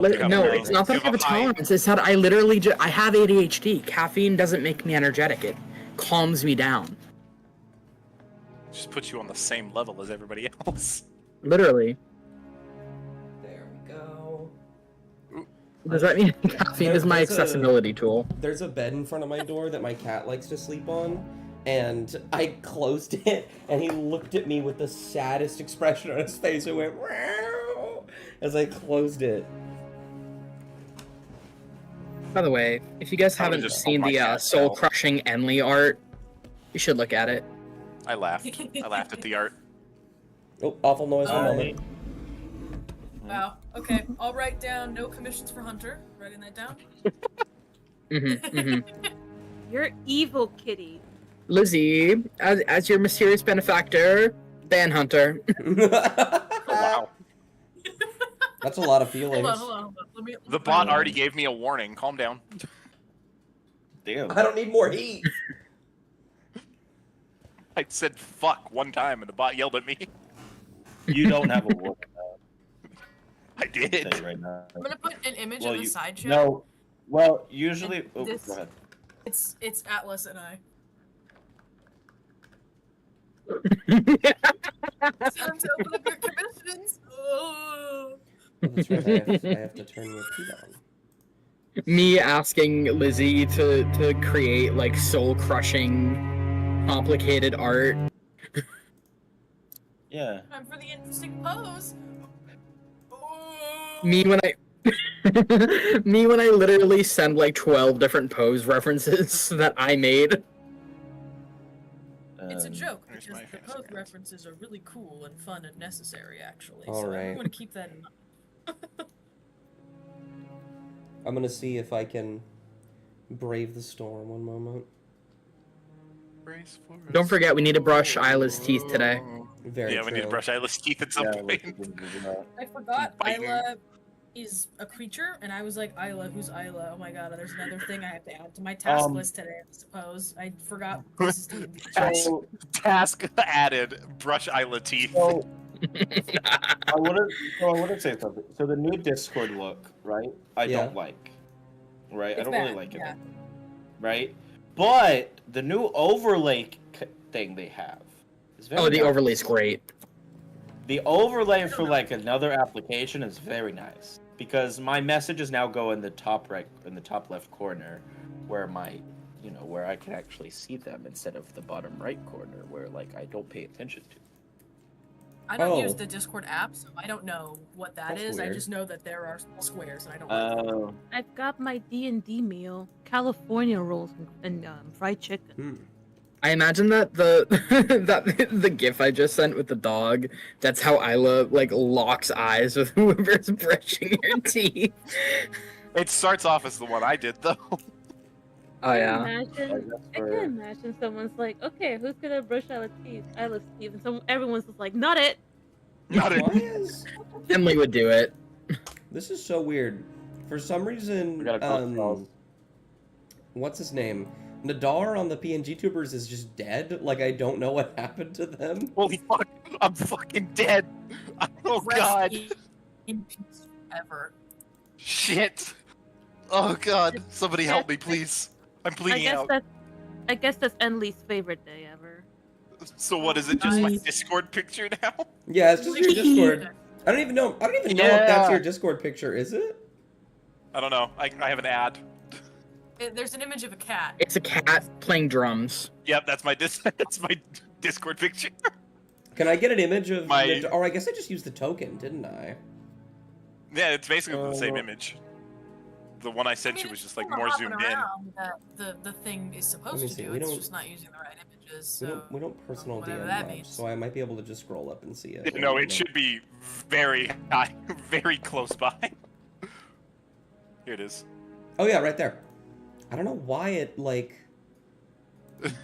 No, it's not that I have a tolerance. It's that I literally I have ADHD. Caffeine doesn't make me energetic. It calms me down. Just puts you on the same level as everybody else. Literally. There we go. Does that mean caffeine is my accessibility tool? There's a bed in front of my door that my cat likes to sleep on, and I closed it, and he looked at me with the saddest expression on his face and went, "Meow," as I closed it. By the way, if you guys haven't seen the soul-crushing Enly art, you should look at it. I laughed. I laughed at the art. Oh, awful noise one moment. Wow. Okay, I'll write down no commissions for Hunter. Writing that down. You're evil, kitty. Lizzie, as your mysterious benefactor, ban Hunter. Wow. That's a lot of feelings. Hold on. The bot already gave me a warning. Calm down. Damn. I don't need more heat. I said fuck one time and the bot yelled at me. You don't have a warning. I did. Right now. I'm gonna put an image of the sideshow. No. Well, usually. Oh, This- go ahead. It's Atlas and I. It's time to open up your commissions. Oh. That's right, I have to turn your heat on. Me asking Lizzie to create like soul-crushing, complicated art. Yeah. Time for the interesting pose. Oh. Me when I literally send like 12 different pose references that I made. It's a joke Here's because my the fancy pose pants. references are really cool and fun and necessary, actually. All so right. I'm gonna keep that in mind. I'm gonna see if I can brave the storm. One moment. Don't forget, we need to brush Isla's teeth today. Very Yeah, true. we need to brush Isla's teeth at some Yeah, point. I forgot Biting. Isla is a creature, and I was like, Isla, who's Isla? Oh my god, there's another thing I have to add to my task list today, I suppose. I forgot this is D&D. So, Task added. Brush Isla teeth. so I want to say something. So the new Discord look, right? I Yeah. don't like. Right? I It's don't bad, really like it. yeah. Right? But the new overlay thing they have is very Oh, the nice. overlay's great. The overlay for like another application is very nice because my messages now go in the top right, in the top left corner, where where I can actually see them instead of the bottom right corner where like I don't pay attention to. I don't Oh. use the Discord app, so I don't know what that That's is. I weird. just know that there are squares, and I don't like them. Oh, I've got my D&D meal, California rolls and fried chicken. Hmm. I imagine that the gif I just sent with the dog, that's how Isla like locks eyes with whoever's brushing her teeth. It starts off as the one I did, though. Oh yeah. I can imagine someone's like, okay, who's gonna brush Isla's teeth? And everyone's just like, not it. Not it. Why is Emily would do it. this is so weird? For some we reason, gotta call what's his name? Nadar on the PNG tubers is just dead. Like I don't know what happened to them. Holy fuck! I'm fucking dead. Oh Rest god. in peace forever. Shit. Oh god. Somebody help me, please. I'm bleeding out. I guess that's Enly's favorite day ever. So what is it? Just my Nice. Discord picture now? Yeah, it's just your Discord. I don't even know if that's Yeah. your Discord picture, is it? I don't know. I have an ad. There's an image of a cat. It's a cat playing drums. Yep, that's my that's my Discord picture. Can I get an image of My- or I guess I just used the token, didn't I? Yeah, it's basically the same image. The one I sent you was just like it's more hopping zoomed in. around that the thing is Let supposed me to see, do. we It's don't- just not using the right images. We So don't personal whatever DM that much, means. so I might be able to just scroll up and see it. No, it should be very high, very close by. Here it is. Oh yeah, right there. I don't know why it like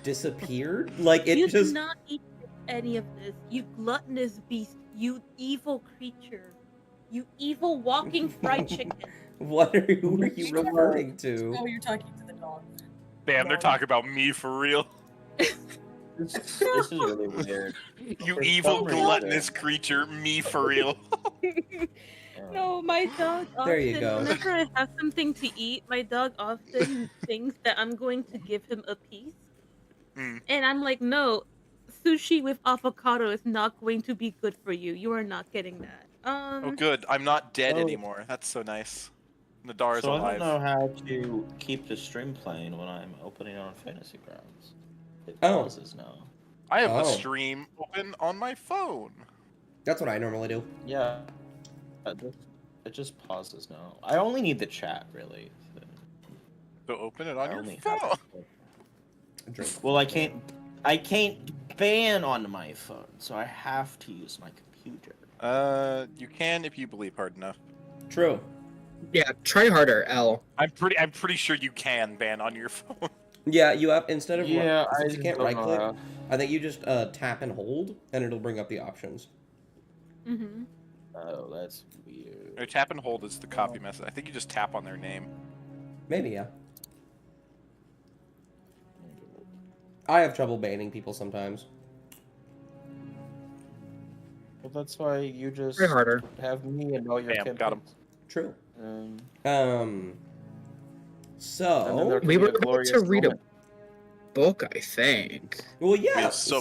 disappeared. Like it You just do not eat any of this, you gluttonous beast, you evil creature. You evil walking fried chicken. who are you referring to? Oh, you're talking to the dog. Damn, they're talking about me for real. This is really weird. You For evil some reason- gluttonous creature, me for real. No, my dog often, There you go. whenever I have something to eat, my dog often thinks that I'm going to give him a piece. Mm. And I'm like, no, sushi with avocado is not going to be good for you. You are not getting that. Oh, good. I'm not dead Oh. anymore. That's so nice. Nadar is So I alive. don't know how to keep the stream playing when I'm opening on Fantasy Grounds. It Oh. pauses now. I have the Oh. stream open on my phone. That's what I normally do. Yeah. It just pauses now. I only need the chat, really. So open it on I your only phone. have Drink. Well, I can't ban on my phone, so I have to use my computer. You can if you believe hard enough. True. Yeah, try harder, L. I'm pretty sure you can ban on your phone. Yeah, you have instead of Yeah, since I you can't don't right click, know. I think you just tap and hold, and it'll bring up the options. Mm-hmm. Oh, that's weird. Or tap and hold is the copy message. I think you just tap on their name. Maybe, yeah. I have trouble banning people sometimes. Well, that's why you just Try harder. have me and all your Bam, campaigns. got him. True. Um, Um. and then So, there can We be were a about glorious to read a moment. book, I think. well, We yeah. have so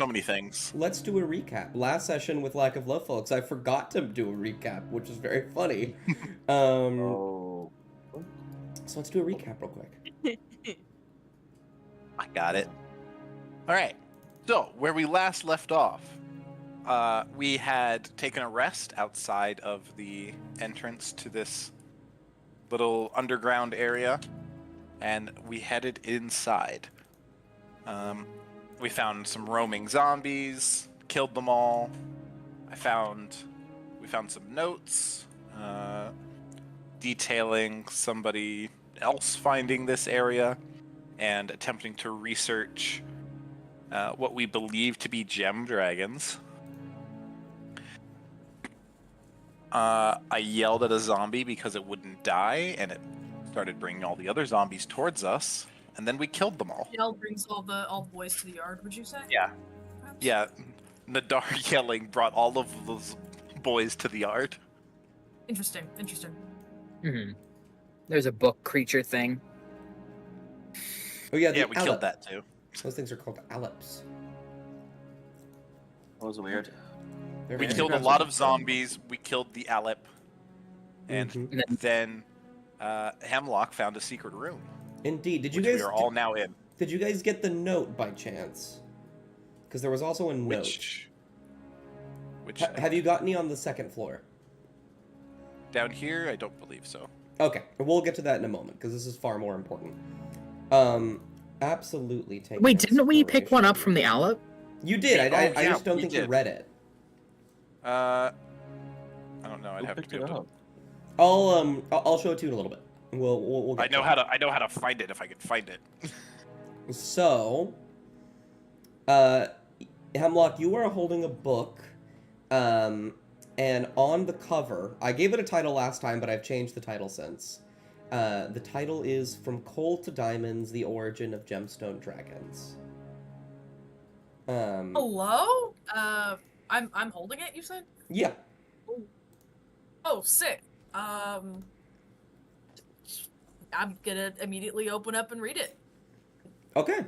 many things. Let's do a recap. Last session with Lack of Love, folks, I forgot to do a recap, which is very funny. Oh. So let's do a recap real quick. I got it. All right. So where we last left off, we had taken a rest outside of the entrance to this little underground area, and we headed inside. We found some roaming zombies, killed them all. We found some notes detailing somebody else finding this area and attempting to research what we believe to be gem dragons. I yelled at a zombie because it wouldn't die, and it started bringing all the other zombies towards us, and then we killed them all. Yell brings all the boys to the yard. Would you say? Yeah. Perhaps? Yeah, Nadar yelling brought all of those boys to the yard. Interesting. Hmm. There's a book creature thing. Oh yeah, Yeah, the we Alep. killed that too. Those things are called Aleps. That was weird. They're We very- killed a lot of zombies. We killed the Alep, and Mhm. then Hemlock found a secret room, Indeed. Did you which guys? we are all now in. Did you guys get the note by chance? Because there was also a note. Which Have you got any on the second floor? down here? I don't believe so. Okay, we'll get to that in a moment because this is far more important. Absolutely take. Wait, didn't we pick one up from the Alep? You did. I Oh, yeah, just don't we think you did. read it. I don't know. I'd Who have to picked be it able to. up? I'll show it to you in a little bit. We'll get I know to how to. I know how to find it if I can find it. it. So, Hemlock, you are holding a book, and on the cover, I gave it a title last time, but I've changed the title since. The title is From Coal to Diamonds: The Origin of Gemstone Dragons. Hello? I'm holding it. You said? Yeah. Oh, sick. I'm gonna immediately open up and read it. Okay.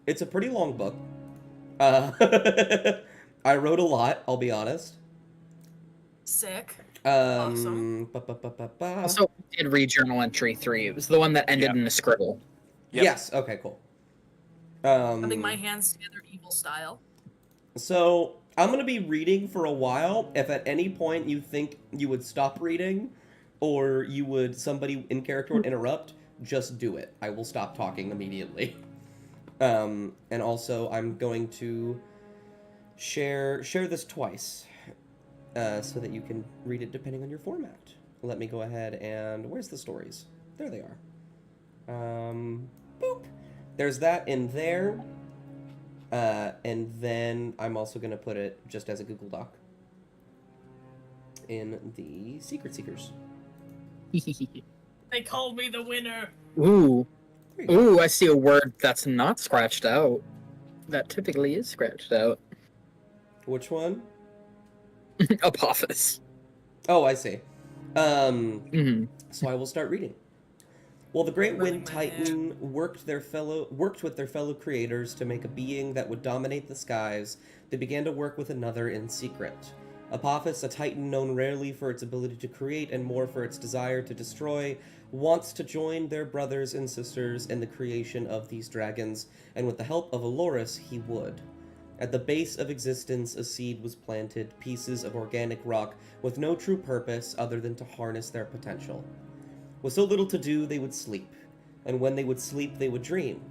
It's a pretty long book. I wrote a lot, I'll be honest. Sick. Awesome. Also, we did read journal entry 3. It was the one that ended Yeah. in a scribble. Yep. Yes, okay, cool. Putting my hands together evil style. So, I'm going to be reading for a while. If at any point you think you would stop reading, or somebody in character would interrupt, just do it. I will stop talking immediately. And also, I'm going to share this twice, so that you can read it depending on your format. Let me go ahead and... Where's the stories? There they are. Boop. There's that in there. And then I'm also going to put it just as a Google Doc in the Secret Seekers. They called me the winner. Ooh. There you go. Ooh, I see a word that's not scratched out. That typically is scratched out. Which one? Apophis. Oh, I see. Mhm. So I will start reading. While the Great Rubbing Wind my Titan worked with their fellow creators to make a being that would dominate the skies, they began to work with another in secret. Apophis, a titan known rarely for its ability to create and more for its desire to destroy, wants to join their brothers and sisters in the creation of these dragons, and with the help of Aloris, he would. At the base of existence, a seed was planted, pieces of organic rock with no true purpose other than to harness their potential. With so little to do, they would sleep, and when they would sleep, they would dream.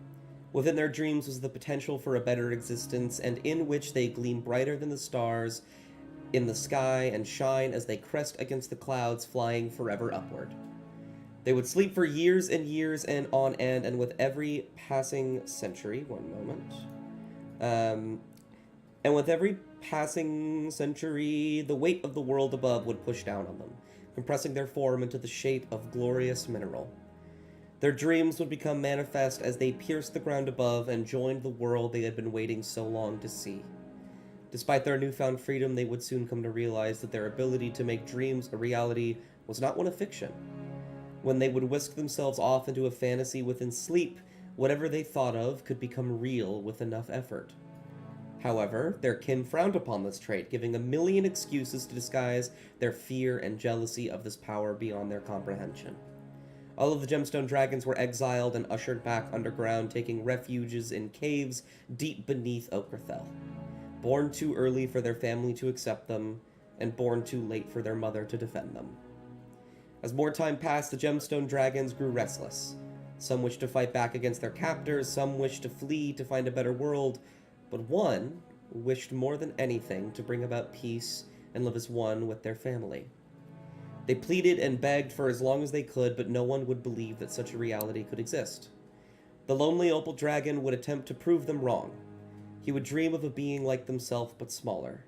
Within their dreams was the potential for a better existence, and in which they gleam brighter than the stars in the sky and shine as they crest against the clouds, flying forever upward. They would sleep for years and years and on end, and with every passing century, and with every passing century, the weight of the world above would push down on them, compressing their form into the shape of glorious mineral. Their dreams would become manifest as they pierced the ground above and joined the world they had been waiting so long to see. Despite their newfound freedom, they would soon come to realize that their ability to make dreams a reality was not one of fiction. When they would whisk themselves off into a fantasy within sleep, whatever they thought of could become real with enough effort. However, their kin frowned upon this trait, giving a million excuses to disguise their fear and jealousy of this power beyond their comprehension. All of the gemstone dragons were exiled and ushered back underground, taking refuges in caves deep beneath Okerthel. Born too early for their family to accept them, and born too late for their mother to defend them. As more time passed, the gemstone dragons grew restless. Some wished to fight back against their captors, some wished to flee to find a better world, but one wished more than anything to bring about peace and live as one with their family. They pleaded and begged for as long as they could, but no one would believe that such a reality could exist. The lonely opal dragon would attempt to prove them wrong. He would dream of a being like themselves but smaller.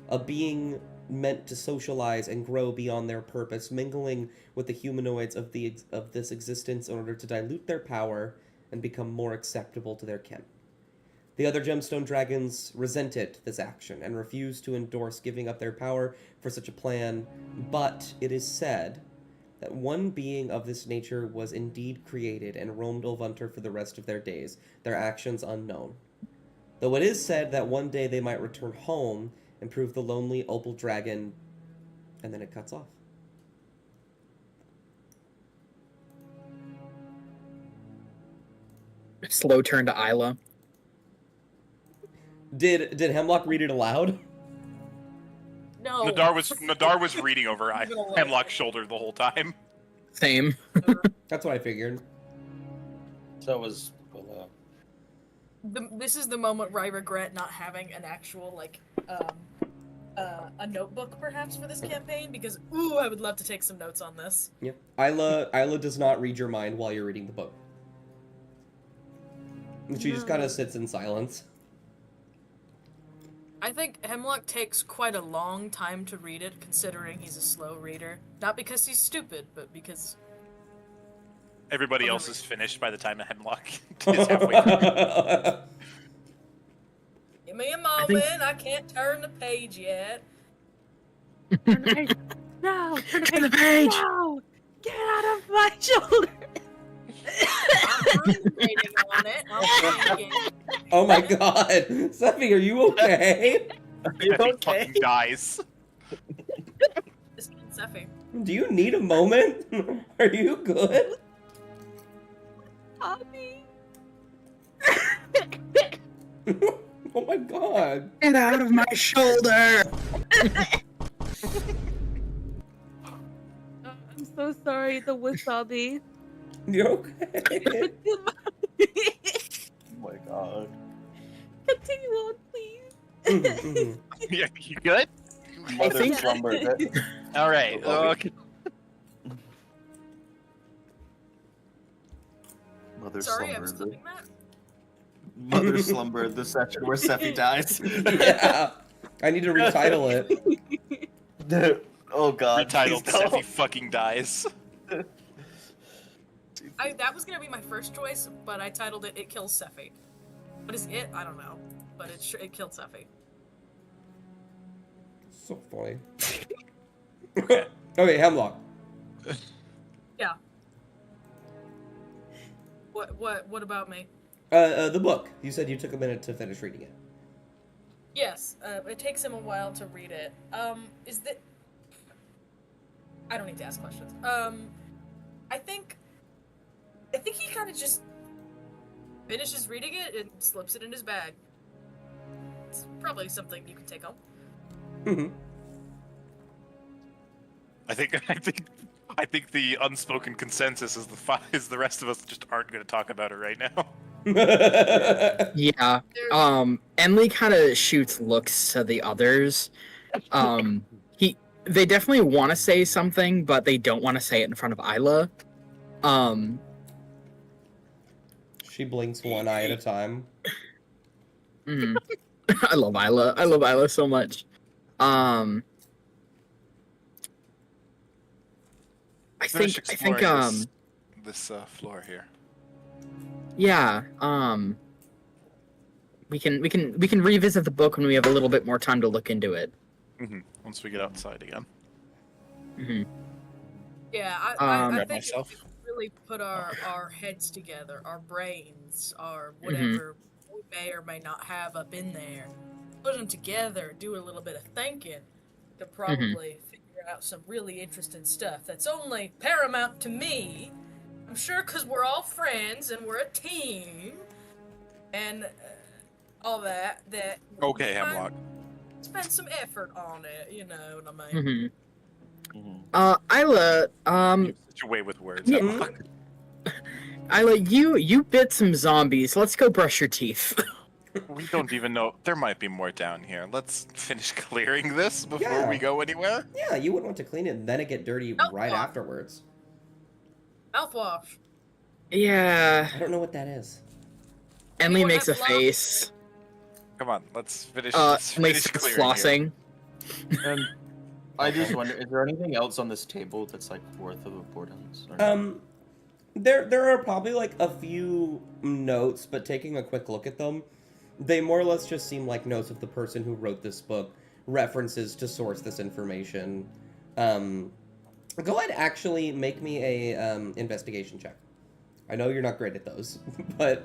A being meant to socialize and grow beyond their purpose, mingling with the humanoids of this existence in order to dilute their power and become more acceptable to their kin. The other gemstone dragons resented this action and refused to endorse giving up their power for such a plan, but it is said that one being of this nature was indeed created and roamed Ulvunter for the rest of their days, their actions unknown. Though it is said that one day they might return home and prove the lonely opal dragon, and then it cuts off. Slow turn to Isla. Did Hemlock read it aloud? No. Nadar was reading over I'm gonna lie. Hemlock's shoulder the whole time. Same. That's what I figured. So it was. This is the moment where I regret not having an actual a notebook perhaps for this campaign, because I would love to take some notes on this. Yep. Isla does not read your mind while you're reading the book. She just kind of sits in silence. I think Hemlock takes quite a long time to read it, considering he's a slow reader. Not because he's stupid, but because... Everybody else is finished by the time Hemlock is halfway through. Give me a moment, I can't turn the page yet. Turn the page. No, turn the page. No, get out of my shoulder. I'm concentrating on it. I'm thinking. Oh my god. Sephi, are you okay? Are you He okay? fucking dies. This kid's Sephi. Do you need a moment? Are you good? Tommy. Oh my god. Get out of my shoulder! I'm so sorry, the wasabi. You okay? Oh my god. Continue on, please. Yeah, you good? Mother think- Slumber. All right. Okay. Mother Sorry, I Slumber. was clipping that. Mother Slumber, the section where Sephi dies. Yeah. I need to retitle it. Oh god. Retitled please don't. Sephi fucking dies. That was gonna be my first choice, but I titled it "It Kills Sephi." What is it? I don't know, but it killed Sephi. So funny. Okay. Okay, Hemlock. What about me? The book. You said you took a minute to finish reading it. Yes, it takes him a while to read it. Is that? I don't need to ask questions. I think he kind of just finishes reading it and slips it in his bag. It's probably something you can take home. Mm-hmm. I think the unspoken consensus is the rest of us just aren't going to talk about it right now. Yeah. Enley kind of shoots looks to the others. They definitely want to say something, but they don't want to say it in front of Isla. She blinks one eye at a time. Mhm. I love Isla. I love Isla so much. I Finish think exploring this floor here. yeah, we can revisit the book when we have a little bit more time to look into it. Once we get outside again. Yeah, I Grab think myself. if we really put our heads together, our brains, our whatever we may or may not have up in there, put them together, do a little bit of thinking, to probably figure out some really interesting stuff that's only paramount to me. I'm sure because we're all friends and we're a team, and all that. Okay, Hemlock. Spend some effort on it, you know what I mean? Isla, Such a way with words, yeah. Hemlock. Isla, you bit some zombies. Let's go brush your teeth. We don't even know. There might be more down here. Let's finish clearing this before Yeah. we go anywhere. Yeah, you wouldn't want to clean it and then it get dirty right Mouthwash. afterwards. Mouthwash. Yeah. I don't know what that is. Enley Anyone makes a have love? face. Come on, let's finish. Enley starts clearing here. flossing. And I just wonder, is there anything else on this table that's like worth of importance? Or no? There are probably like a few notes, but taking a quick look at them, they more or less just seem like notes of the person who wrote this book, references to source this information. Go ahead, actually make me a investigation check. I know you're not great at those, but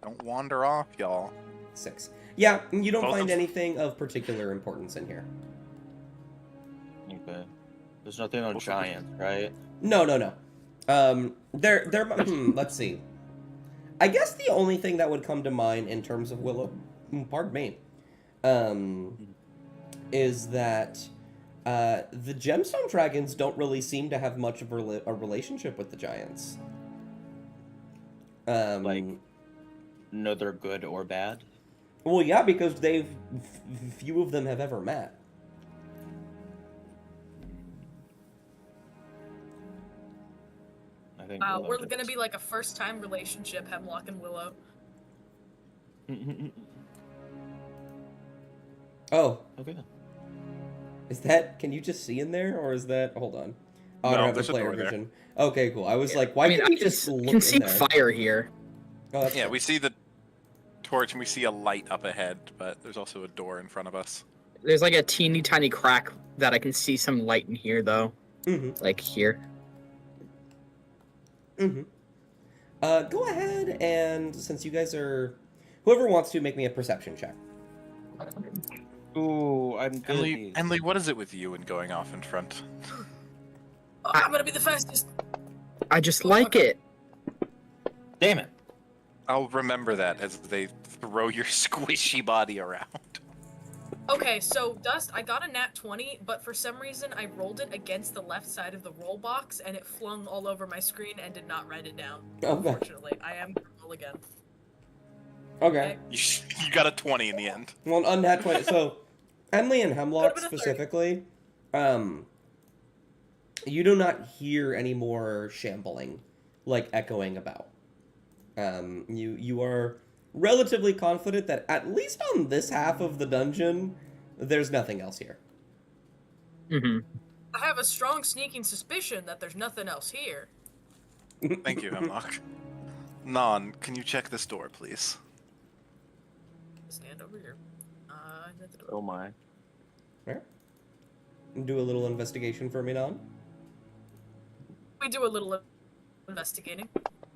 Don't wander off, y'all. 6. Yeah, you don't Both find of- anything of particular importance in here. Okay. There's nothing on giants, right? No. Let's see. I guess the only thing that would come to mind in terms of Willow, pardon me, is that the gemstone dragons don't really seem to have much of a relationship with the giants. Like, no, they're good or bad. Well, yeah, because few of them have ever met. I think. Wow, Willow we're does. gonna be like a first-time relationship, Hemlock and Willow. Oh, Okay. is that? Can you just see in there, or is that? Hold on. Oh, I No, don't have the there's a player door there. vision. Okay, cool. I was like, why I mean, can't I you just look can see in there? fire here. Oh, that's Yeah, cool. we see the torch and we see a light up ahead, but there's also a door in front of us. There's like a teeny tiny crack that I can see some light in here, though. Mm-hmm. Like here. Mm-hmm. Go ahead and since you guys are, whoever wants to, make me a perception check. Ooh, I'm good. Enley, what is it with you and going off in front? Oh, I'm gonna be the fastest. I just like it. Damn it. I'll remember that as they throw your squishy body around. Okay, so Dust, I got a nat 20, but for some reason I rolled it against the left side of the roll box, and it flung all over my screen and did not write it down. Okay. Unfortunately, I am gonna roll again. Okay. You got a 20 in the end. Well, on that point, so Henley and Hemlock Could've been a 30. specifically, you do not hear any more shambling, like echoing about. You are relatively confident that at least on this half of the dungeon, there's nothing else here. Mm-hmm. I have a strong sneaking suspicion that there's nothing else here. Thank you, Hemlock. Non, can you check this door, please? Stand over here. At the door. Oh my. Where? do a little investigation for me, Don? We do a little investigating.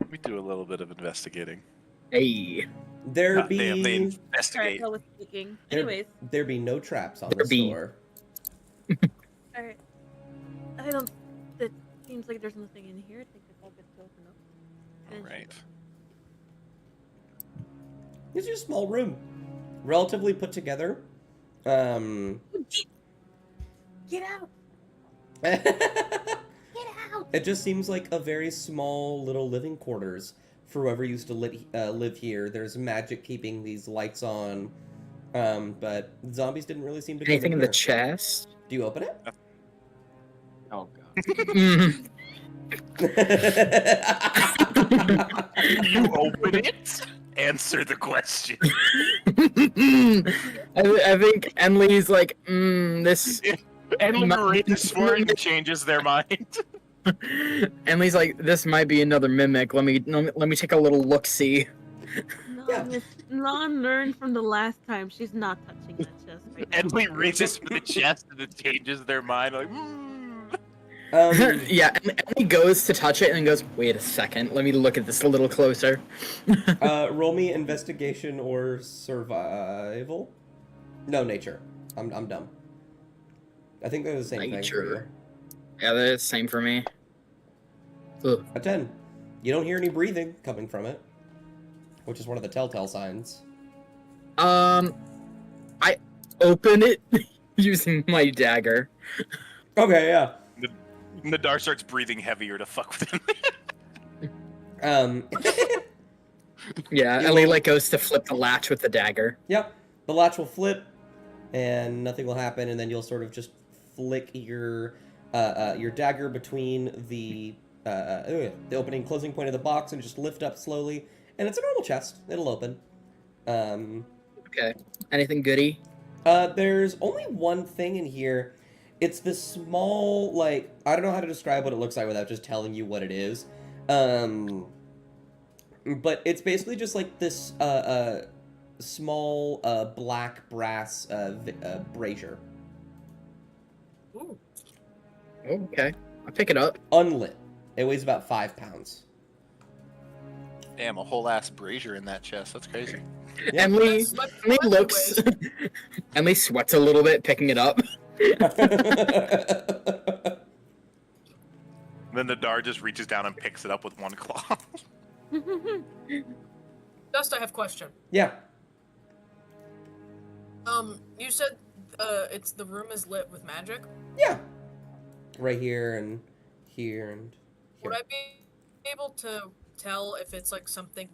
We do a little bit of investigating. Hey. There God damn, they be investigate. Alright, was speaking. there, Anyways, there be no traps on There this be. door. alright. I don't. It seems like there's nothing in here. I think it's all good to open up. All right. It's just a small room, relatively put together. Get out! It Get out! just seems like a very small little living quarters for whoever used to live here. There's magic keeping these lights on, but zombies didn't really seem to come Anything in the here. chest? Do you open it? Oh god. Mhm. You open it? Answer the question. I think Enley's like, this. And Ma- reads for it and changes their mind. Enley's like, this might be another mimic. Let me take a little look see. Yeah. Non learned from the last time. She's not touching that chest right now. And he reaches for the chest and it changes their mind. Like, Yeah, and he goes to touch it and then goes, wait a second, let me look at this a little closer. Roll me investigation or survival. No, nature. I'm dumb. I think they're the same thing for Nature. Yeah, they're the same for me. Ugh. you. A 10. You don't hear any breathing coming from it, which is one of the telltale signs. I open it using my dagger. Okay, yeah. Nadar starts breathing heavier to fuck with him. Yeah, You Ellie roll- like goes to flip the latch with the dagger. Yep. The latch will flip, and nothing will happen, and then you'll sort of just flick your dagger between the opening and closing point of the box, and just lift up slowly. And it's a normal chest. It'll open. Okay. Anything goody? There's only one thing in here. It's this small, like, I don't know how to describe what it looks like without just telling you what it is. But it's basically just like this small black brass brazier. Ooh. Okay. I'll pick it up. Unlit. It weighs about 5 pounds. Damn, a whole ass brazier in that chest. That's crazy. Yeah. Emily Sweat- Emily sweat looks Emily sweats a little bit picking it up. Then Nadar just reaches down and picks it up with one claw. Dust, I have a question. Yeah. You said it's the room is lit with magic. Yeah. Right here and here and here. Would I be able to tell if it's like something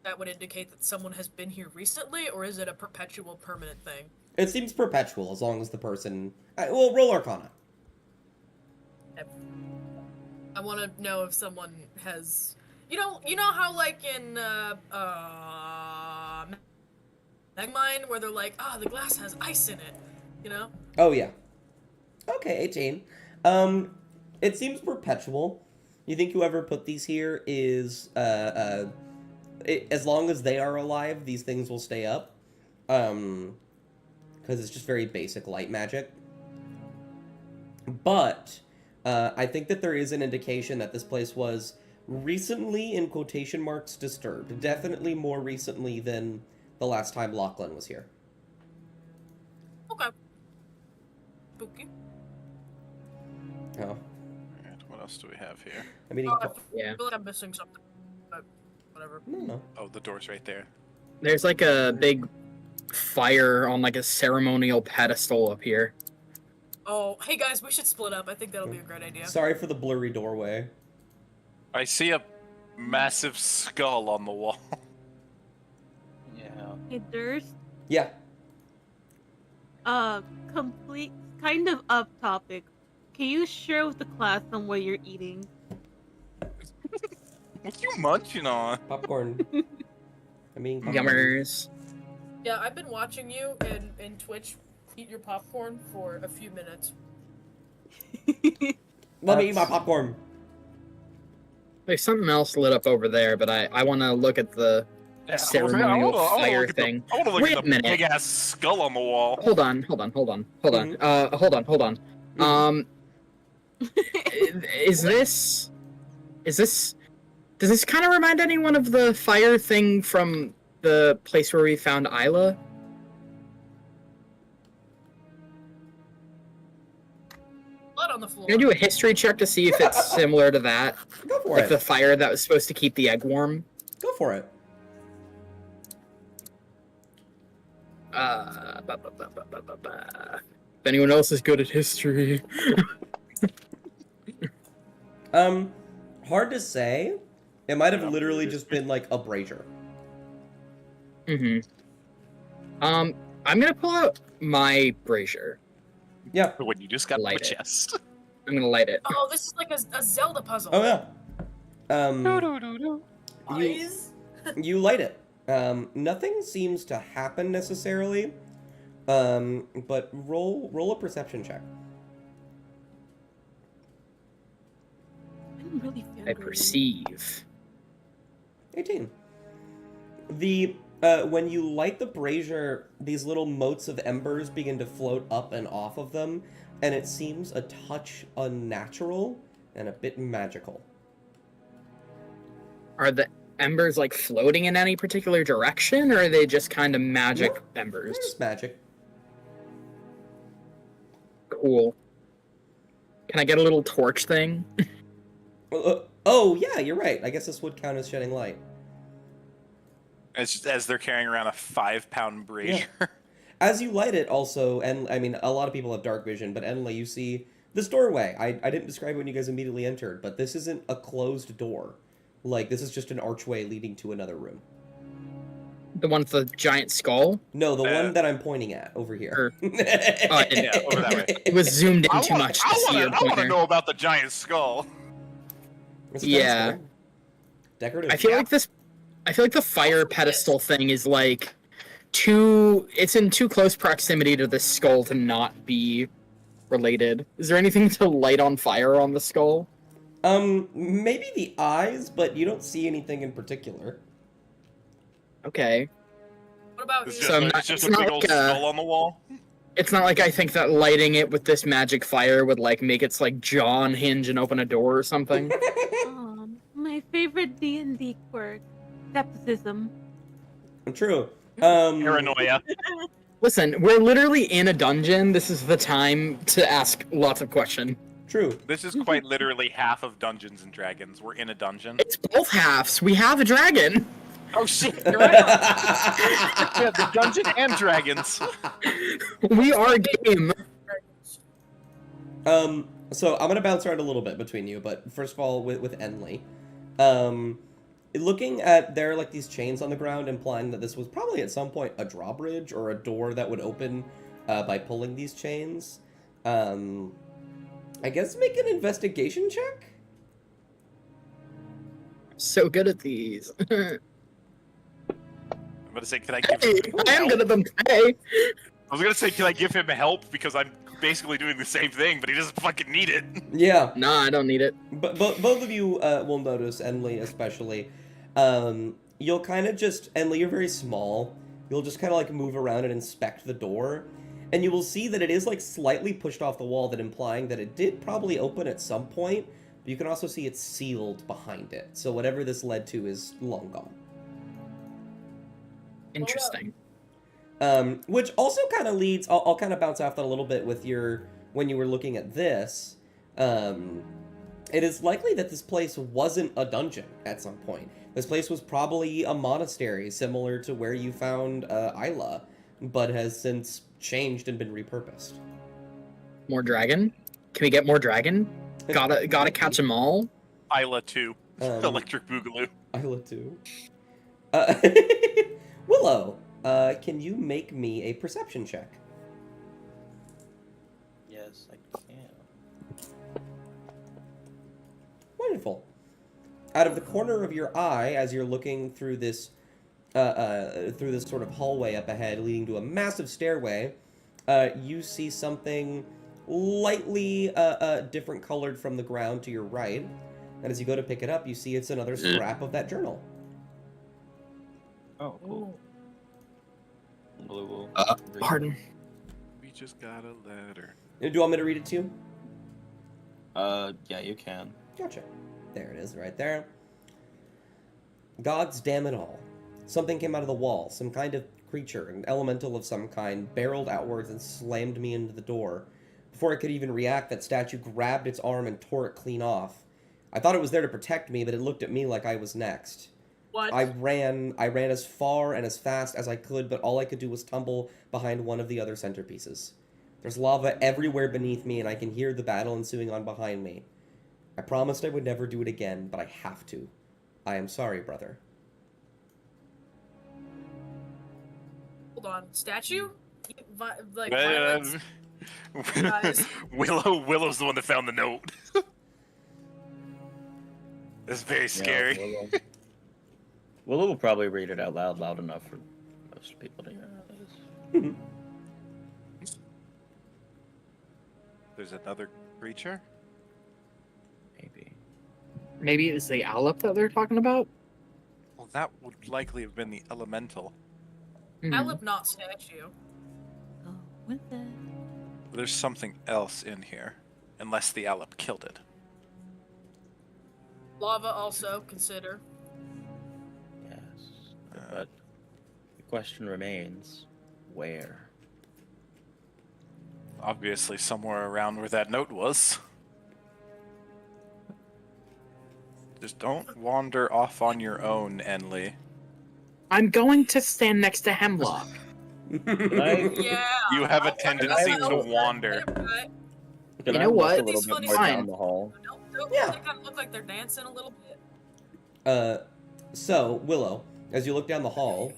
that would indicate that someone has been here recently, or is it a perpetual permanent thing? It seems perpetual as long as the person. Well, roll Arcana. I want to know if someone has, you know how like in Megmine where they're like, the glass has ice in it, you know? Oh yeah. Okay, 18. It seems perpetual. You think whoever put these here is as long as they are alive, these things will stay up. Because it's just very basic light magic. But I think that there is an indication that this place was recently, in quotation marks, disturbed. Definitely more recently than the last time Lachlan was here. Okay. Spooky. Oh, Alright, what else do we have here? I mean, I Yeah. feel like I'm missing something, but whatever. no. Oh, the door's right there. There's like a big fire on like a ceremonial pedestal up here. Oh, hey guys, we should split up. I think that'll be a great idea. Sorry for the blurry doorway. I see a massive skull on the wall. Yeah. Hey, Durst. Yeah. Complete, kind of off topic. Can you share with the class on what you're eating? What you munching on? Popcorn. I mean, popcorn. Yummers. Yeah, I've been watching you in Twitch eat your popcorn for a few minutes. Let me eat my popcorn. There's something else lit up over there, but I want to look at the ceremonial fire thing. I want to look Wait at a the minute. big ass skull on the wall. Hold on. Mhm. Hold on. Is this? Does this kind of remind anyone of the fire thing from the place where we found Isla? Blood on the floor. Can I do a history check to see if it's similar to that? Go for Like it. the fire that was supposed to keep the egg warm? Go for it. If anyone else is good at history. Hard to say. It might have literally just been like a brazier. I'm gonna pull out my brazier. Yeah. When you just got Light the it. chest. I'm gonna light it. Oh, this is like a Zelda puzzle. Oh yeah. You, Eyes? you light it. Nothing seems to happen necessarily. But roll a perception check. I didn't really feel I great. perceive. 18. When you light the brazier, these little motes of embers begin to float up and off of them, and it seems a touch unnatural and a bit magical. Are the embers like floating in any particular direction, or are they just kind of magic No, embers? There's magic. Cool. Can I get a little torch thing? Oh, yeah, you're right. I guess this would count as shedding light. As they're carrying around a 5-pound brazier. As you light it also, and I mean, a lot of people have dark vision, but Enlil, you see this doorway. I didn't describe it when you guys immediately entered, but this isn't a closed door. Like, this is just an archway leading to another room. The one with the giant skull? No, the one that I'm pointing at over here. Oh, I didn't. Yeah, over that way. It was zoomed in too much to see your I want to pointer. know about the giant skull. It's a Yeah. pedestal. Decorative. I feel like the fire pedestal thing is like it's in too close proximity to the skull to not be related. Is there anything to light on fire on the skull? Maybe the eyes, but you don't see anything in particular. Okay. What about It's you? So I'm not- it's just it's a not big old like a- skull on the wall. It's not like I think that lighting it with this magic fire would like make its like jaw unhinge and open a door or something. My favorite D&D quirk, skepticism. True. Paranoia. Listen, we're literally in a dungeon. This is the time to ask lots of questions. True. This is quite literally half of Dungeons and Dragons. We're in a dungeon. It's both halves. We have a dragon. Oh shit! You're right. Yeah, the dungeon and dragons. We are game. So I'm gonna bounce around a little bit between you, but first of all, with Enlil, looking at there are like these chains on the ground, implying that this was probably at some point a drawbridge or a door that would open by pulling these chains. I guess make an investigation check. So good at these. I'm gonna say, can I give Hey, him I am help? good at them. Hey. I was gonna say, can I give him help because I'm basically doing the same thing, but he doesn't fucking need it. Yeah. Nah, I don't need it. But both of you will notice, Enlil especially. You'll kind of just, Enlil, you're very small. You'll just kind of like move around and inspect the door, and you will see that it is like slightly pushed off the wall, that implying that it did probably open at some point. But you can also see it's sealed behind it, so whatever this led to is long gone. Interesting. Which also kind of leads, I'll kind of bounce off that a little bit with when you were looking at this. It is likely that this place wasn't a dungeon at some point. This place was probably a monastery, similar to where you found Isla, but has since changed and been repurposed. More dragon? Can we get more dragon? Gotta catch them all. Isla 2. Electric Boogaloo. Isla 2. Willow, can you make me a perception check? Yes, I can. Wonderful. Out of the corner of your eye, as you're looking through this sort of hallway up ahead, leading to a massive stairway, you see something lightly different colored from the ground to your right. And as you go to pick it up, you see it's another scrap of that journal. Oh, cool. Blue will Pardon. We just got a letter. Do you want me to read it to you? Yeah, you can. Gotcha. There it is, right there. Gods damn it all. Something came out of the wall, some kind of creature, an elemental of some kind, barreled outwards and slammed me into the door. Before I could even react, that statue grabbed its arm and tore it clean off. I thought it was there to protect me, but it looked at me like I was next. What? I ran as far and as fast as I could, but all I could do was tumble behind one of the other centerpieces. There's lava everywhere beneath me, and I can hear the battle ensuing on behind me. I promised I would never do it again, but I have to. I am sorry, brother. Hold on. Statue? Like, Uh, violence? Guys. Willow's the one that found the note. It's very scary. Yeah, Willow will probably read it out loud enough for most people to hear how it is. There's another creature? Maybe. Maybe it's the Aleph that they're talking about? Well, that would likely have been the elemental. Mhm. Alep, not statue. Oh, what's that? There's something else in here. Unless the Alep killed it. Lava also, consider. Yes. But the question remains, where? Obviously somewhere around where that note was. Just don't wander off on your own, Enli. I'm going to stand next to Hemlock. Yeah. You have a I'll tendency walk to over. wander. Can You I know look what? a little These bit funny more signs. down the hall? Nope, Yeah. they kind of look like they're dancing a little bit. So, Willow, as you look down the hall,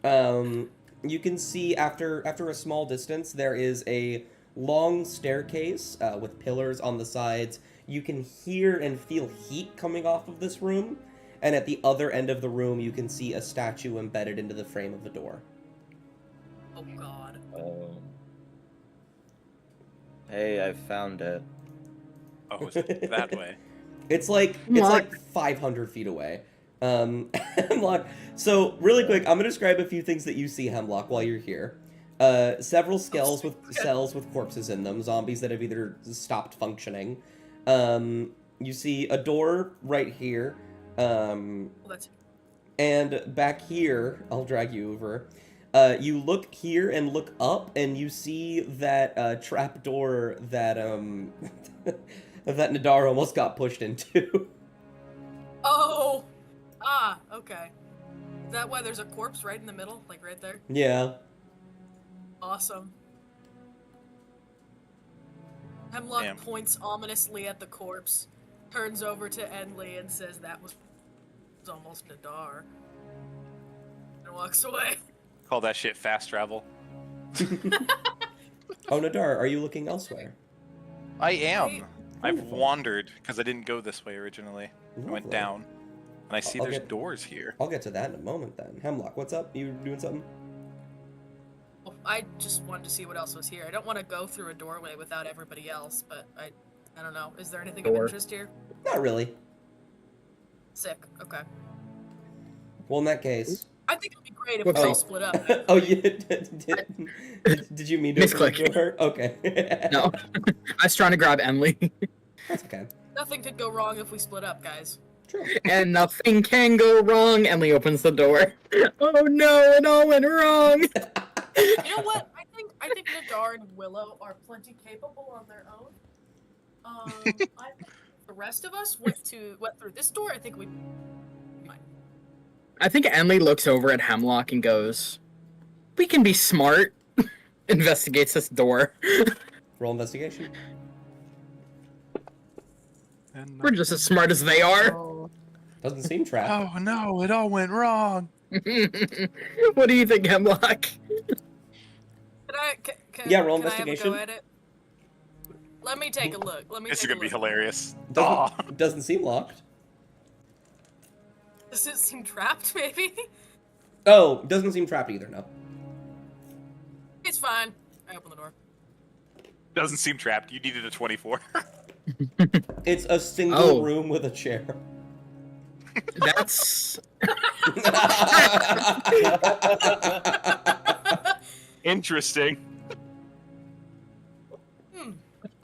you can see after a small distance, there is a long staircase with pillars on the sides. You can hear and feel heat coming off of this room, and at the other end of the room, you can see a statue embedded into the frame of a door. Oh god. Hey, I found it. Oh, is it that way? It's like What? 500 feet away. Hemlock. So really quick, I'm gonna describe a few things that you see, Hemlock, while you're here. Several cells with corpses in them, zombies that have either stopped functioning. You see a door right here. Well, that's And back here, I'll drag you over. You look here and look up, and you see that trap door that that Nadar almost got pushed into. Oh! Ah, okay. Is that why there's a corpse right in the middle? Like right there? Yeah. Awesome. Hemlock Damn. points ominously at the corpse, turns over to Enli and says that was almost Nadar. And walks away. Call that shit fast travel. Oh, Nadar, are you looking elsewhere? I am. I've Wonderful. wandered because I didn't go this way originally. I went Lovely. down. And I see I'll there's get- doors here. I'll get to that in a moment then. Hemlock, what's up? You doing something? Well, I just wanted to see what else was here. I don't want to go through a doorway without everybody else, but I don't know. Is there anything of Door. interest here? Not really. Sick. Okay. Well, in that case. I think it'd be great if Whoops. we all split up. Oh, you did you mean to Misclick. open the door? Okay. No. I was trying to grab Emily. That's okay. Nothing could go wrong if we split up, guys. True. And nothing can go wrong. Emily opens the door. Oh no, it all went wrong. You know what? I think Nadar and Willow are plenty capable on their own. I think if the rest of us went through this door, I think we might. I think Emily looks over at Hemlock and goes, "We can be smart." Investigates this door. Roll investigation. And We're just as smart as they are. Doesn't seem trapped. Oh no, it all went wrong. What do you think, Hemlock? Yeah, roll can I have a investigation. go at it? Let me take a look. This is gonna be hilarious. Doesn't seem locked. Does it seem trapped, maybe? Oh, doesn't seem trapped either, no. It's fine. I open the door. Doesn't seem trapped. You needed a 24. It's a single Oh. room with a chair. That's Interesting.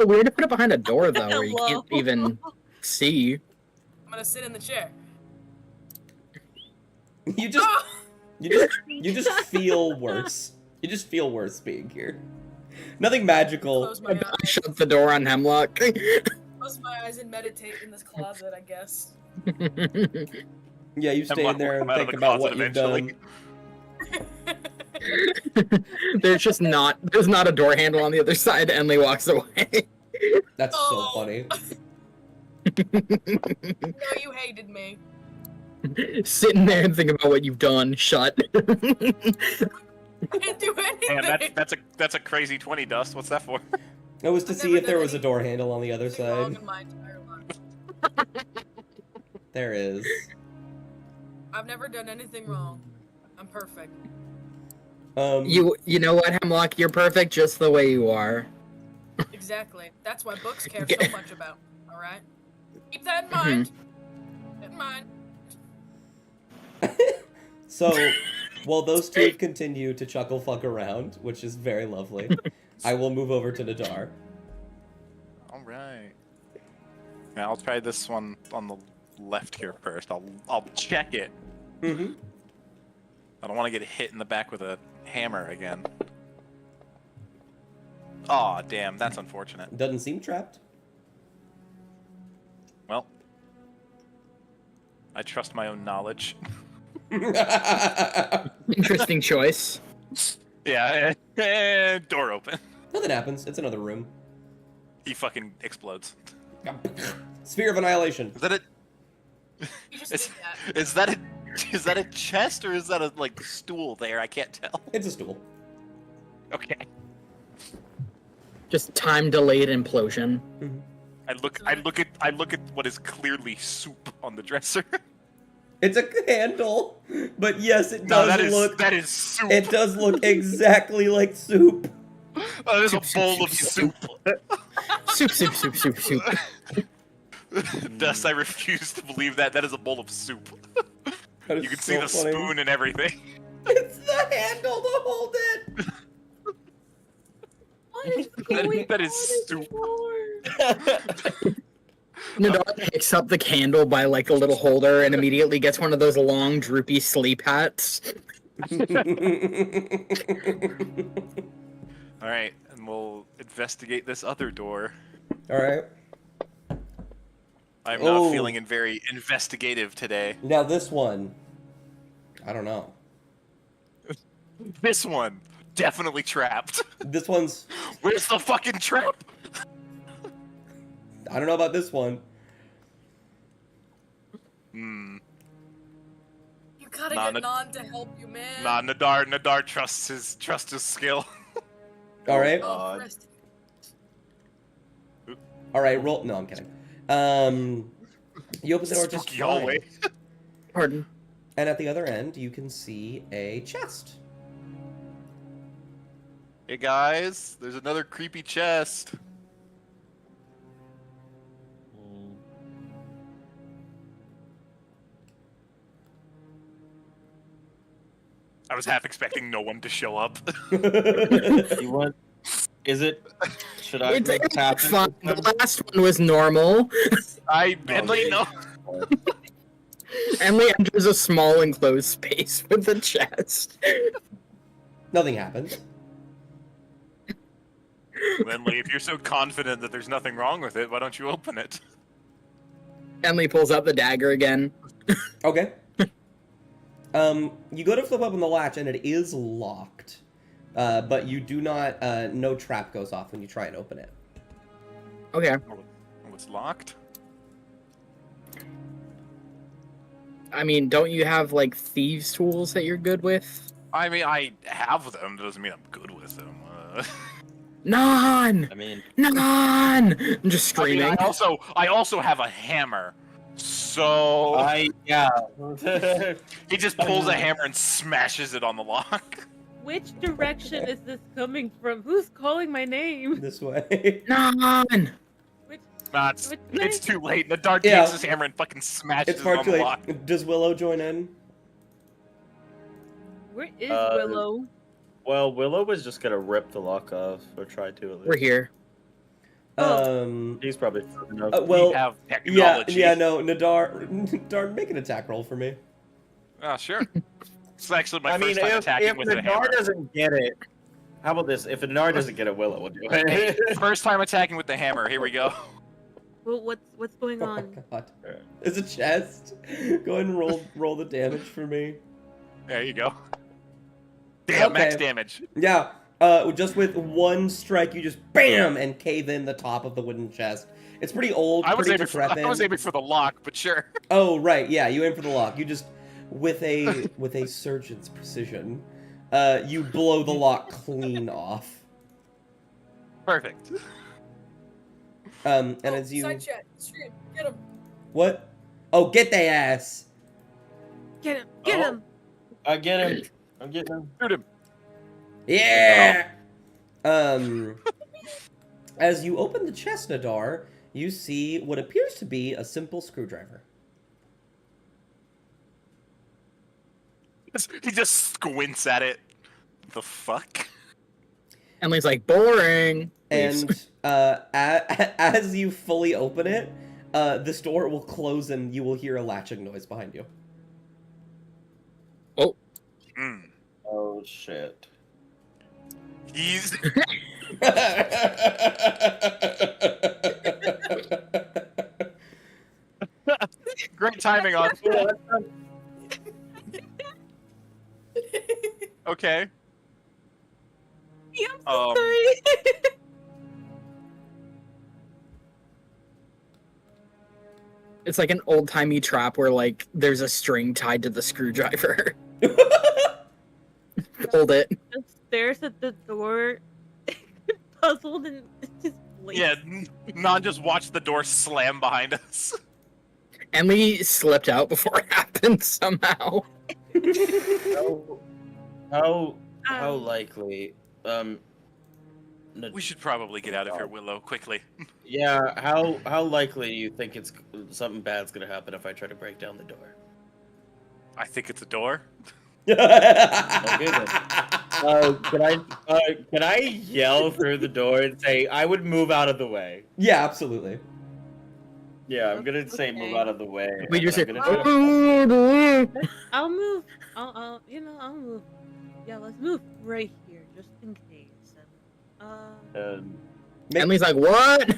But weird to put it behind a door though, where you Hello. can't even see. I'm gonna sit in the chair. You just Ah! you just feel worse. You just feel worse being here. Nothing magical. Close my I eyes. shut the door on Hemlock. Close my eyes and meditate in this closet, I guess. Yeah, you stay Hemlock in there will and come out of think the about what closet you've eventually. done. there's not a door handle on the other side. Emily walks away. That's so Oh. funny. No, you hated me. Sitting there and thinking about what you've done. Shut. I didn't do anything. Damn, that's a crazy 20, Dust. What's that for? It was to I've see never if there done was a door handle on the other anything wrong side. in my entire life. There is. I've never done anything wrong. I'm perfect. You know what, Hemlock? You're perfect just the way you are. Exactly. That's why books care Okay. so much about. All right. Keep that in mind. Keep in mind. So, while those two continue to chuckle fuck around, which is very lovely, I will move over to Nadar. All right. Now I'll try this one on the left here first. I'll check it. Mm-hmm. I don't want to get hit in the back with a hammer again. Aw, damn, that's unfortunate. Doesn't seem trapped. Well, I trust my own knowledge. Interesting choice. Yeah, door open. Nothing happens. It's another room. He fucking explodes. Sphere of Annihilation. Is that it? You just did that. Is that a chest or is that a like stool there? I can't tell. It's a stool. Okay. Just time delayed implosion. I look at what is clearly soup on the dresser. It's a handle, but yes, it No, does that is soup. It does look exactly like soup. Oh, there's a bowl of soup. Soup. Dust, I refuse to believe that. That is a bowl of soup. That is You can so see the funny. spoon and everything. It's the handle to hold it. What is going That is on in soup. the floor? Nadar picks up the candle by like a little holder and immediately gets one of those long droopy sleep hats. All right, and we'll investigate this other door. All right. I'm Oh. not feeling very investigative today. Now this one, I don't know. This one, definitely trapped. This one's, Where's the fucking trap? I don't know about this one. Hmm. You gotta Nah, get Nan to help you, man. Nah, Nadar trusts his skill. All right. Oh, God. rest- All right. Roll. No, I'm kidding. You open the door just Spooky hallway. fine, Pardon. and at the other end you can see a chest. Hey guys, there's another creepy chest. I was half expecting no one to show up. You want? Is it? Should I It's make tap? fine. The last one was normal. Emily, no. Emily enters a small enclosed space with a chest. Nothing happens. Emily, if you're so confident that there's nothing wrong with it, why don't you open it? Emily pulls out the dagger again. Okay. You go to flip open the latch and it is locked, but you do not. No trap goes off when you try and open it. Okay. Oh, it's locked? I mean, don't you have like thieves' tools that you're good with? I mean, I have them. That doesn't mean I'm good with them. Nan! I mean, Nan! I'm just I mean, screaming. I also have a hammer. So yeah. he just pulls a hammer and smashes it on the lock. Which direction is this coming from? Who's calling my name? This way. Nan! Which Nah, Which it's way? too late. The dart Yeah. takes his hammer and fucking smashes It's it far on too the lock. late. Does Willow join in? Where is Uh, Willow? well, Willow was just gonna rip the lock off, or try to at least. We're here. He's probably enough. Well, we have yeah, technology. no, Nadar, make an attack roll for me. Oh, sure. It's actually my I mean, first time attacking if with a Nadar hammer. doesn't get it, how about this? If Nadar doesn't get it, Willow will do it. First time attacking with the hammer. Here we go. Well, what's going Oh on? my god. There's a chest. Go ahead and roll the damage for me. There you go. Damn, max Okay. damage. Yeah. Just with one strike, you just BAM and cave in the top of the wooden chest. It's pretty old, I was pretty aiming decrepit. for the lock, but sure. Oh right, yeah, you aim for the lock. You just with a surgeon's precision, you blow the lock clean off. Perfect. And as you Side chat, stream, get him. what? Oh, get the ass. Get him! Get Oh. him! I get him. I'm getting him. Shoot him. Yeah. As you open the chest, Nadar, you see what appears to be a simple screwdriver. He just squints at it. The fuck? Emily's like, boring. Leaves. And as you fully open it, this door will close and you will hear a latching noise behind you. Mm. Oh shit. He's great timing on. Okay. Yeah, I'm so sorry. It's like an old timey trap where like there's a string tied to the screwdriver. Hold it. Just stares at the door, puzzled and just blinks. Yeah, Non just watched the door slam behind us. Emily slipped out before it happened somehow. How likely? We should probably get out of here, Willow, quickly. Yeah. How likely do you think it's something bad's gonna happen if I try to break down the door? I think it's a door. Okay then. Can I yell through the door and say I would move out of the way? Yeah, absolutely. Yeah, I'm gonna say move Okay. out of the way. We and just I'm say, gonna try- I'll move. I'll move. Yeah, let's move right here, just in case. Emily's like, what?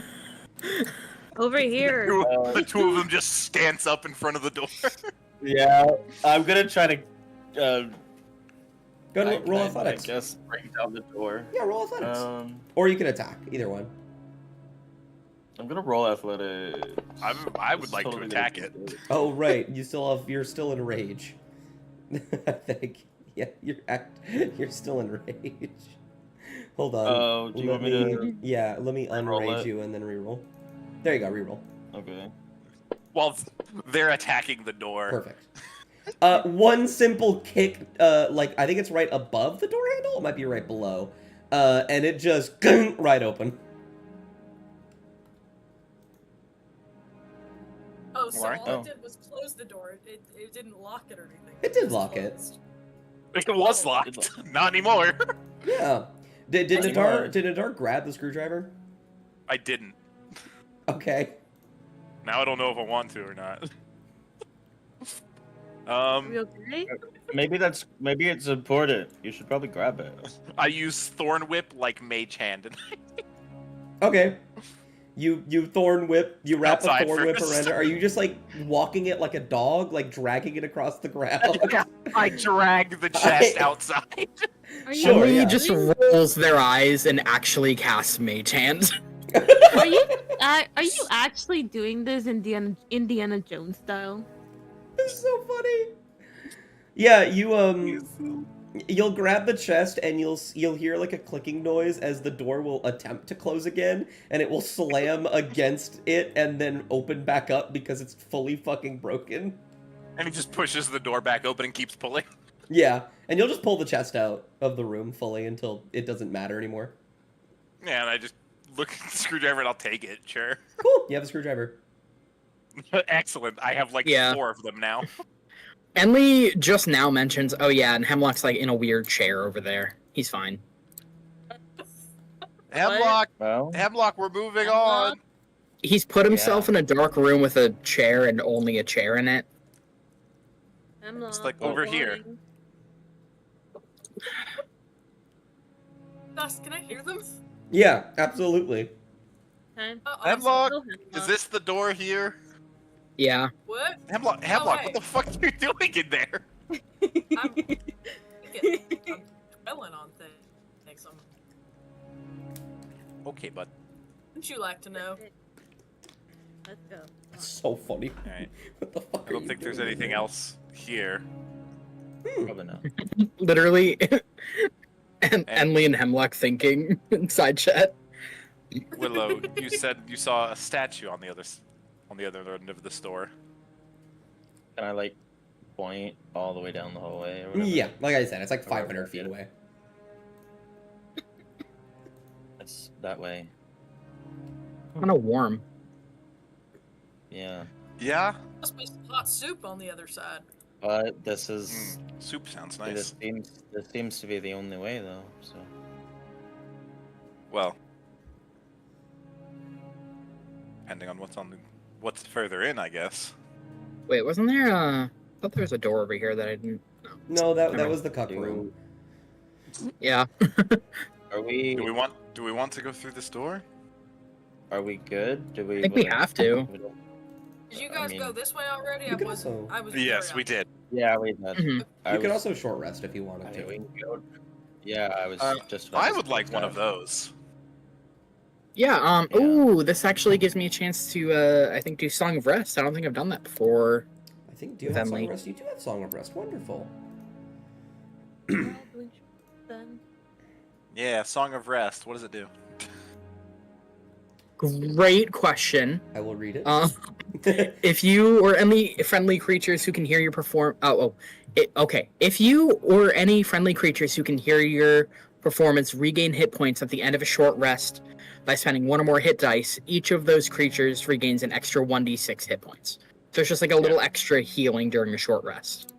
Over here. The two of them just stance up in front of the door. yeah, I'm gonna try to. Go ahead, roll I athletics. guess break down the door. Yeah, roll athletics. Um, Or you can attack, either one. I'm gonna roll athletics. I would like to attack it. Oh right, you're still in rage. I think. Yeah, you're still in rage. Hold on. Oh, do you want me to? Yeah, let me Re-roll unrage it? you and then reroll. There you go, reroll. Okay. While they're attacking the door. Perfect. One simple kick, like I think it's right above the door handle. It might be right below, and it just right open. Oh, so Alright. all Oh. it did was close the door. It didn't lock it or anything. It did just lock it. closed. It was locked. Not anymore. Yeah. Did That's Nadar smart. did Nadar grab the screwdriver? I didn't. Okay. Now I don't know if I want to or not. Are we okay? Maybe it's important. You should probably grab it. I use Thorn Whip like Mage Hand. Okay. You thorn whip. You wrap Outside a thorn whip first. around it. Are you just like walking it like a dog, like dragging it across the ground? I drag the chest outside. Are you, Sure, Emily yeah. just rolls their eyes and actually casts Mage Hand. are you actually doing this Indiana Jones style? It's so funny. Yeah, you'll grab the chest and you'll hear like a clicking noise as the door will attempt to close again, and it will slam against it and then open back up because it's fully fucking broken. And he just pushes the door back open and keeps pulling. Yeah, and you'll just pull the chest out of the room fully until it doesn't matter anymore. Yeah, and I just look at the screwdriver and I'll take it, sure. Cool, you have a screwdriver. Excellent. I have like Yeah. 4 of them now. Emily just now mentions, oh yeah, and Hemlock's like in a weird chair over there. He's fine. Hemlock, Well, Hemlock, we're moving Hemlock? on. He's put himself in a dark room with a chair and only a chair in it. Hemlock, like good over here. morning. Dust, can I hear them? Yeah, absolutely. Time. Oh, Hemlock, Go, is Hemlock. this the door here? Yeah. What? Hemlock, Oh, Hemlock, hey. what the fuck are you doing in there? I'm dwelling on things. Okay, bud. Wouldn't you like to know? Let's go. That's so funny. All right. What the fuck I don't think there's anything else here. probably not. Literally, and Enley and Hemlock thinking inside chat. Willow, you said you saw a statue on the other end of the store. Can I like point all the way down the hallway or whatever? Yeah, like I said, it's like Okay, 500 feet yeah. away. It's that way. Kind of warm. Yeah. Yeah. Must be some hot soup on the other side. But this is Soup sounds this nice. seems to be the only way though. So Well, depending on what's further in, I guess. Wait, wasn't there I thought there was a door over here that I didn't. No, that Never was the cuck room. Yeah. are we Do we want to go through this door? are we good? Do we I think we have to. we don't- Did you I guys mean- go this way already? You can also- I was Yes, very we did. Yeah, we did. Mhm. I You could was- also short rest if you wanted I to. mean, we can go. Yeah, I was just. about I to would like suggest one of that. those. Yeah. Yeah. Ooh, this actually gives me a chance to, I think, do Song of Rest. I don't think I've done that before. I think, do you With have Song Emily. of Rest? You do have Song of Rest. Wonderful. Doing then. Yeah, Song of Rest. What does it do? Great question. I will read it. If you or any friendly creatures who can hear your okay. If you or any friendly creatures who can hear your performance regain hit points at the end of a short rest by spending one or more hit dice, each of those creatures regains an extra 1d6 hit points. So it's just like a little extra healing during a short rest.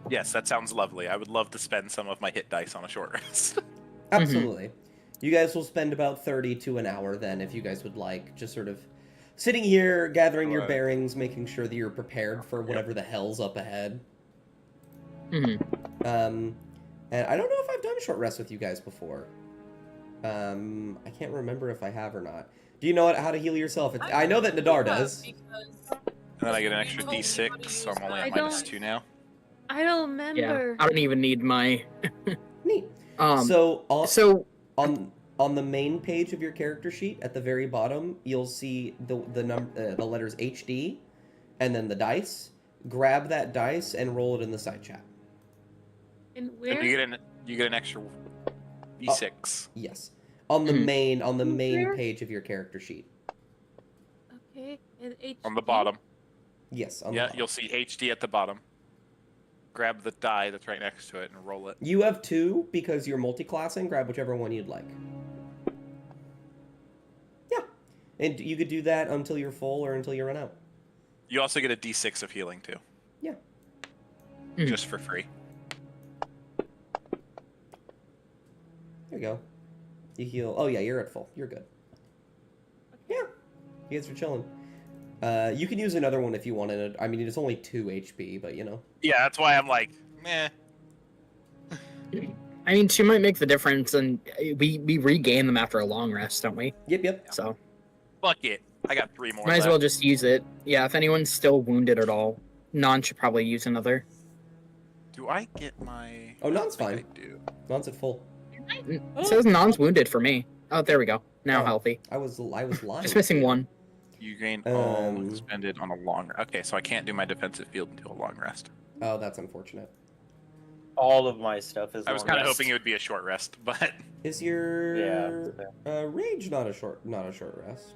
Yes, that sounds lovely. I would love to spend some of my hit dice on a short rest. Absolutely. You guys will spend about 30 to an hour then, if you guys would like. Just sort of sitting here, gathering your Right. bearings, making sure that you're prepared for whatever the hell's up ahead. hmm And I don't know if I've done short rest with you guys before. I can't remember if I have or not. Do you know how to heal yourself? I know that Nadar does. Because And then I get an extra You told me d6, how to so I'm use only that. at I minus don't- 2 now. I don't Yeah. remember. I don't even need my. Neat. So So on the main page of your character sheet at the very bottom, you'll see the letters HD, and then the dice. Grab that dice and roll it in the side chat. And And where? you get an extra d6. Yes, on the Mhm. main Where? page of your character sheet. Okay. And HD? On the bottom. Yes, on the Yeah, bottom. you'll see HD at the bottom. Grab the die that's right next to it and roll it. You have two because you're multi-classing. Grab whichever one you'd like. Yeah, and you could do that until you're full or until you run out. You also get a d6 of healing too. Yeah. Mhm. Just for free. There you go. You heal. Oh yeah, you're at full. You're good. Yeah, you guys are chilling. You can use another one if you wanted. I mean, it's only 2 HP, but you know. Yeah, that's why I'm like, meh. I mean, she might make the difference, and we regain them after a long rest, don't we? Yep. So Fuck it. I got 3 more might as left. well just use it. Yeah, if anyone's still wounded at all, Non should probably use another. Do I get my... Oh, Non's I think fine. I do. Non's at full. It says Non's wounded for me. Oh, there we go. Now Oh. healthy. I was lying. Just missing one. You gain all Um, expended on a long... Okay, so I can't do my defensive field until a long rest. Oh, that's unfortunate. All of my stuff is. I was long kind of rest. hoping it would be a short rest, but... Is your Yeah. rage not a short rest?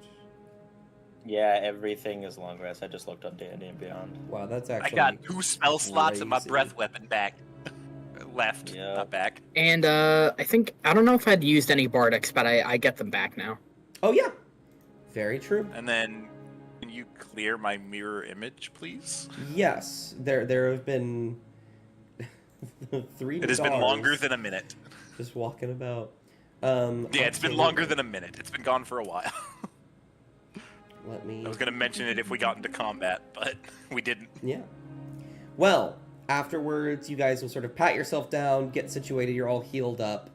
Yeah, everything is long rest. I just looked up D&D and Beyond. Wow, that's I actually. got 2 spell slots and my crazy. breath weapon back. Left, Yeah. not back. And I don't know if I'd used any bardics, but I get them back now. Oh yeah, very true. And then, can you clear my mirror image, please? Yes, there have been 3. It has been Nadars longer than a minute. just walking about. Yeah, it's been longer than a minute. It's been gone for a while. Let me... I was gonna mention it if we got into combat, but we didn't. Yeah. Well, afterwards, you guys will sort of pat yourself down, get situated, you're all healed up.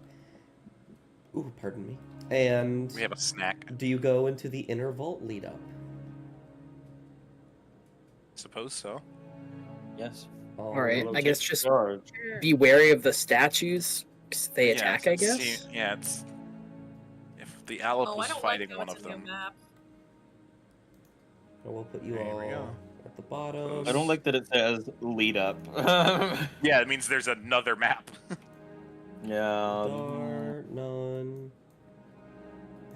Ooh, pardon me. And... We have a snack. do you go into the inner vault lead up? Suppose so. Yes. Alright, I guess just Charge. be wary of the statues. 'Cause they Yeah, attack, I guess. yeah, it's... If the Alep Oh, I was don't fighting like one those of in your them... map. And we'll put you There we go. all at the bottom. I don't like that it says lead up. Yeah, it means there's another map. Yeah. Dar, None,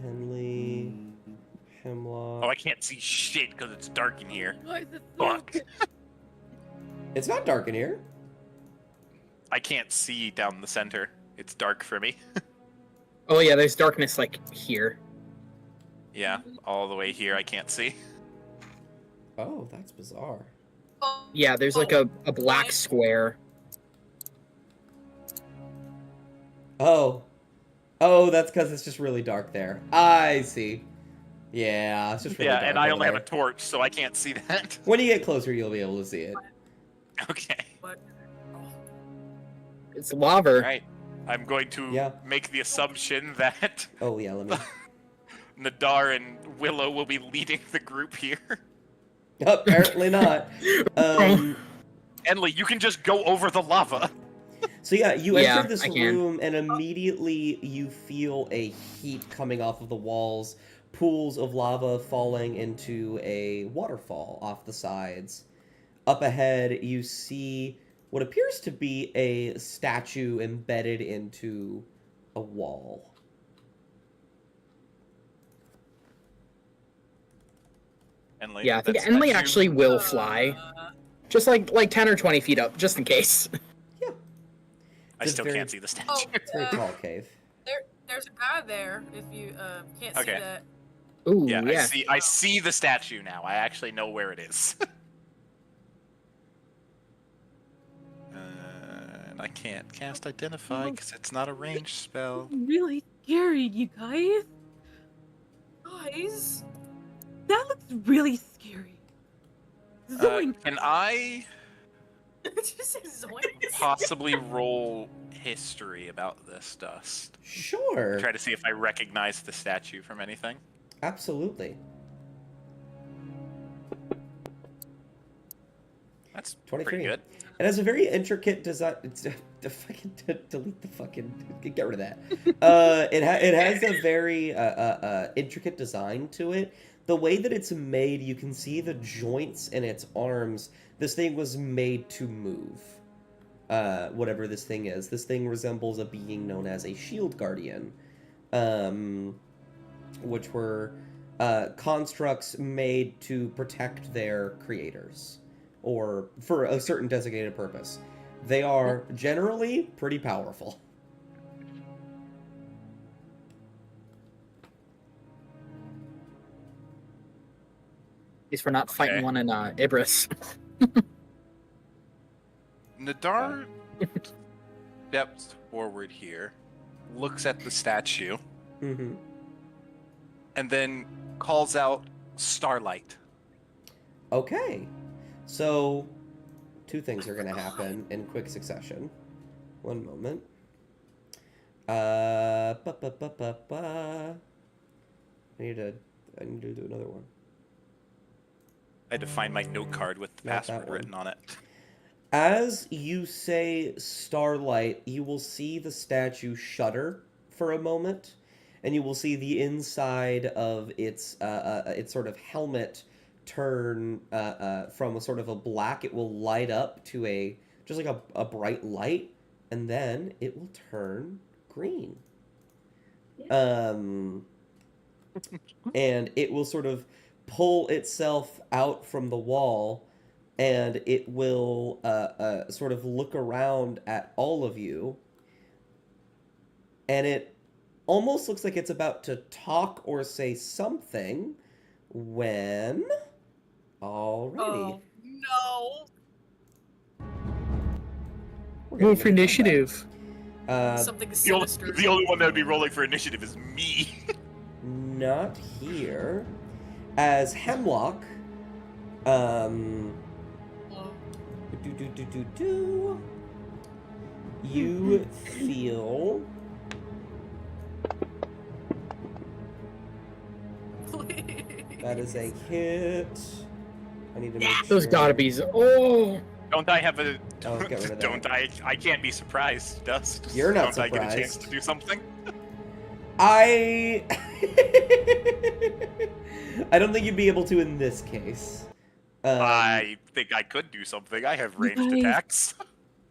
Henley, Hemlock. Oh, I can't see shit because it's dark in here. Why is it so Fuck. It's not dark in here. I can't see down the center. It's dark for me. Oh yeah, there's darkness like here. Yeah, all the way here I can't see. Oh, that's bizarre. Oh, Yeah, there's like a black square. Oh. Oh, that's because it's just really dark there. I see. Yeah, it's just really Yeah, dark and I over only have a there. torch, so I can't see that. When you get closer, you'll be able to see it. Okay. but oh, It's lava. Alright. I'm going to Yeah. make the assumption that Oh, yeah, let me... Nadar and Willow will be leading the group here. Apparently not. Enley, you can just go over the lava. So yeah, you Yeah, enter this I can. room and immediately you feel a heat coming off of the walls, pools of lava falling into a waterfall off the sides. Up ahead, you see what appears to be a statue embedded into a wall. Enley, Yeah, I think that's Enley you. actually will fly. Just like 10 or 20 feet up, just in case. I It's still very- can't see the statue. oh It's a very tall cave. there's a guy there. If you can't see Okay. that. Ooh, Yeah, yeah. I see the statue now. I actually know where it is. And I can't cast Identify because it's not a ranged spell. really scary, you guys. Guys, That looks really scary. Zoink. Can I just say zoinks. possibly roll history about this dust? Sure. Try to see if I recognize the statue from anything. Absolutely. That's 23. pretty good. It has a very intricate design. It's fucking delete the fucking get rid of that. It has a very intricate design to it. The way that it's made, you can see the joints in its arms. This thing was made to move. Whatever this thing is, this thing resembles a being known as a shield guardian, which were constructs made to protect their creators, or for a certain designated purpose. They are generally pretty powerful. At least we're not fighting Okay. one in Ibris. Nadar steps forward here, looks at the statue, Mm-hmm. and then calls out Starlight. Okay, so two things are going to happen in quick succession. One moment. I need to do another one. I had to find my note card with the Not that password one. written on it. As you say Starlight, you will see the statue shudder for a moment, and you will see the inside of its sort of helmet turn from a sort of a black. It will light up to just like a bright light, and then it will turn green. And it will sort of pull itself out from the wall, and it will sort of look around at all of you, and it almost looks like it's about to talk or say something when... Alrighty. Oh no! We're gonna Roll get for into initiative. Something The only, sinister. the only one that would be rolling for initiative is me. Not here. As Hemlock, you feel that is a hit. I need to make sure. Those gotta be. Oh. Don't I have a? Oh, get rid of that. Don't I? I can't be surprised, Dust. You're not Don't I get a chance surprised. to do something? I don't think you'd be able to in this case. I think I could do something. I have ranged guys- attacks.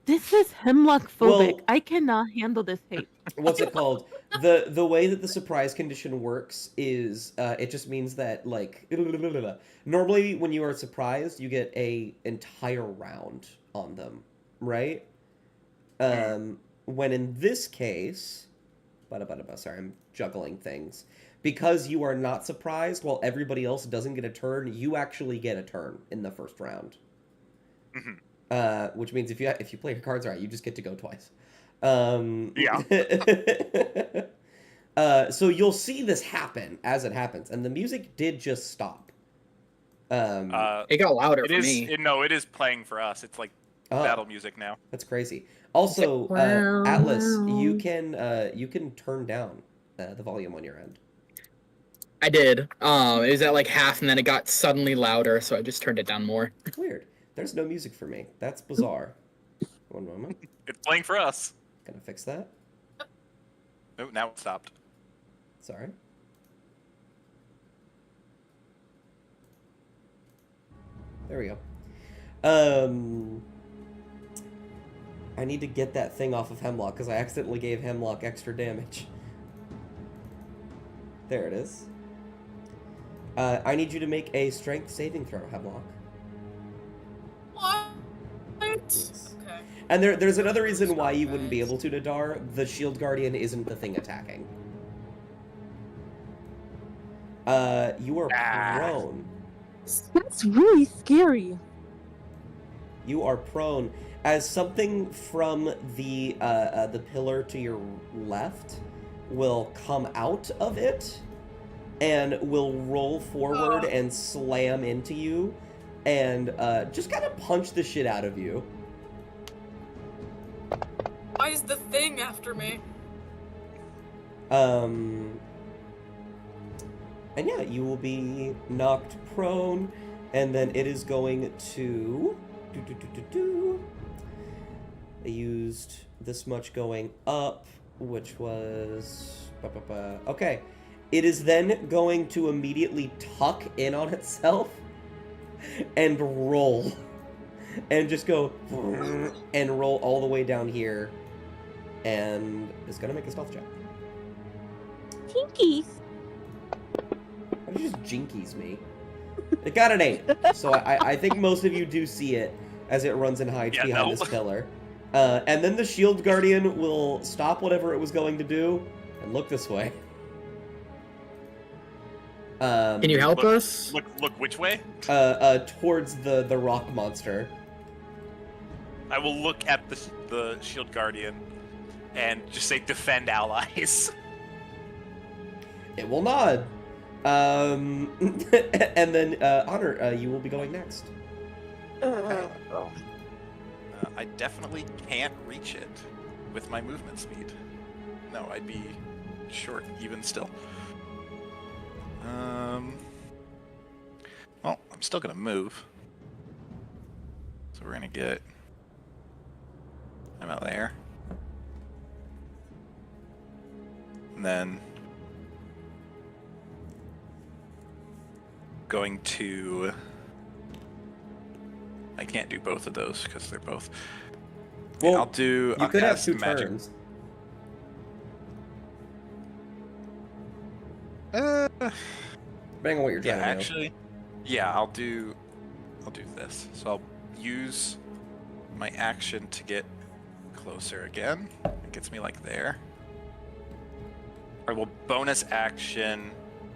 This is hemlock phobic. Well- I cannot handle this hate. What's it called? The way that the surprise condition works is it just means that like normally when you are surprised you get a entire round on them, right? When in this case, sorry, I'm juggling things. Because you are not surprised while everybody else doesn't get a turn, you actually get a turn in the first round. Mhm. Which means if you play your cards right, you just get to go twice. Yeah. So you'll see this happen as it happens, and the music did just stop. It got louder It for is. me. No, it is playing for us. It's like Oh, battle music now. that's crazy. Also, Atlas, you can turn down the volume on your end. I did. It was at like half, and then it got suddenly louder, so I just turned it down more. Weird. There's no music for me. That's bizarre. One moment. It's playing for us. Gonna fix that. Oh, now it stopped. Sorry. There we go. I need to get that thing off of Hemlock because I accidentally gave Hemlock extra damage. There it is. I need you to make a strength saving throw, Hemlock. What? Yes. Okay. And there's another reason why you wouldn't be able to, Nadar. The Shield Guardian isn't the thing attacking. You are prone. That's really scary. You are prone. As something from the pillar to your left will come out of it and will roll forward and slam into you and just kind of punch the shit out of you. Why is the thing after me? And yeah, you will be knocked prone, and then it is going to... I used this much going up, which was... Okay. It is then going to immediately tuck in on itself and roll. And just go... and roll all the way down here. And is going to make a stealth check. Jinkies. Why did you just jinkies me? It got an 8, so I think most of you do see it as it runs and hides behind this pillar. And then the Shield Guardian will stop whatever it was going to do and look this way. Can you help us? Look which way? Towards the rock monster. I will look at the Shield Guardian and just say defend allies. It will nod. And then, Honor, you will be going next. I definitely can't reach it with my movement speed. No, I'd be short even still. Well, I'm still gonna move. So we're gonna get... I'm out there. And then... going to... I can't do both of those because they're both... Well, I'll do... You I'll could have cast 2 magic. turns. Depending on what you're Yeah, trying to actually, yeah, I'll do this. So I'll use my action to get closer again. It gets me like there. I will bonus action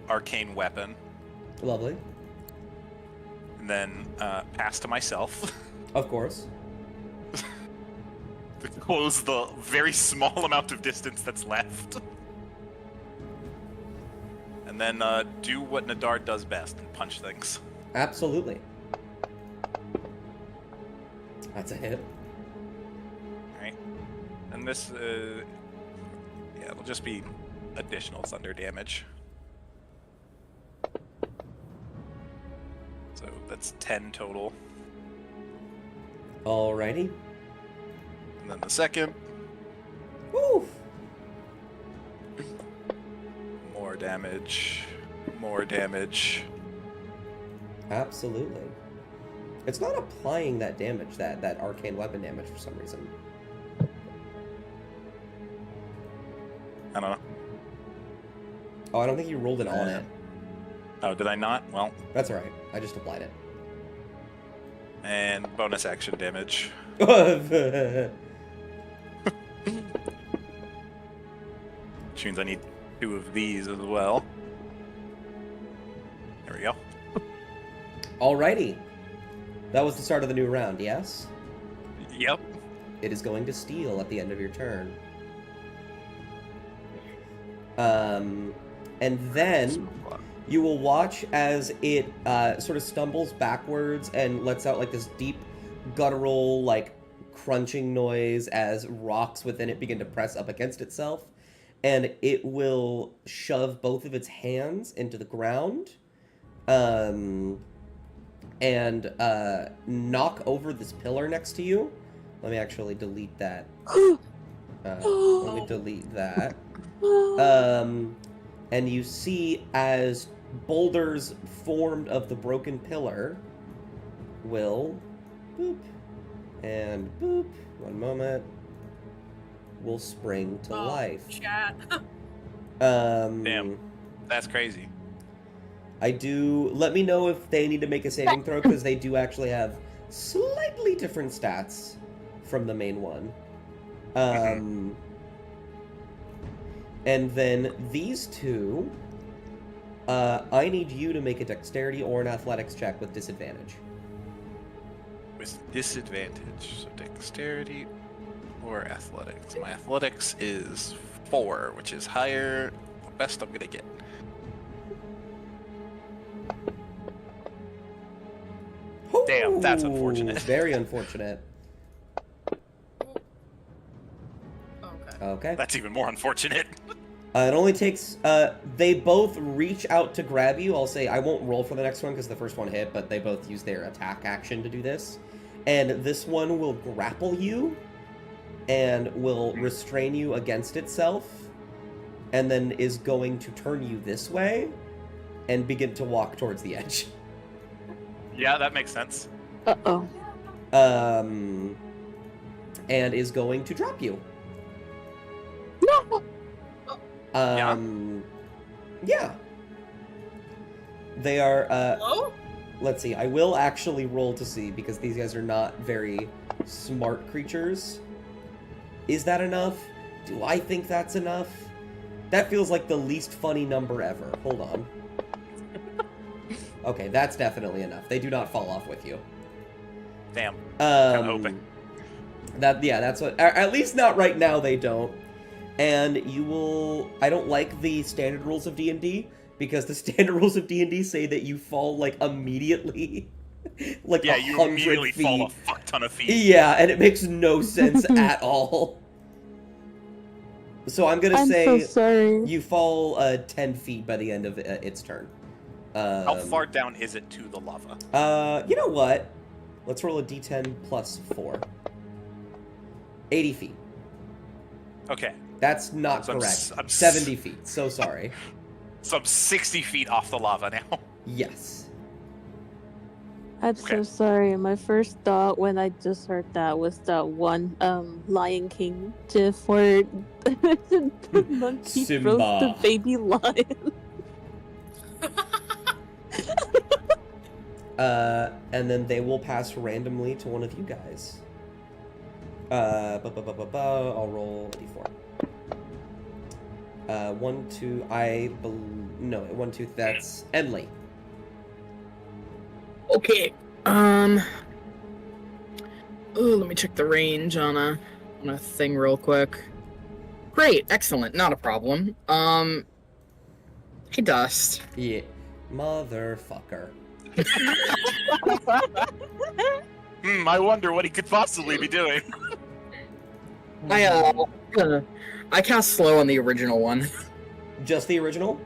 arcane weapon, do. Lovely. and then pass to myself. Of course. to close the very small amount of distance that's left. And then do what Nadar does best and punch things. Absolutely. That's a hit. Alright. And this, yeah, it'll just be additional thunder damage. So that's 10 total. Alrighty. And then the second, Woo! more damage, more damage. Absolutely. It's not applying that damage, that arcane weapon damage for some reason. I don't know. Oh, I don't think you rolled it on it. Oh, did I not? Well, That's alright. I just applied it. and bonus action damage. Alrighty. Which means I need 2 of these as well. There we go. That was the start of the new round, yes? Yep. It is going to steal at the end of your turn. And then you will watch as it sort of stumbles backwards and lets out like this deep guttural like crunching noise as rocks within it begin to press up against itself, and it will shove both of its hands into the ground and knock over this pillar next to you. Let me actually delete that. Let me delete that. And you see as boulders formed of the broken pillar will boop and boop. One moment. Will spring to life. Chat. Damn. That's crazy. I do. Let me know if they need to make a saving throw, because they do actually have slightly different stats from the main one. And then these two, I need you to make a dexterity or an athletics check with disadvantage. With disadvantage. So dexterity or athletics. My athletics is 4, which is higher. The best I'm gonna get. Damn, that's unfortunate. Very unfortunate. Okay. Okay. That's even more unfortunate. It only takes. They both reach out to grab you. I'll say I won't roll for the next one because the first one hit, but they both use their attack action to do this. And this one will grapple you and will restrain you against itself, and then is going to turn you this way and begin to walk towards the edge. Yeah, that makes sense. Uh-oh. And is going to drop you. No! Yeah. They are, Hello? let's see, I will actually roll to see, because these guys are not very smart creatures. Is that enough? Do I think that's enough? That feels like the least funny number ever. Hold on. Okay, that's definitely enough. They do not fall off with you. Damn. Kinda hoping. That's what, at least not right now they don't. And you will, I don't like the standard rules of D&D, because the standard rules of D&D say that you fall, like, immediately. Like, Yeah, you 100 immediately feet. fall a fuck ton of feet. Yeah, and it makes no sense at all. So I'm gonna say so sorry. you fall 10 feet by the end of its turn. How far down is it to the lava? You know what? Let's roll a d10 plus 4. 80 feet. Okay. That's not So correct. I'm 70 feet. So sorry. So I'm 60 feet off the lava now. Yes. I'm Okay. so sorry. My first thought when I just heard that was that one Lion King gif where the monkey throws the Simba. baby lion. And then they will pass randomly to one of you guys. I'll roll a d4. 1, 2, no, 1, 2, that's Enley. Okay. Ooh, let me check the range on a on a thing real quick. Great, excellent, not a problem. Hey, Dust. Yeah. Motherfucker. I wonder what he could possibly be doing. I cast slow on the original one. Just the original?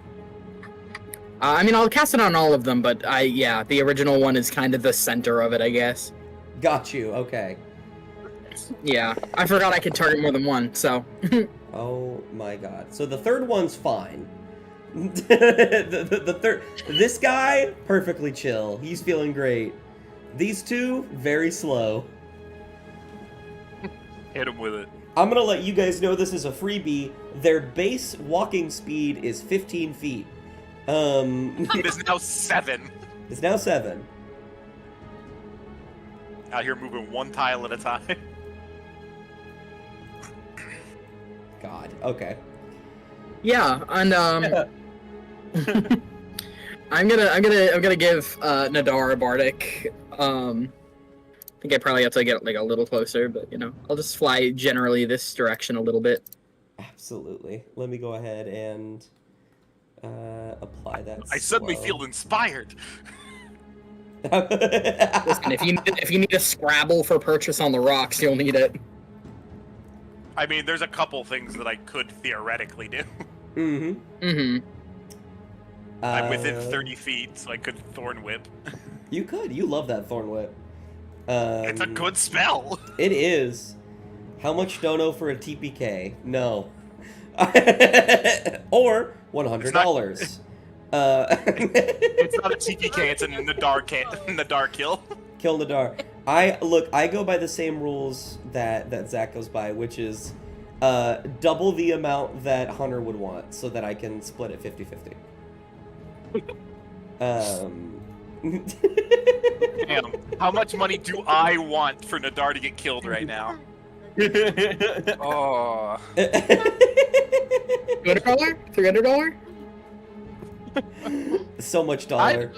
I mean, I'll cast it on all of them, but the original one is kind of the center of it, I guess. Got you, okay. Yeah, I forgot I could target more than one, so. Oh my god. So the third one's fine. the third, this guy, perfectly chill. He's feeling great. These two, very slow. Hit him with it. I'm gonna let you guys know this is a freebie. Their base walking speed is 15 feet. It is now 7. It's now 7. Out here moving one tile at a time. God. Okay. Yeah, and I'm gonna give Nadar a bardic. I think I probably have to get like a little closer, but you know, I'll just fly generally this direction a little bit. Absolutely. Let me go ahead and apply that. I suddenly slow. feel inspired. Listen, if you need a Scrabble for purchase on the rocks, you'll need it. I mean, there's a couple things that I could theoretically do. Mm-hmm. Mm-hmm. I'm within 30 feet, so I could Thorn Whip. You could. You love that Thorn Whip. It's a good spell. It is. How much dono for a TPK? No. Or $100. It's not a TPK, it's a Nadar kill. Kill Nadar. I go by the same rules that Zach goes by, which is double the amount that Hunter would want, so that I can split it 50-50. Damn. How much money do I want for Nadar to get killed right now? Oh. $200? $300? So much dollar.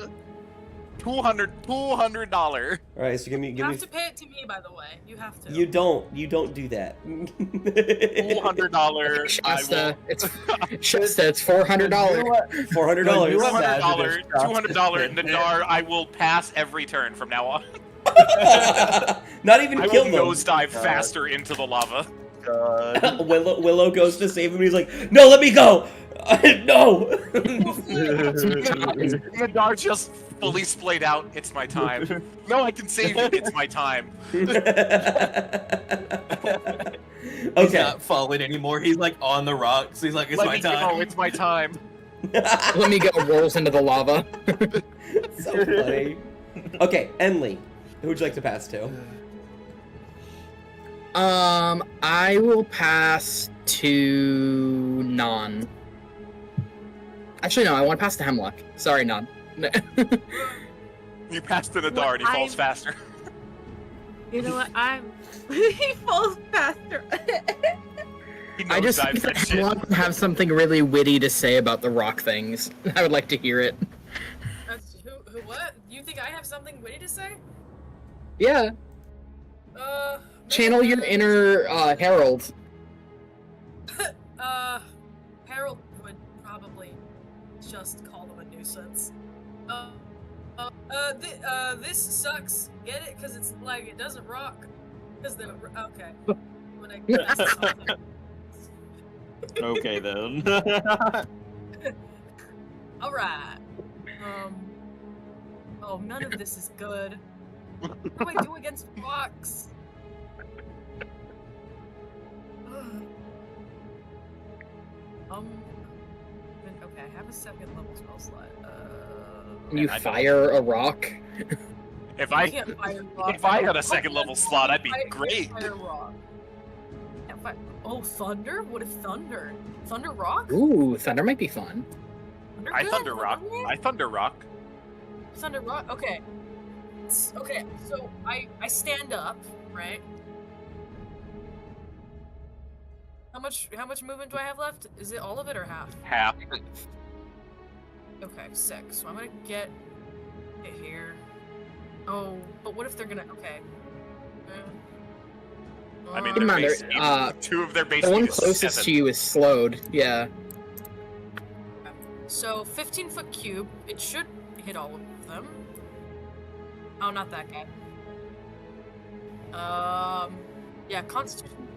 $200. All right, so give me. You have to pay it to me, by the way. You have to. You don't do that. $200. Shasta, it's $400. $400. $200 Nadar. I will pass every turn from now on. Not even I kill will them. nosedive faster into the lava. God. Willow goes to save him. He's like, "No, let me go." No. Nadar just fully splayed out. It's my time. No, I can save you. It's my time. He's Okay. not falling anymore. He's like on the rocks. He's like, it's Let my me time. go. It's my time. Let me go, rolls into the lava. So funny. Okay, Enley, who would you like to pass to? I will pass to Non. Actually, no, I want to pass to Hemlock. Sorry, Non. You passed to Nadar and he falls faster. You know what? He falls faster. He I just think nosedives that that shit. Hemlock would have something really witty to say about the rock things. I would like to hear it. Who? What? You think I have something witty to say? Yeah. Channel your inner Herald. Harold would probably just call them a nuisance. This sucks. Get it? Because it's like it doesn't rock. Because the okay. When I guess something. Okay then. All right. Oh, none of this is good. What do I do against rocks? Okay, I have a second level spell slot. You I fire a rock. If I I can't fire rock. if I had a second level slot, I'd be great. Fire rock. Can't fire- Oh, thunder? What if thunder? Thunder rock? Ooh, thunder might be fun. Thunder I good? thunder rock. Thunder? I thunder rock. Thunder rock. Okay. Okay. So I stand up, right? How much movement do I have left? Is it all of it or half? Half. Okay, 6. So I'm gonna get it here. Oh, but what if they're gonna? Okay. I mean, Keep in their mind, base speed, two of their base the speed one is closest 7. to you is slowed. Yeah. So 15-foot cube. It should hit all of them. Oh, not that guy. Yeah, Constitution.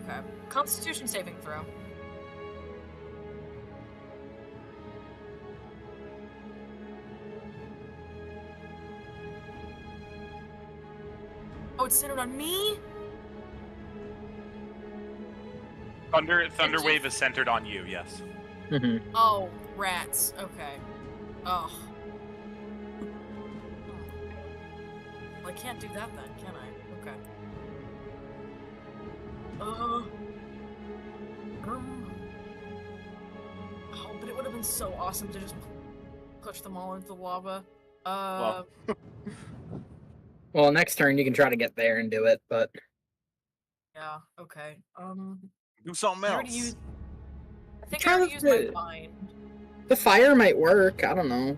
Okay, Constitution saving throw. Oh, it's centered on me? Thunder Wave is centered on you, yes. Hmm. Oh, rats. Okay. Oh. Well, I can't do that then, can I? Okay. Oh, but it would have been so awesome to just push them all into the lava. Well. Well, next turn you can try to get there and do it, but Yeah, okay. Do something I already else. used... I think Try I already with used my the- bind. the fire might work. I don't know.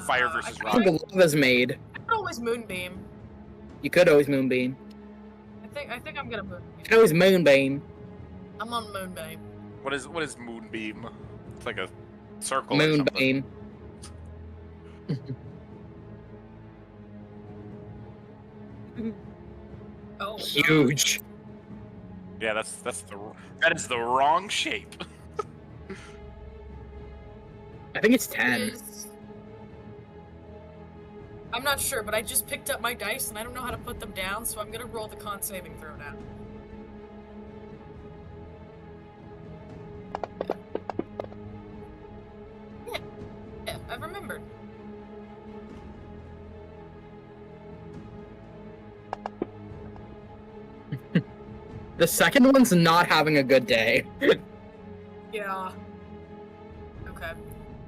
Fire versus I rock. I think the lava's made. could always moonbeam. You could always moonbeam. I think I'm gonna moonbeam. You could always moonbeam. I'm on moonbeam. What is Moonbeam? It's like a circle or something. Moonbeam. Oh, Huge. Yeah, that is the wrong shape. I think it's it 10. is... I'm not sure, but I just picked up my dice and I don't know how to put them down, so I'm gonna roll the con saving throw now. Yeah, I've remembered. The second one's not having a good day. Yeah. Okay.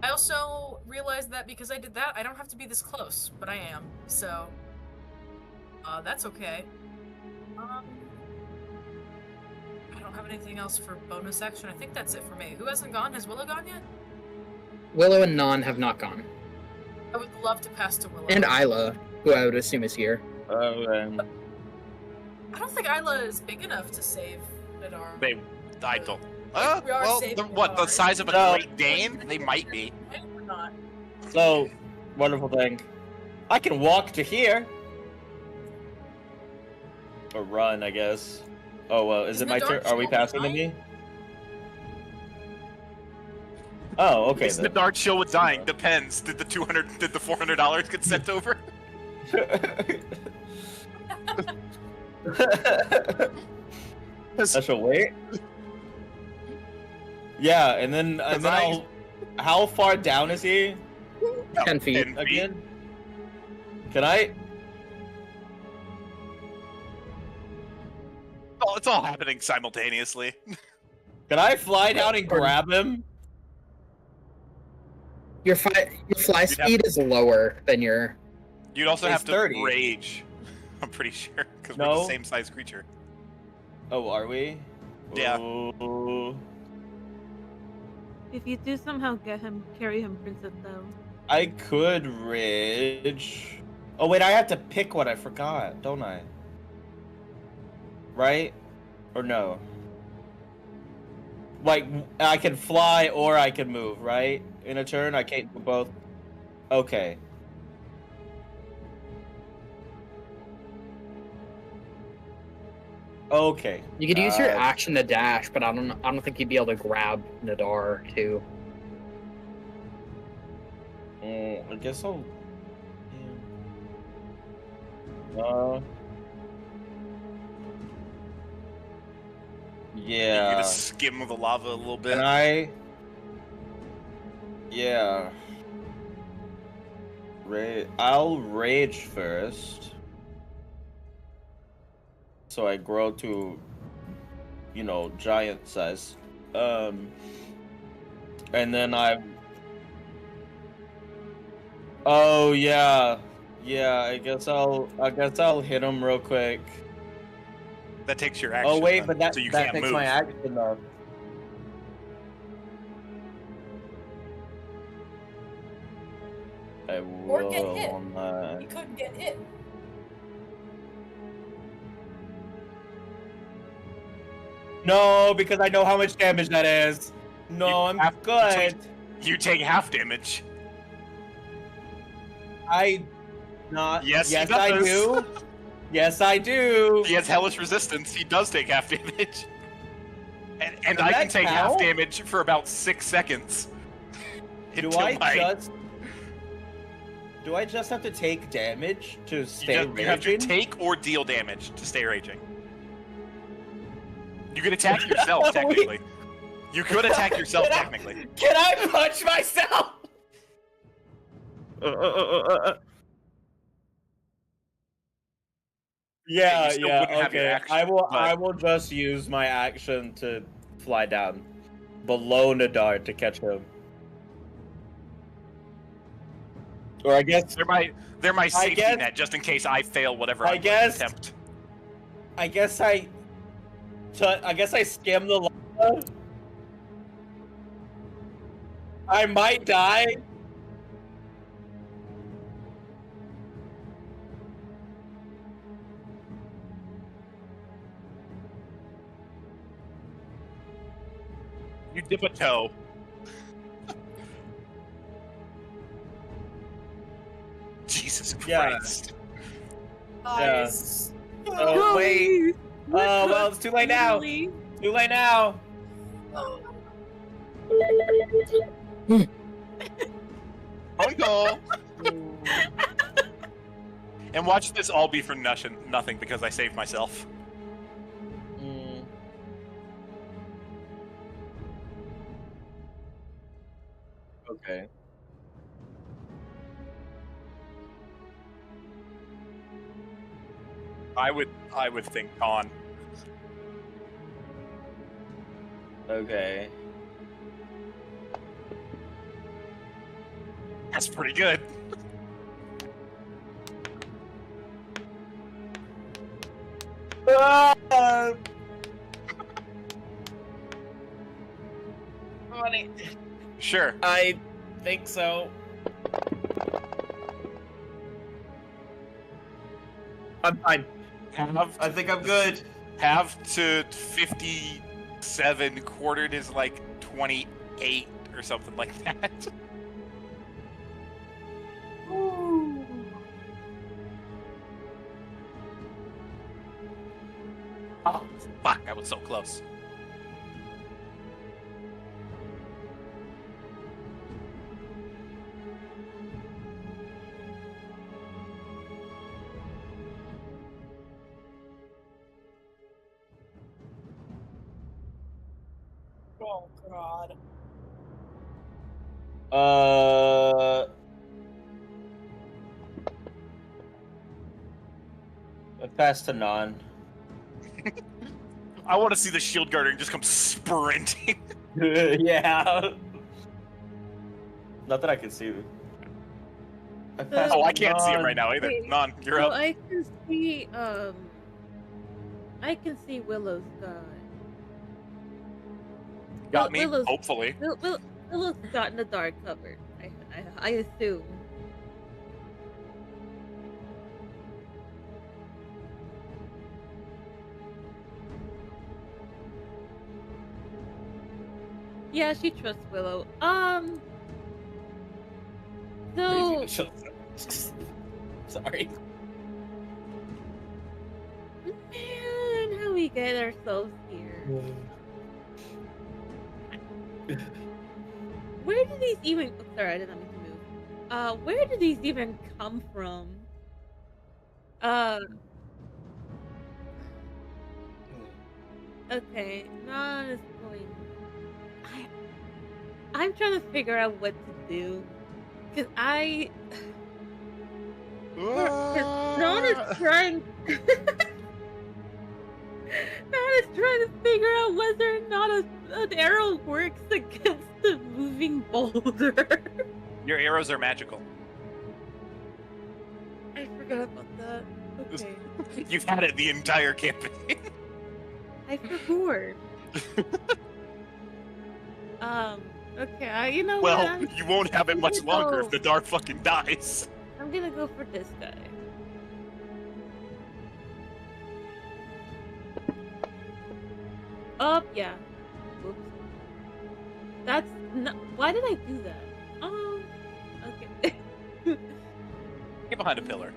I also realized that because I did that, I don't have to be this close, but I am. So, that's okay. I don't have anything else for bonus action. I think that's it for me. Who hasn't gone? Has Willow gone yet? Willow and Non have not gone. I would love to pass to Willow. And Isla, who I would assume is here. Okay. I don't think Isla is big enough to save Nadar. I don't. We are Well, saving what? The Nadar. size of a No. Great Dane? They might be. Or not. So, wonderful thing. I can walk to here. Or run, I guess. Oh, well, is it Isn't my the turn? dark Are we shield passing to dying? me? Oh, okay. Is the Dark Shield with dying? Depends. Did the $400 get sent over? I shall wait. Yeah, and then I'll. How far down is he 10 feet. 10 feet. again? Can I? Oh, it's all happening simultaneously. Can I fly down and grab him? Your fly You'd have- speed is lower than your. You'd also It's have to 30. rage. I'm pretty sure because we're No. the same size creature. Oh, are we? Yeah. Ooh. If you do somehow get him, carry him, Princess, though. I could rage. Oh wait, I have to pick one. I forgot, don't I? Right? Or no? Like I can fly or I can move, right? In a turn, I can't do both. Okay. Okay. You could use your action to dash, but I don't think you'd be able to grab Nadar too. I guess I'll. Yeah. You Yeah. just skim the lava a little bit. Can I? Yeah. I'll rage first. So I grow to, giant size. And then Oh yeah. Yeah, I guess I'll hit him real quick. That takes your action. Oh wait, then, but that so you that can't takes move. my action though. I Or get will hit. on that. You couldn't get hit. No, because I know how much damage that is. No, I'm good. You take half damage. I not. Yes, yes, he does. I do. Yes, I do. He has hellish resistance. He does take half damage. And Does I can that take half count? damage for about 6 seconds. Do I just have to take damage to stay You have to raging? take or deal damage to stay raging. You can attack yourself, technically. You could attack yourself, technically. Can I punch myself? Yeah, Yeah, you still wouldn't have your okay. action, I but- will just use my action to fly down below Nadar to catch him. Or I guess They're my safety guess- net, just in case I fail whatever I I'm going to guess- attempt. I guess I skim the lava. I might die. You dip a toe. Jesus Yeah. Christ. Guys. Oh wait. Oh well, it's too late now. Really? Too late now. Uncle! And watch this all be for nothing because I saved myself. Mm. Okay. I would think on. Okay. That's pretty good. Funny. Sure. I think so. I'm fine. I think I'm good. Half to 57 quartered is like 28 or something like that. Oh, fuck, I was so close. Oh god. I passed to non. I want to see the shield guardian just come sprinting. Yeah. Not that I can see. I passed Oh, I to can't see him non. right now either. Wait, Non, you're So up. I can see I can see Willow's Got me, Willow's hopefully. Willow's gotten the dark covered. I assume. Yeah, she trusts Willow. So Sorry. man, how we get ourselves here? Where do these even? Oh, sorry, I didn't mean to move. Where do these even come from? Okay, not is going. I'm trying to figure out what to do, cause Not is trying. Not is trying to figure out whether or not an arrow works against the moving boulder. Your arrows are magical. I forgot about that. Okay. You've had it the entire campaign. I forgot. Okay, you know what? Well, you won't have it much gonna longer go- if the dart fucking dies. I'm gonna go for this guy. Oh, yeah. Oops. That's no. Why did I do that? Oh, okay. Get behind a pillar.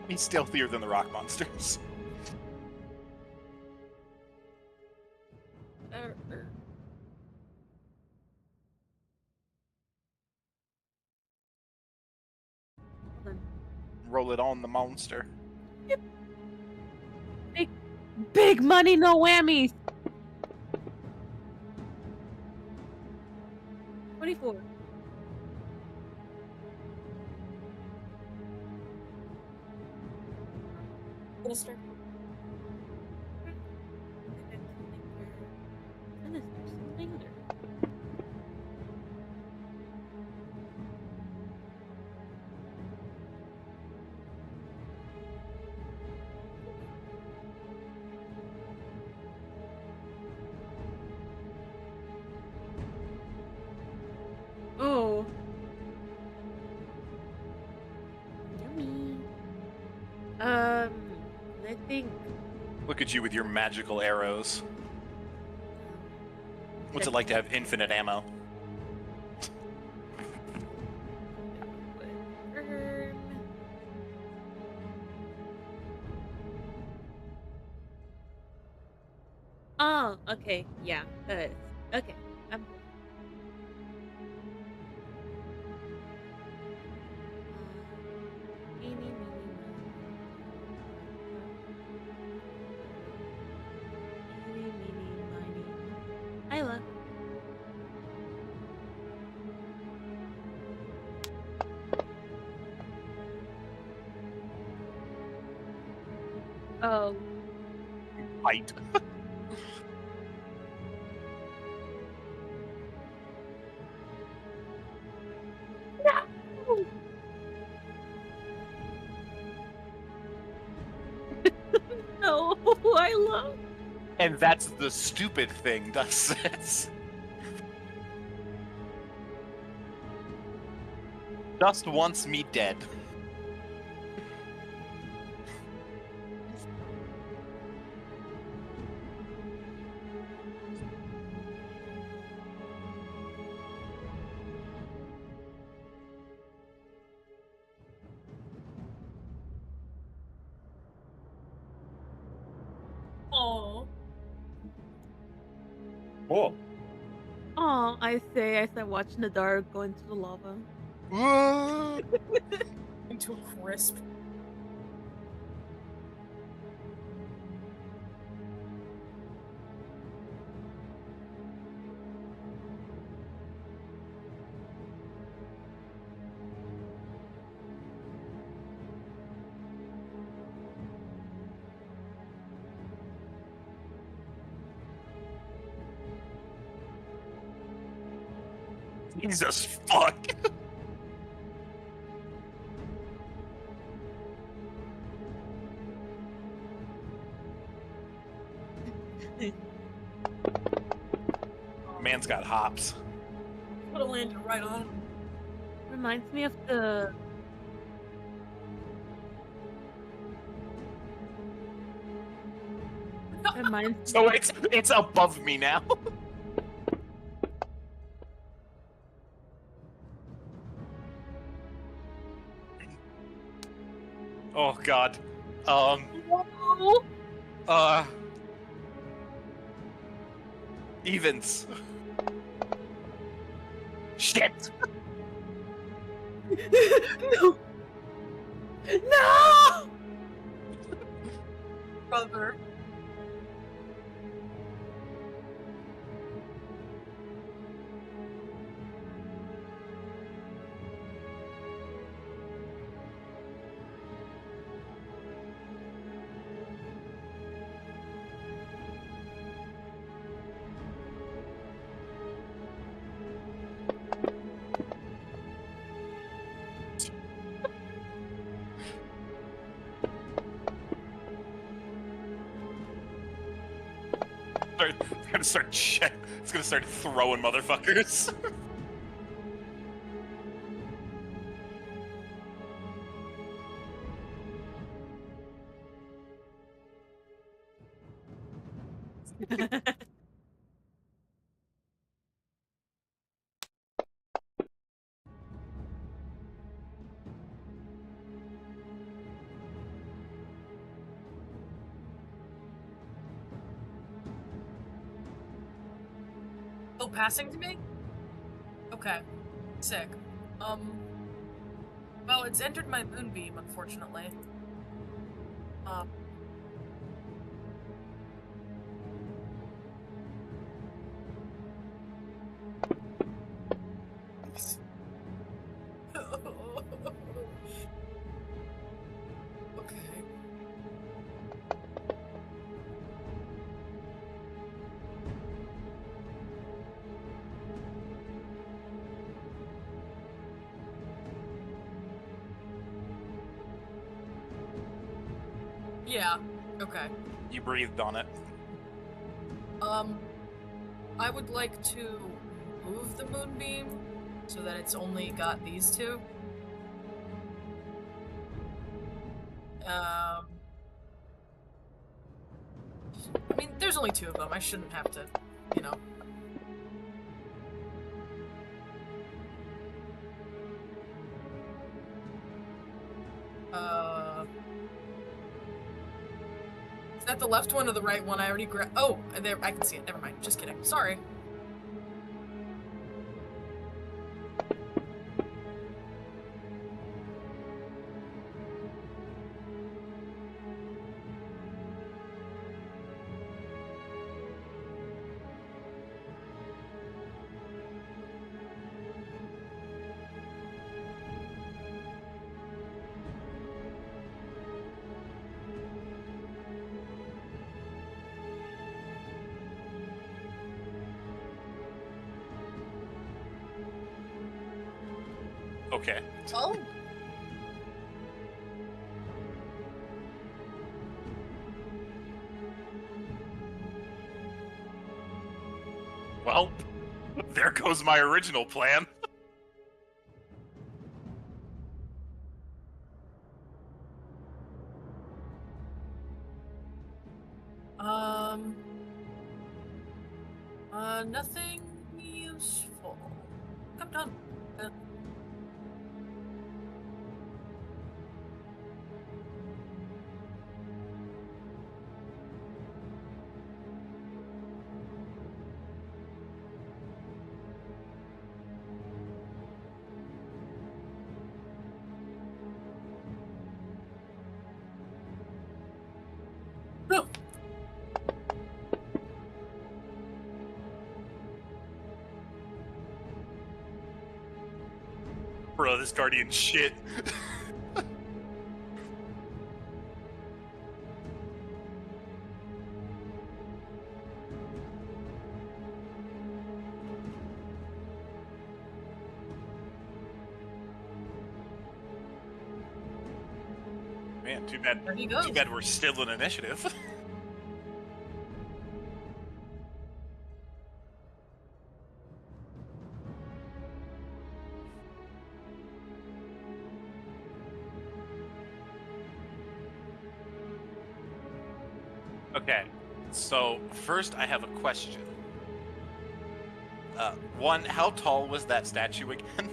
He's stealthier than the rock monsters. Er, er. Roll it on the monster. Big money, no whammies. 24. Gonna start. Oh. Yummy. I think. Look at you with your magical arrows. What's it like to have infinite ammo? Oh, okay, yeah, okay. I'm. Eeny, meeny, miny. Isla. Oh. Fight. No, I love. And that's the stupid thing, does this? Just wants me dead. Oh, Cool. Oh, I say watching the dark go into the lava. into a crisp. Jesus fuck. Man's got hops. Would have landed right on him. Reminds me of the. Reminds. So it's above me now. Oh god. Oh, Evens. Shit. no! No! Brother. It's gonna start throwing motherfuckers. Oh, passing to me? Okay. Sick. Well, it's entered my moonbeam, unfortunately. Okay. Yeah. Okay. You breathed on it. I would like to move the moonbeam so that it's only got these two. I mean, there's only two of them. I shouldn't have to, you know. Is that the left one or the right one? I already oh, there, I can see it. Never mind. Just kidding. Sorry. Okay. Oh. Well, there goes my original plan. Nothing useful. I'm done. No. Bro, this guardian shit. Man, too bad. There he goes. Too bad we're still in initiative. Okay, so first I have a question. One, how tall was that statue again?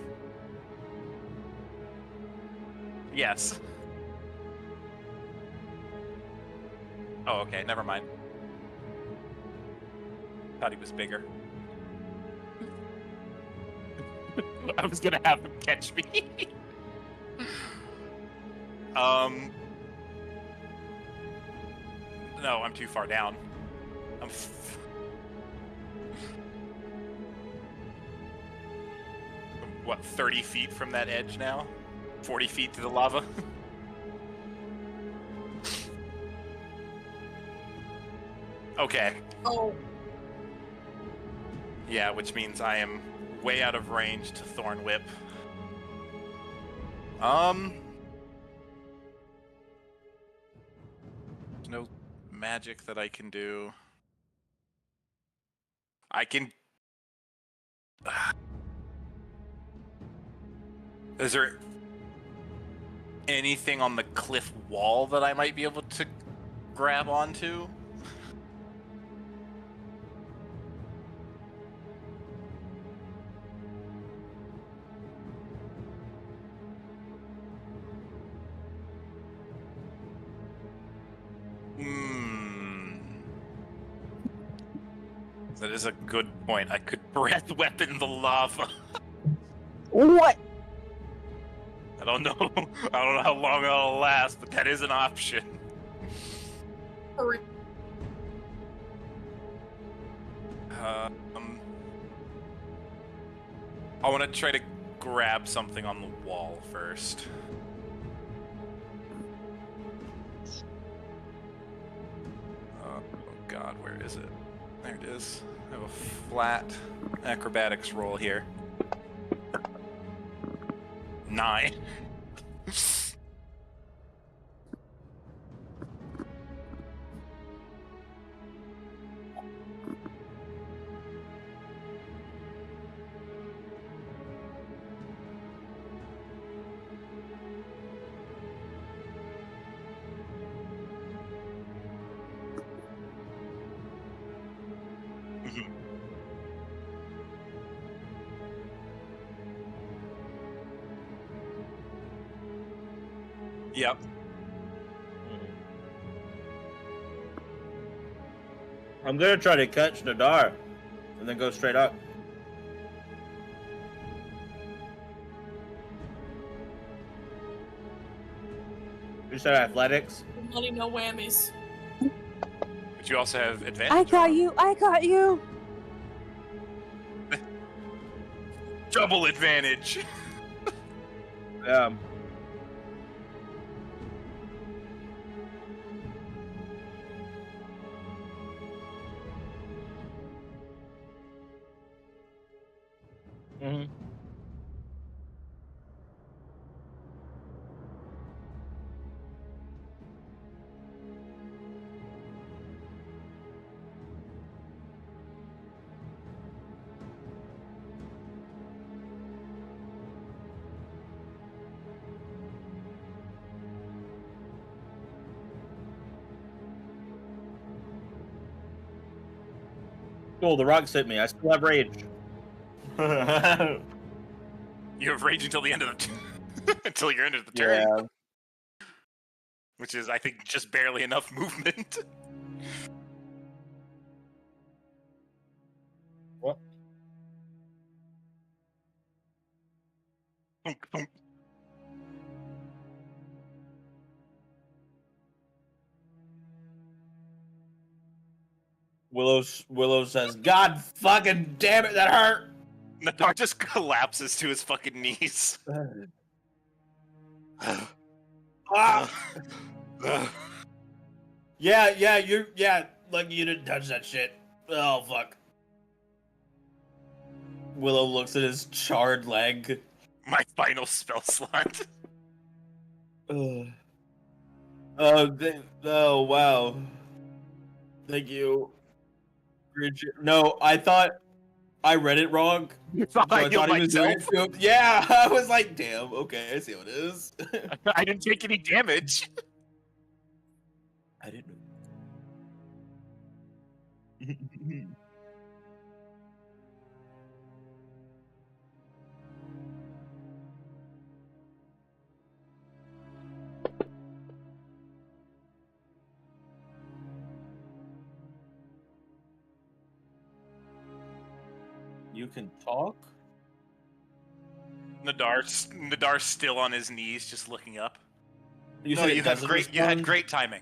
Yes. Oh, okay, never mind. Thought he was bigger. I was gonna have him catch me. No, I'm too far down. I'm what, 30 feet from that edge now? 40 feet to the lava? Okay. Oh. Yeah, which means I am way out of range to Thorn Whip. There's no magic that I can do. I can... Is there anything on the cliff wall that I might be able to grab onto? That is a good point. I could breath weapon the lava. What? I don't know. I don't know how long it'll last, but that is an option. I want to try to grab something on the wall first. Oh god, where is it? There it is. I have a flat acrobatics roll here. 9. Yep. I'm gonna try to catch Nadar, and then go straight up. You said athletics? Money, no whammies. But you also have advantage. I got on you. I got you. double advantage. Yeah. Mm-hmm. Cool, the rocks hit me. I still have rage. You have rage until the end of the until you're end of the turn, Yeah. which is, I think, just barely enough movement. What? Willow says, "God fucking damn it, that hurt." Nadar just collapses to his fucking knees. Ah! Yeah, like you didn't touch that shit. Oh fuck. Willow looks at his charred leg. My final spell slot. Oh, oh wow. Thank you. No, I thought I read it wrong. You thought So I healed he was doing myself? it to him. Yeah, I was like, damn, okay, I see what it is. I didn't take any damage. I didn't know. You can talk? Nadar's still on his knees, just looking up. You No, said it you had doesn't great. You had respond? great timing.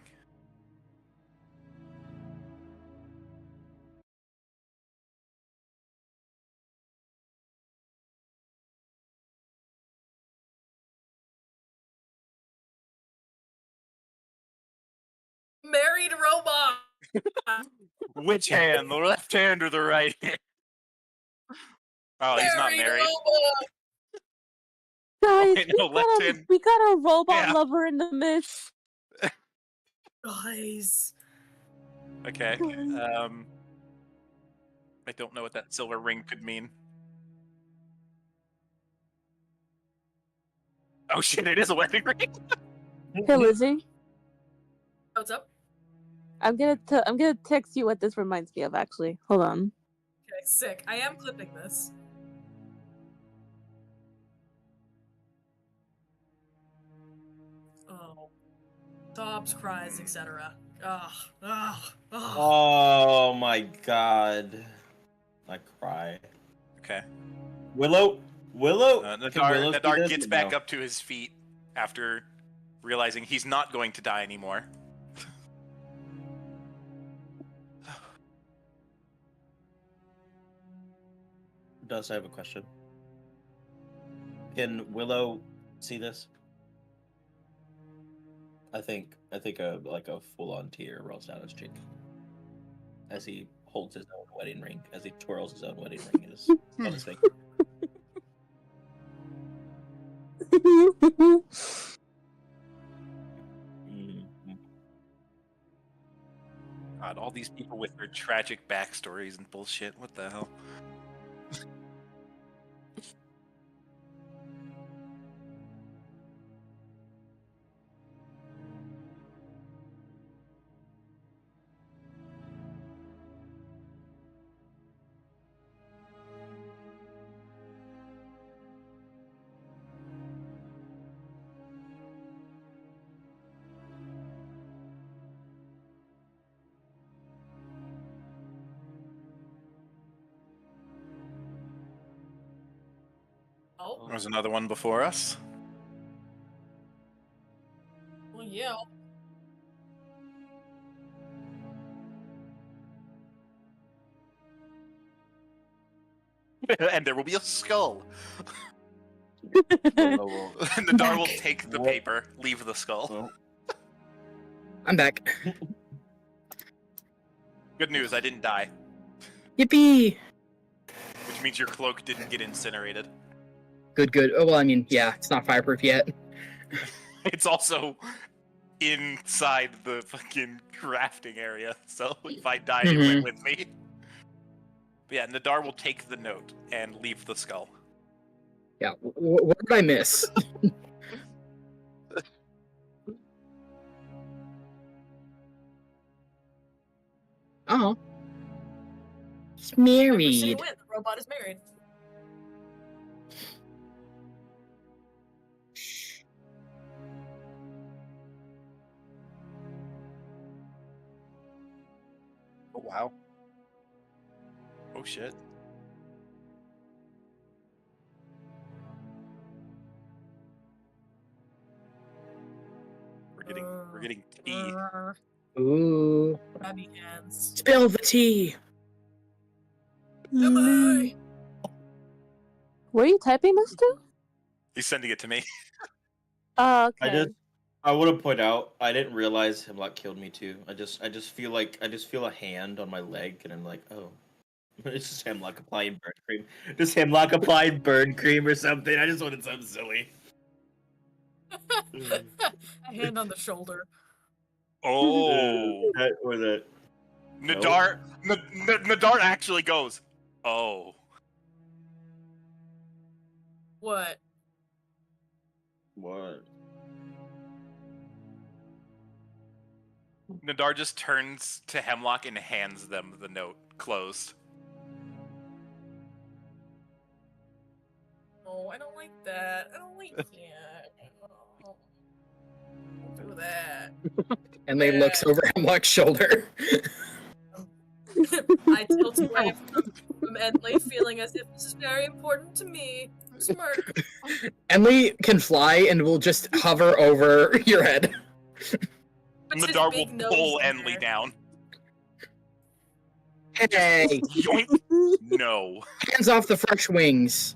Married robot. Which hand? The left hand or the right hand? Oh, he's not married. Robot. Guys, wait, no, left hand. we got a robot Yeah. lover in the midst. Guys. Okay. I don't know what that silver ring could mean. Oh shit! It is a wedding ring. Hey Lizzie, What's up? I'm gonna text you what this reminds me of. Actually, hold on. Okay, sick. I am clipping this. Oh. Sobs, cries, etc. Ugh. Ugh. Ugh. Oh my god. I cry. Okay. Willow. Can Willow see Nadar this gets or back no? up to his feet after realizing he's not going to die anymore. Does I have a question? Can Willow see this? I think a full-on tear rolls down his cheek as he holds his own wedding ring, as he twirls his own wedding ring on his finger. God, all these people with their tragic backstories and bullshit. What the hell? Oh, There's another one before us. well, yeah. And there will be a skull. Willow will- Nadar will Back. take the What? paper, leave the skull. Oh, I'm back. Good news, I didn't die, Yippee! which means your cloak didn't get incinerated. Good. Oh, well, I mean, yeah, it's not fireproof yet. It's also inside the fucking crafting area, so if I died, it went with me. But yeah, Nadar will take the note and leave the skull. Yeah, what did I miss? Oh. He's Like we see married. when the robot is married. Oh wow. Oh shit. We're getting tea. Ooh. Happy hands. Spill the tea. Emily! Were you typing this too? He's sending it to me. Oh, okay. I want to point out I didn't realize Hemlock killed me too. I just feel a hand on my leg and I'm like, oh, it's just Hemlock applying burn cream. Just Hemlock applying burn cream or something. I just wanted something silly. A hand on the shoulder. Oh. Or that. Nadar Nadar actually goes, oh. What? What? Nadar just turns to Hemlock and hands them the note closed. Oh, I don't like that. I don't like that. Oh, don't do that. And they looks over Hemlock's shoulder. I tilt away from Emily, feeling as if this is very important to me. Smirk. Enley can fly and will just hover over your head. Puts his Nadar will big nose pull in Enley there. down. Hey, Yoink. No. hands off the fresh wings.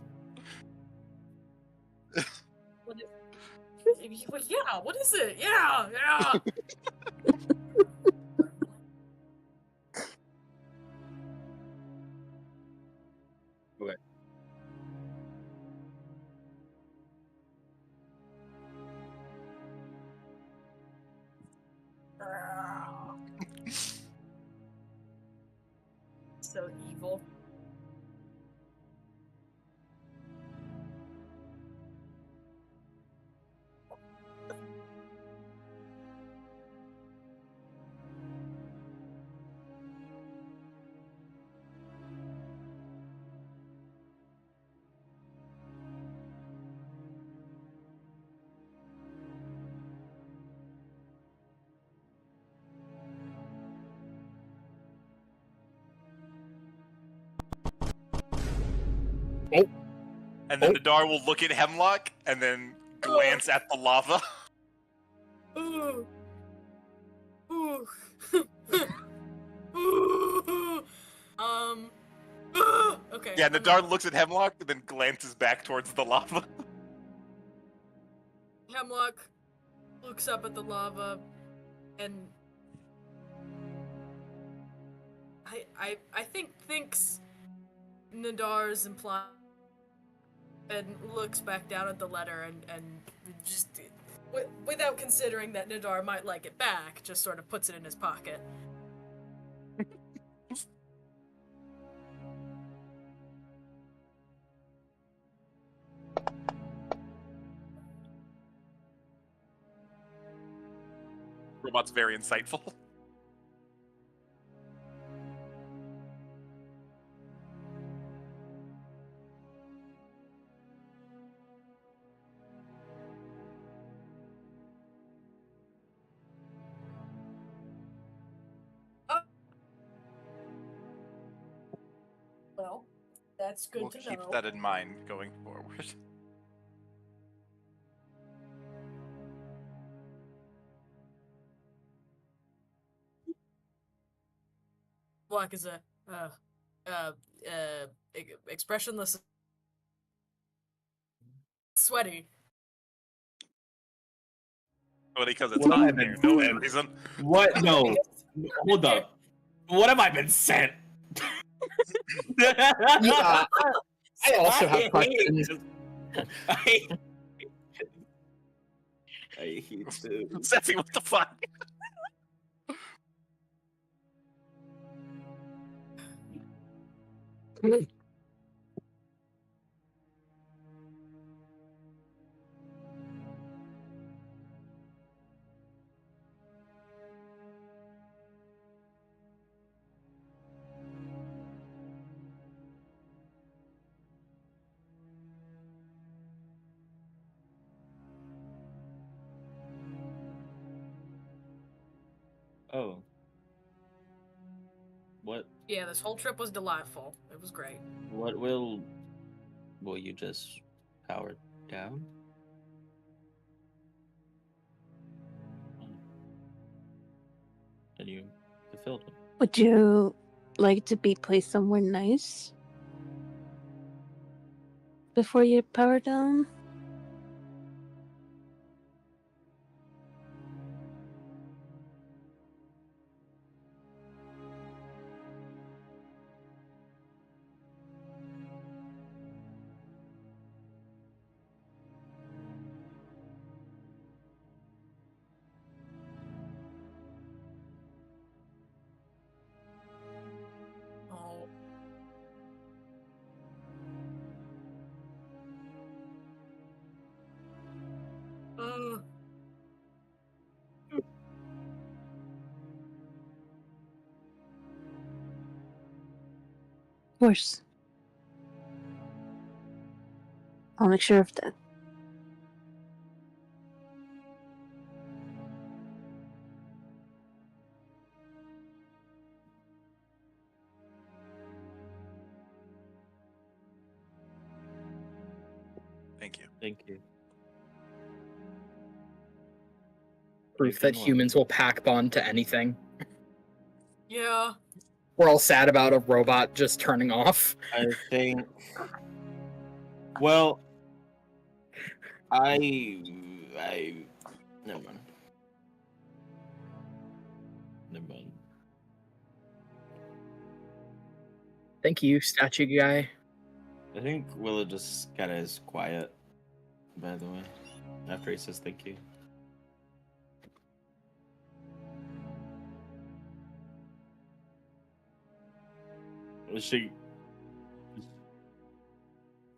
What is, yeah, what is it? Yeah. So evil. And then Nadar will look at Hemlock and then glance at the lava. Ooh. Ooh. Ooh. Okay. Yeah, I'm Nadar not- looks at Hemlock and then glances back towards the lava. Hemlock looks up at the lava, and I think thinks Nadar's implying, and looks back down at the letter and just without considering that Nadar might like it back, just sort of puts it in his pocket. Robot's very insightful. Well, that's good We'll to keep know. that in mind going forward. Black is a expressionless, sweaty. Only because it's What hot have in I here, been no doing? other reason. What? No. Hold up. What have I been sent? Yeah, I also have questions. I hate you. Sassy, what the fuck? Oh. What? Yeah, this whole trip was delightful. It was great. What will you just power down? And you fulfilled it. Would you like to be placed somewhere nice before you power down? Oh. Uh, Of course. I'll make sure of that. Thank you. Thank you. Proof that humans will pack bond to anything. yeah. We're all sad about a robot just turning off. I think. Well, I. Never mind. Never mind. Thank you, statue guy. I think Willow just kind of is quiet. By the way, after he says thank you. Was she?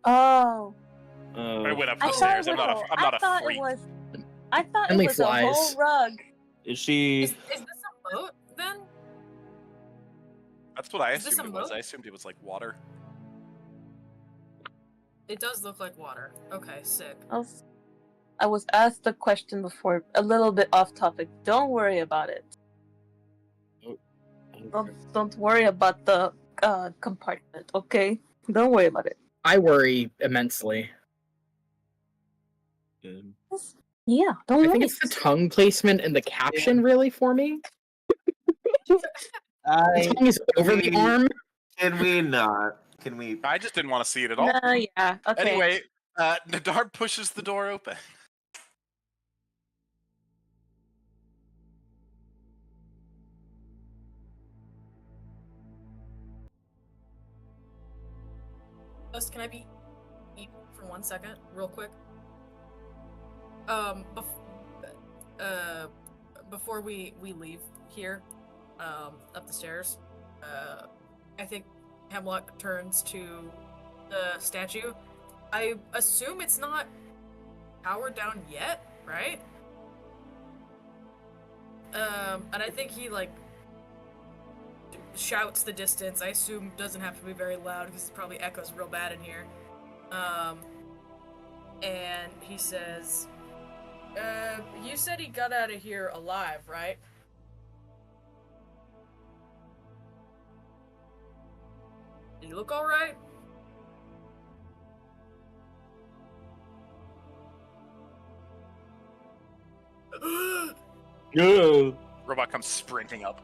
Oh, I went up I the thought stairs. it I'm not was. a, I'm not I a thought freak. it was. I thought Only it was flies. a whole rug. Is she? Is this a boat then? That's what I Is this assumed a it was. moat? I assumed it was like water. It does look like water. Okay, sick. I was asked the question before, a little bit off topic. Don't worry about it. Don't worry about the compartment, okay? Don't worry about it. I worry immensely. Yeah, I don't think worry. it's the tongue placement and the caption really for me. The tongue is over the arm. Can we not? Can we? I just didn't want to see it at all. No, yeah, okay. Anyway, Nadar pushes the door open. Just can I be evil for 1 second, real quick? Before we leave here, up the stairs, I think Hemlock turns to the statue. I assume it's not powered down yet, right? And I think he like shouts the distance. I assume doesn't have to be very loud because it probably echoes real bad in here. And he says, you said he got out of here alive, right? Did he look alright? No. Robot comes sprinting up.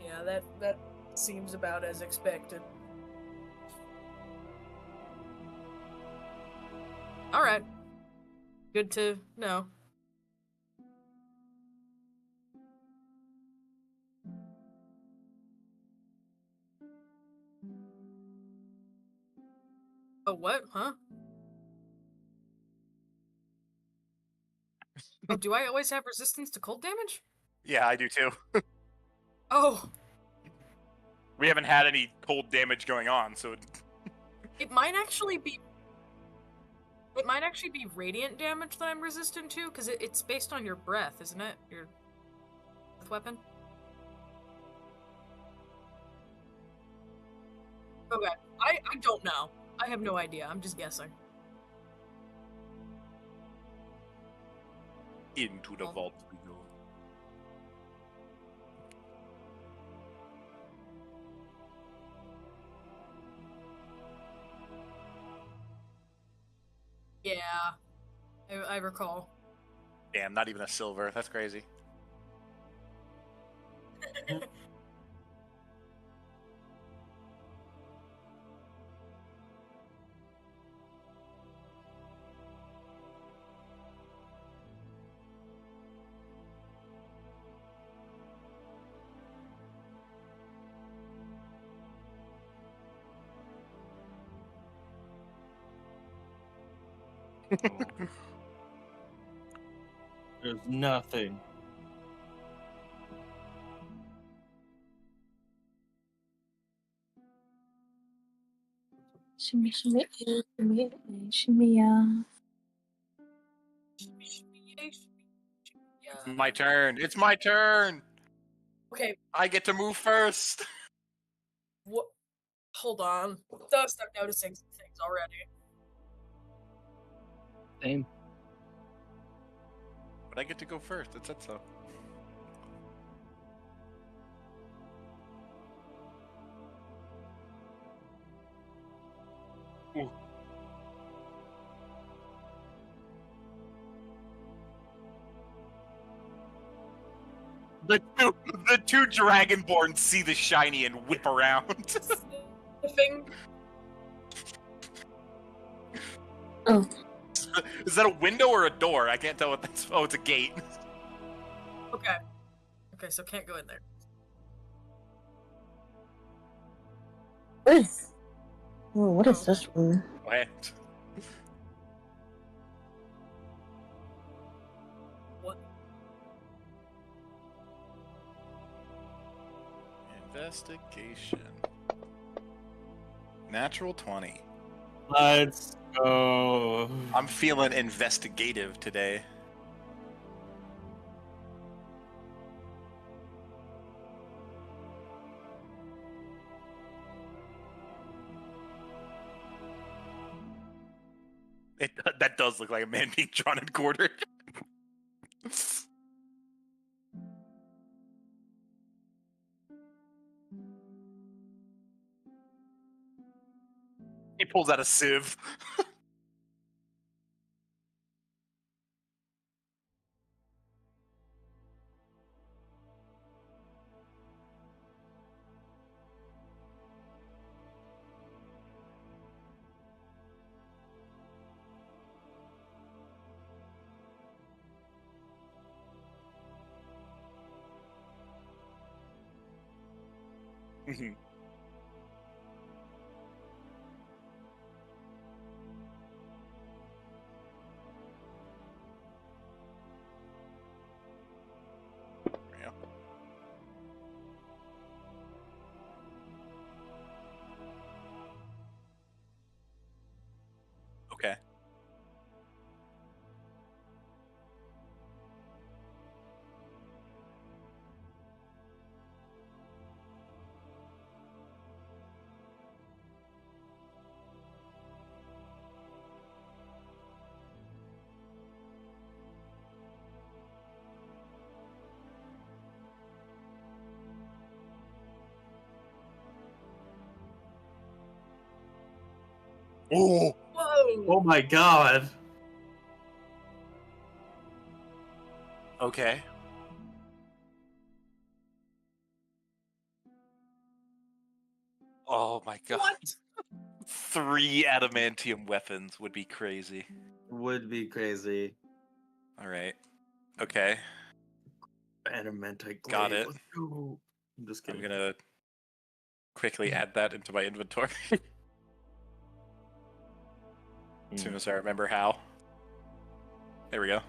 Yeah, that seems about as expected. Alright. Good to know. Oh, what? Huh? Oh, do I always have resistance to cold damage? Yeah, I do too. Oh, We haven't had any cold damage going on, so it might actually be... It might actually be radiant damage that I'm resistant to, because it's based on your breath, isn't it? Your breath weapon? Okay, I don't know. I have no idea, I'm just guessing. into the vault we go. Yeah, I recall. Damn, not even a silver. That's crazy. There's nothing. Shimmy, shimmy, shimmy, shimmy, yeah. It's my turn. It's my turn. Okay, I get to move first. what? Hold on. Dust, I'm noticing some things already. Same. But I get to go first. It said so. Ooh. The two Dragonborns see the shiny and whip around. Sniffing. Oh. Is that a window or a door? I can't tell what that's. Oh, it's a gate. Okay. Okay, so can't go in there. What is? Oh, what is this one? What? What? Investigation. Natural 20. Let's go. I'm feeling investigative today. That does look like a man being drawn and quartered. He pulls out a sieve. Yeah. Okay. Oh, Whoa! Oh my god. okay. Oh my god. What? 3 adamantium weapons would be crazy. Would be crazy. All right. Okay. Adamantite glaive. Got it. Let's go. I'm just I'm kidding. gonna quickly add that into my inventory as soon as I remember how. There we go.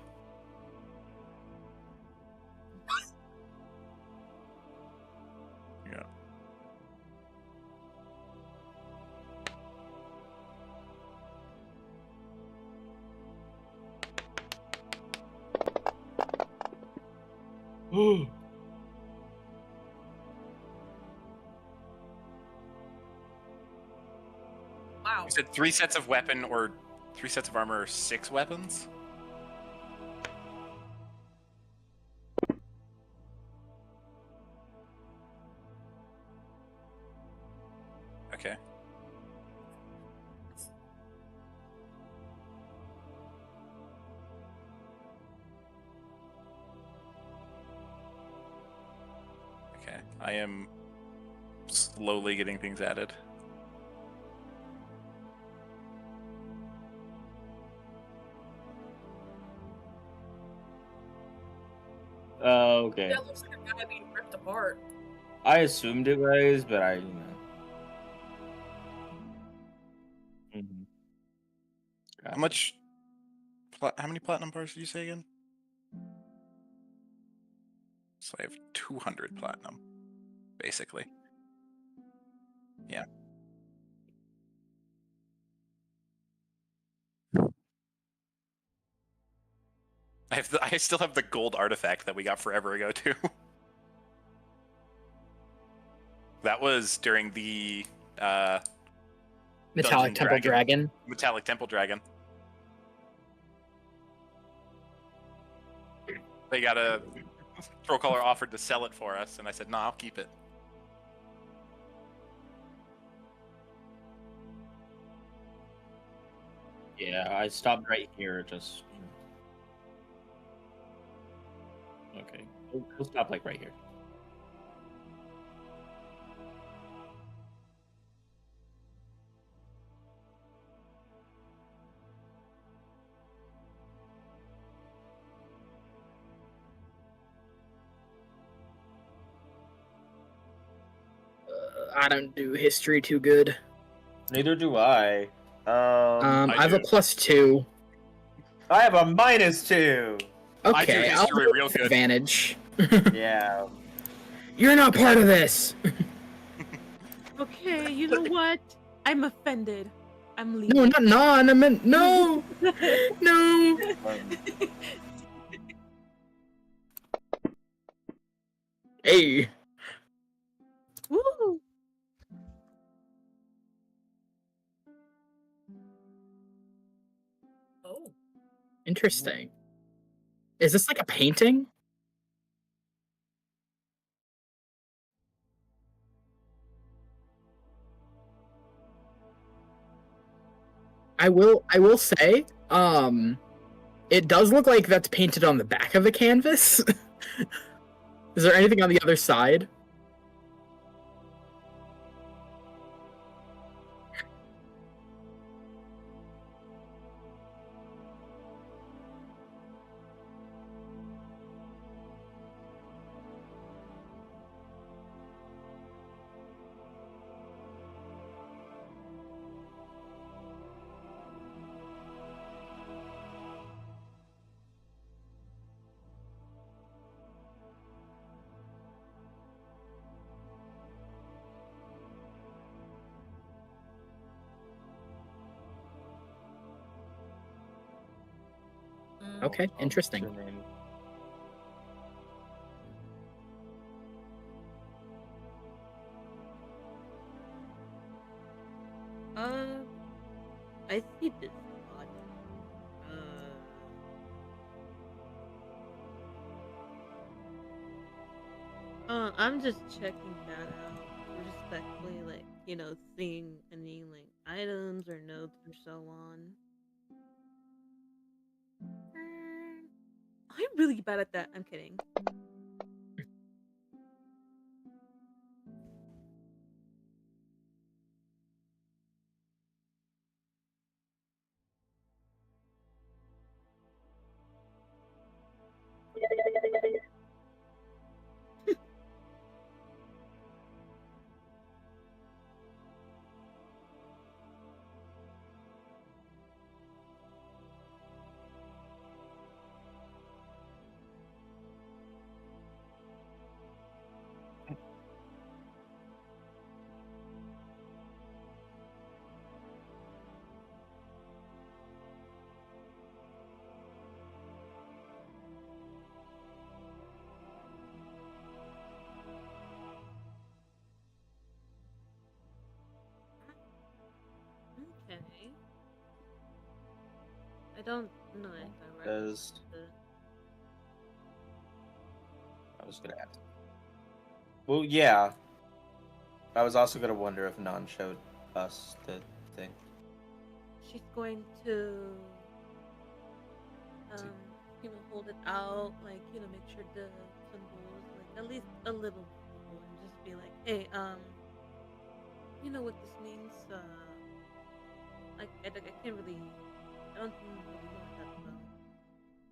Yeah. Wow. You said 3 sets of weapon or 3 sets of armor or 6 weapons? Okay. Okay. I am slowly getting things added. Okay. That looks like a guy being ripped apart. I assumed it was, but I, Mhm. How much? How many platinum bars did you say again? So I have 200 platinum, basically. Yeah. I still have the gold artifact that we got forever ago too. That was during the Metallic Dungeon Temple Dragon. Metallic Temple Dragon. They got a Trollcaller offered to sell it for us, and I said, "No, I'll keep it." Yeah, I stopped right here. Just okay. We'll stop like right here. I don't do history too good. Neither do I. I have do. a +2. I have a -2. I do Okay, I'll history do real good. advantage. Yeah. You're not part of this. Okay, you know what? I'm offended. I'm leaving. No, not non. I meant no, no. Hey, Woo! Interesting. Is this like a painting? I will say, it does look like that's painted on the back of the canvas. Is there anything on the other side? Okay, interesting. I see this spot. I'm just checking that out respectfully, like, seeing any like items or notes or so on. I'm really bad at that. I'm kidding. Okay. I don't know if I Does the I was gonna ask. Well, yeah. I was also gonna wonder if Non showed us the thing. she's going to hold it out, like, make sure the symbols, like, at least a little visible, and just be like, hey, you know what this means? I can't really, I don't really know what that's about.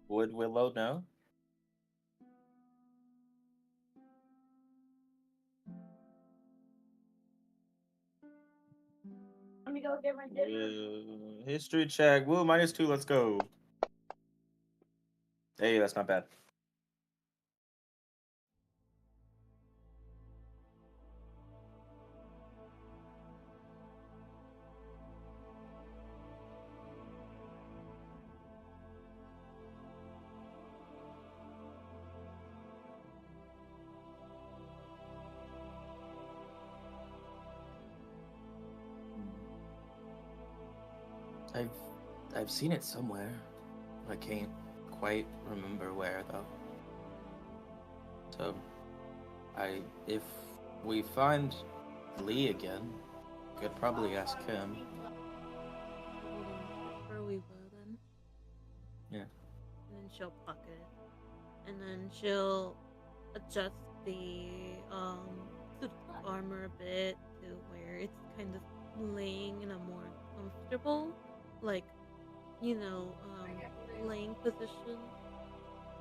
Would Willow know? Let me go get my dinner. History check. Woo, -2. Let's go. Hey, that's not bad. I've seen it somewhere. I can't quite remember where though. So, if we find Lee again, could probably ask him. Sure we will then. Yeah. And then she'll pocket it. And then she'll adjust the suit of armor a bit to where it's kind of laying in a more comfortable, like, laying position.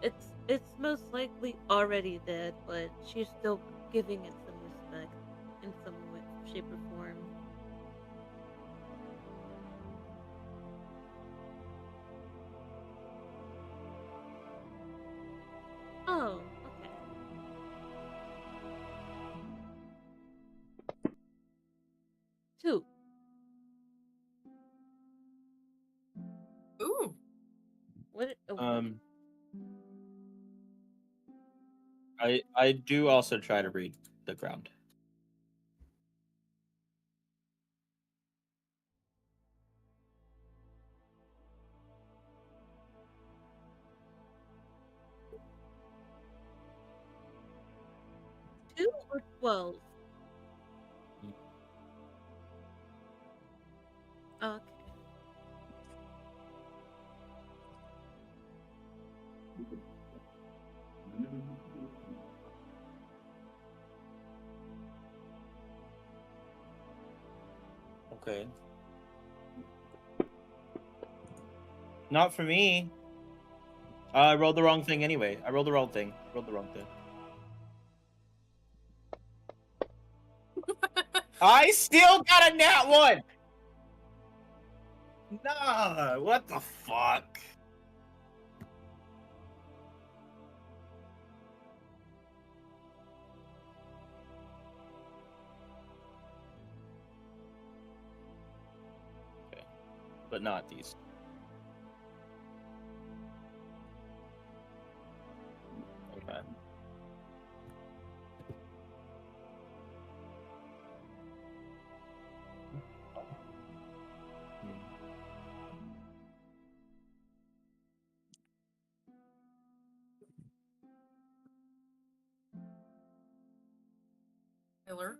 It's most likely already dead, but she's still giving it some respect in some way, shape, or form. Oh, okay. Two. Ooh. What? I do also try to read the ground. 12. Okay. Okay. Not for me. I rolled the wrong thing anyway. I rolled the wrong thing. I still got a nat 1! Nah, what the fuck? Okay. But not these. Okay. Tyler.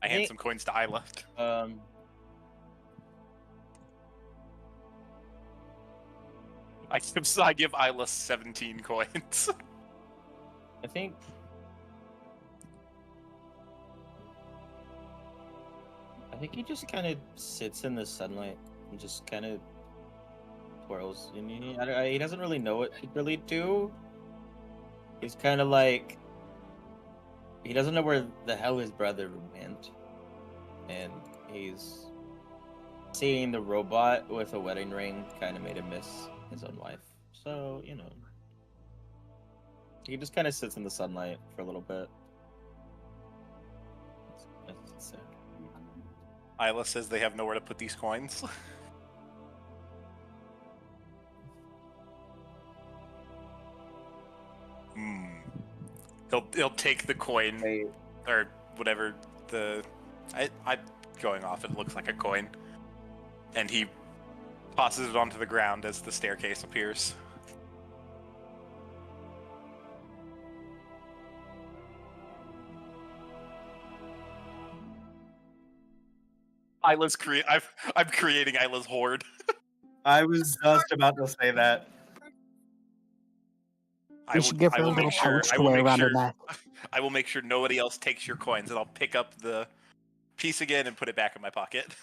I hand some coins to Isla. I give Isla 17 coins. I think he just kind of sits in the sunlight and just kind of twirls. And he doesn't really know what to really do. He's kind of like, he doesn't know where the hell his brother went, and he's seeing the robot with a wedding ring kind of made him miss his own wife. So, you know, he just kind of sits in the sunlight for a little bit. That's sad. Isla says they have nowhere to put these coins. He'll take the coin or whatever I'm going off. It looks like a coin, and he tosses it onto the ground as the staircase appears. I'm creating Isla's horde. I was just about to say that. You should give her a little pouch to wear around her neck. I will make sure nobody else takes your coins, and I'll pick up the piece again and put it back in my pocket.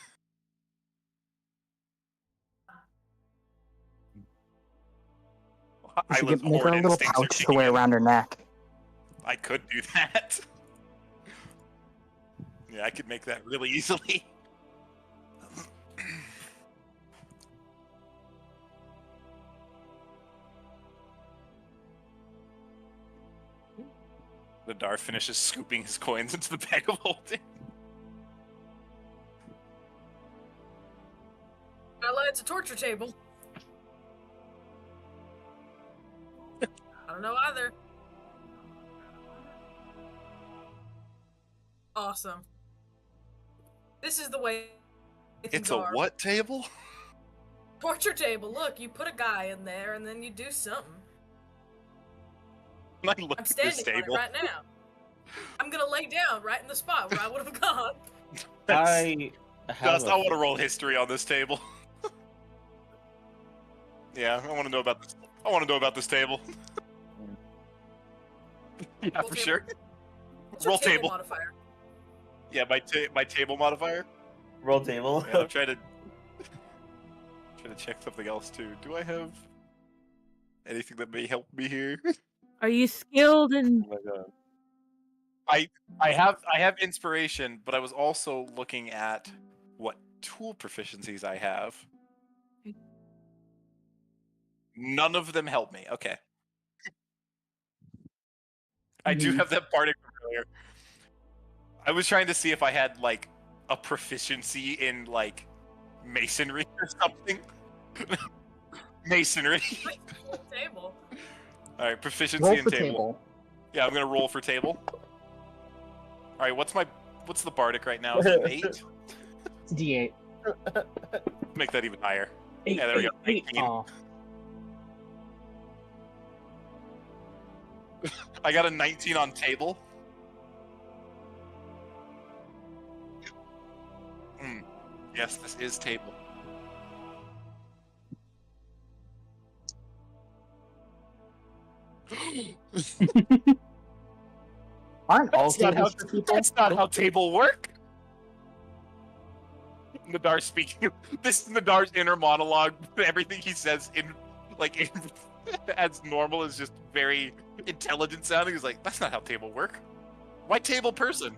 You should make her a little pouch to wear around her neck. I could do that. Yeah, I could make that really easily. Nadar finishes scooping his coins into the bag of holding. It's a torture table. I don't know either. Awesome. This is the way It's a what table? Torture table. Look, you put a guy in there and then you do something. I look I'm at this standing on it table. right now. I'm gonna lay down right in the spot where I would have gone. I want to roll history on this table. Yeah, I want to know about this. I want to know about this table. Yeah, Roll for table. sure. What's Roll your table. modifier? Yeah, my table modifier. Roll table. Yeah, I'm trying to check something else too. Do I have anything that may help me here? Are you skilled in? Oh my god. I have inspiration, but I was also looking at what tool proficiencies I have. None of them help me. Okay. I do have that bardic earlier. I was trying to see if I had like a proficiency in like masonry or something. Masonry. Table. All right, proficiency Roll in for table. table. Yeah, I'm gonna roll for table. All right, what's the bardic right now? Is it an 8? It's D8. Make that even higher. Eight, Yeah, there we go. 8. 19. Oh. I got a 19 on table. Yes, this is table. Aren't all That's not how, tables for people? that's not how table work. Nadar speaking. This is Nadar's inner monologue. Everything he says as normal is just very intelligent sounding. He's like, that's not how table work. Why table person?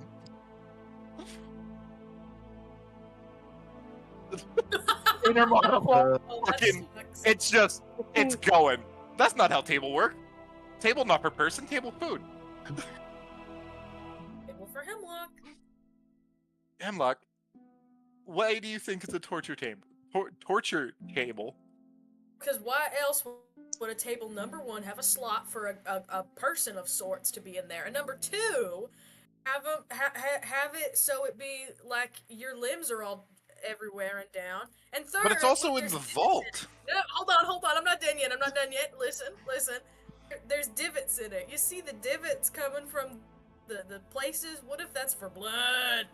Inner monologue. Oh, that Fucking, sucks. it's going. That's not how table work. Table not per person. Table food. Table for Hemlock. Hemlock, why do you think it's a torture table? Torture table. Because why else would a table number 1 have a slot for a person of sorts to be in there, and number 2 have it so it be like your limbs are all everywhere and down, and third. But it's also in there's the divots vault. No, hold on. I'm not done yet. Listen. There's divots in it. You see the divots coming from the places. What if that's for blood?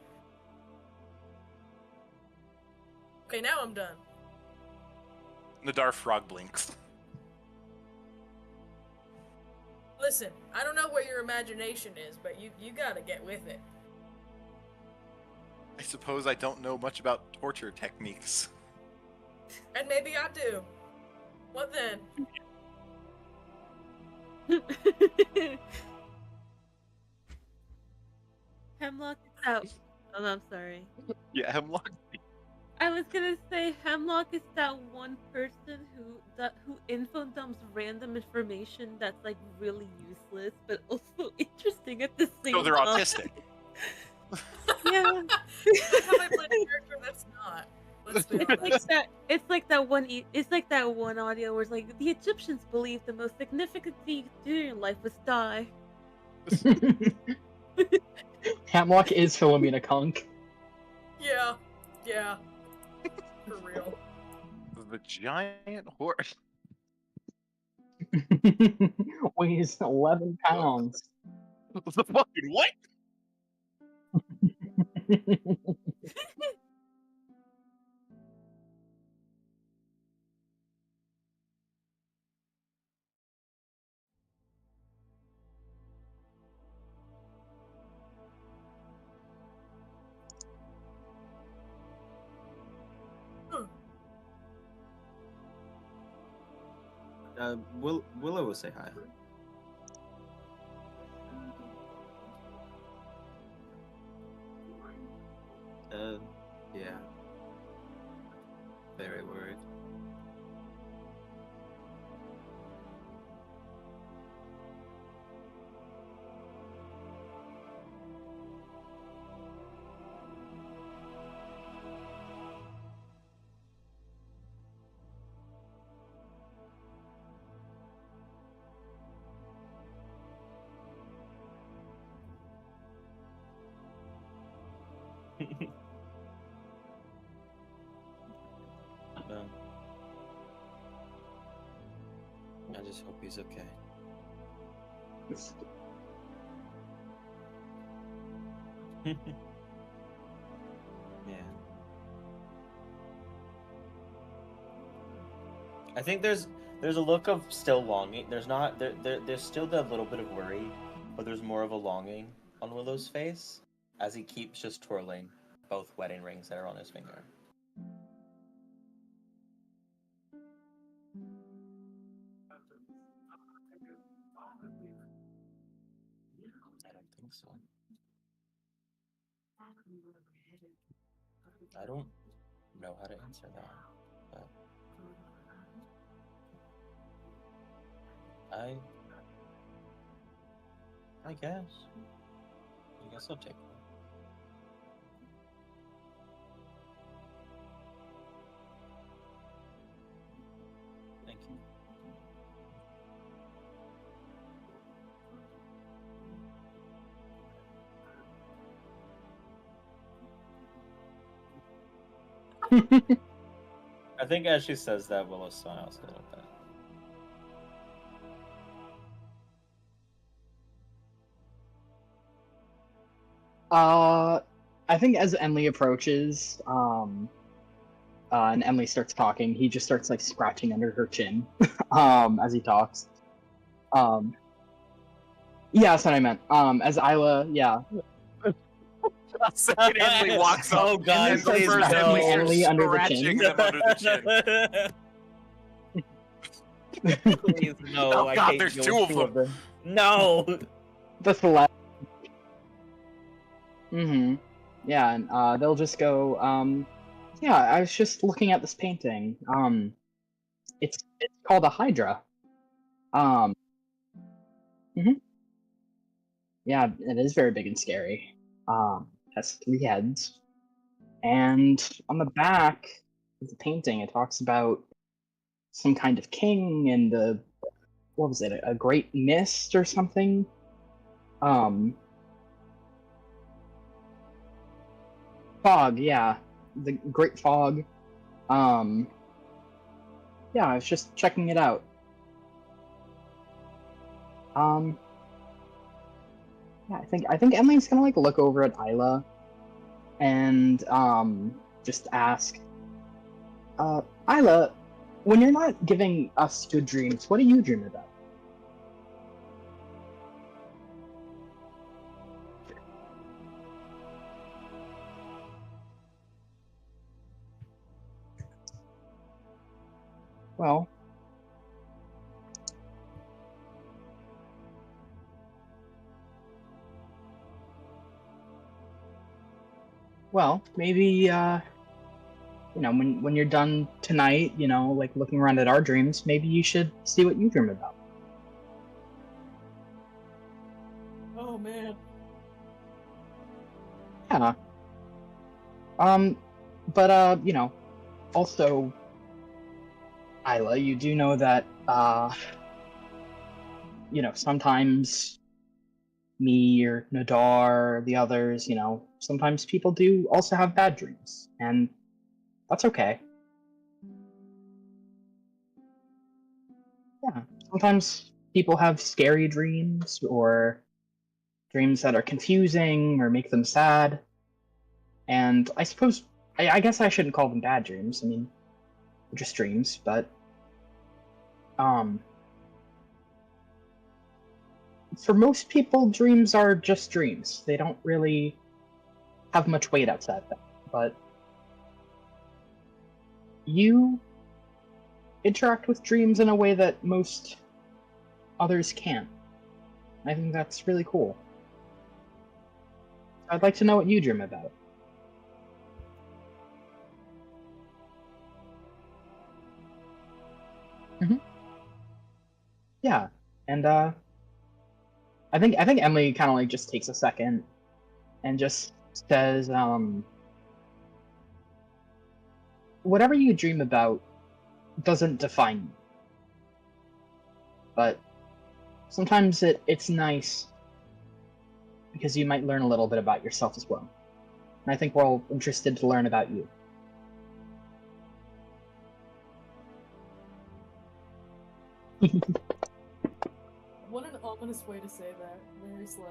Okay, now I'm done. Nadar frog blinks. Listen, I don't know what your imagination is, but you gotta get with it. I suppose I don't know much about torture techniques. And maybe I do. What then? Hemlock is that. Oh, no, I'm sorry. Yeah, Hemlock. I was gonna say Hemlock is that one person who info dumps random information that's like really useless, but also interesting at the same time. So they're autistic. Yeah. That's how I play a character that's not. Let's be honest. It's like that one audio where it's like the Egyptians believed the most significant thing to do in your life was die. Hemlock is Philomena Conk. Yeah. For real. The giant horse. Weighs 11 pounds. The fucking what? Willow will say hi. Yeah. Very worried. I just hope he's okay. Yeah. I think there's a look of still longing. There's still that little bit of worry, but there's more of a longing on Willow's face as he keeps just twirling both wedding rings that are on his finger. I don't think so. I don't know how to answer that, but I guess I'll take one. Thank you. I think as she says that, Willow smiles a little bit. I think as Emily approaches, and Emily starts talking, he just starts like scratching under her chin, as he talks. Yeah, that's what I meant. As Isla, yeah. Second Emily walks up. Oh God, and the please first no. Emily starts Emily under the scratching chin. him under the chin. Please no. Oh I God, hate there's those two of them. No. That's the last. Yeah, and they'll just go. Yeah, I was just looking at this painting. It's called a Hydra. Um. Yeah, it is very big and scary. Has 3 heads, and on the back of the painting, it talks about some kind of king and what was it? A great mist or something. Fog, yeah, the great fog. Yeah, I was just checking it out. Yeah, I think Emily's gonna like look over at Isla and just ask, Isla, when you're not giving us good dreams, what do you dream about? Well, maybe you know, when you're done tonight, you know, like looking around at our dreams, maybe you should see what you dream about. Oh man. Yeah. But you know, also, Isla, you do know that you know, sometimes me or Nadar, the others, you know, sometimes people do also have bad dreams, and that's okay. Yeah, sometimes people have scary dreams or dreams that are confusing or make them sad. And I suppose, I guess I shouldn't call them bad dreams. I mean, they're just dreams, but for most people, dreams are just dreams. They don't really have much weight outside them. But you interact with dreams in a way that most others can't. I think that's really cool. I'd like to know what you dream about. Yeah, and I think Emily kind of like just takes a second and just says, whatever you dream about doesn't define you. But sometimes it's nice because you might learn a little bit about yourself as well. And I think we're all interested to learn about you. What an ominous way to say that. Very slay.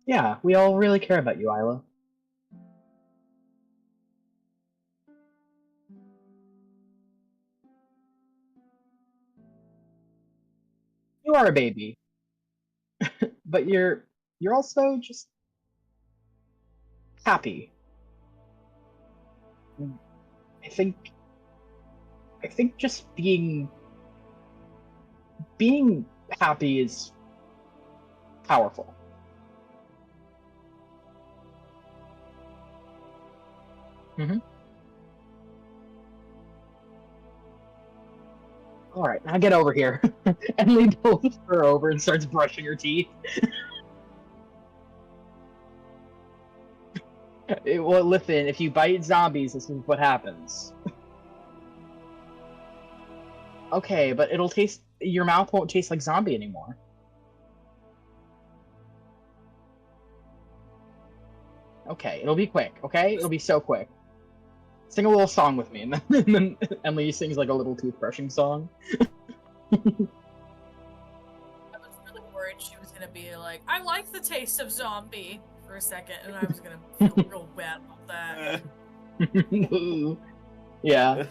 Yeah, we all really care about you, Isla. You are a baby. But you're also just happy. I think just being happy is powerful. All right, now get over here. Emily pulls her over and starts brushing her teeth. Well, listen, if you bite zombies, this is what happens. Okay, but it'll taste. Your mouth won't taste like zombie anymore. Okay, it'll be quick. Okay, it'll be so quick. Sing a little song with me, and then Emily sings like a little toothbrushing song. I was really worried she was gonna be like, I like the taste of zombie for a second, and I was gonna feel real bad about that. Yeah.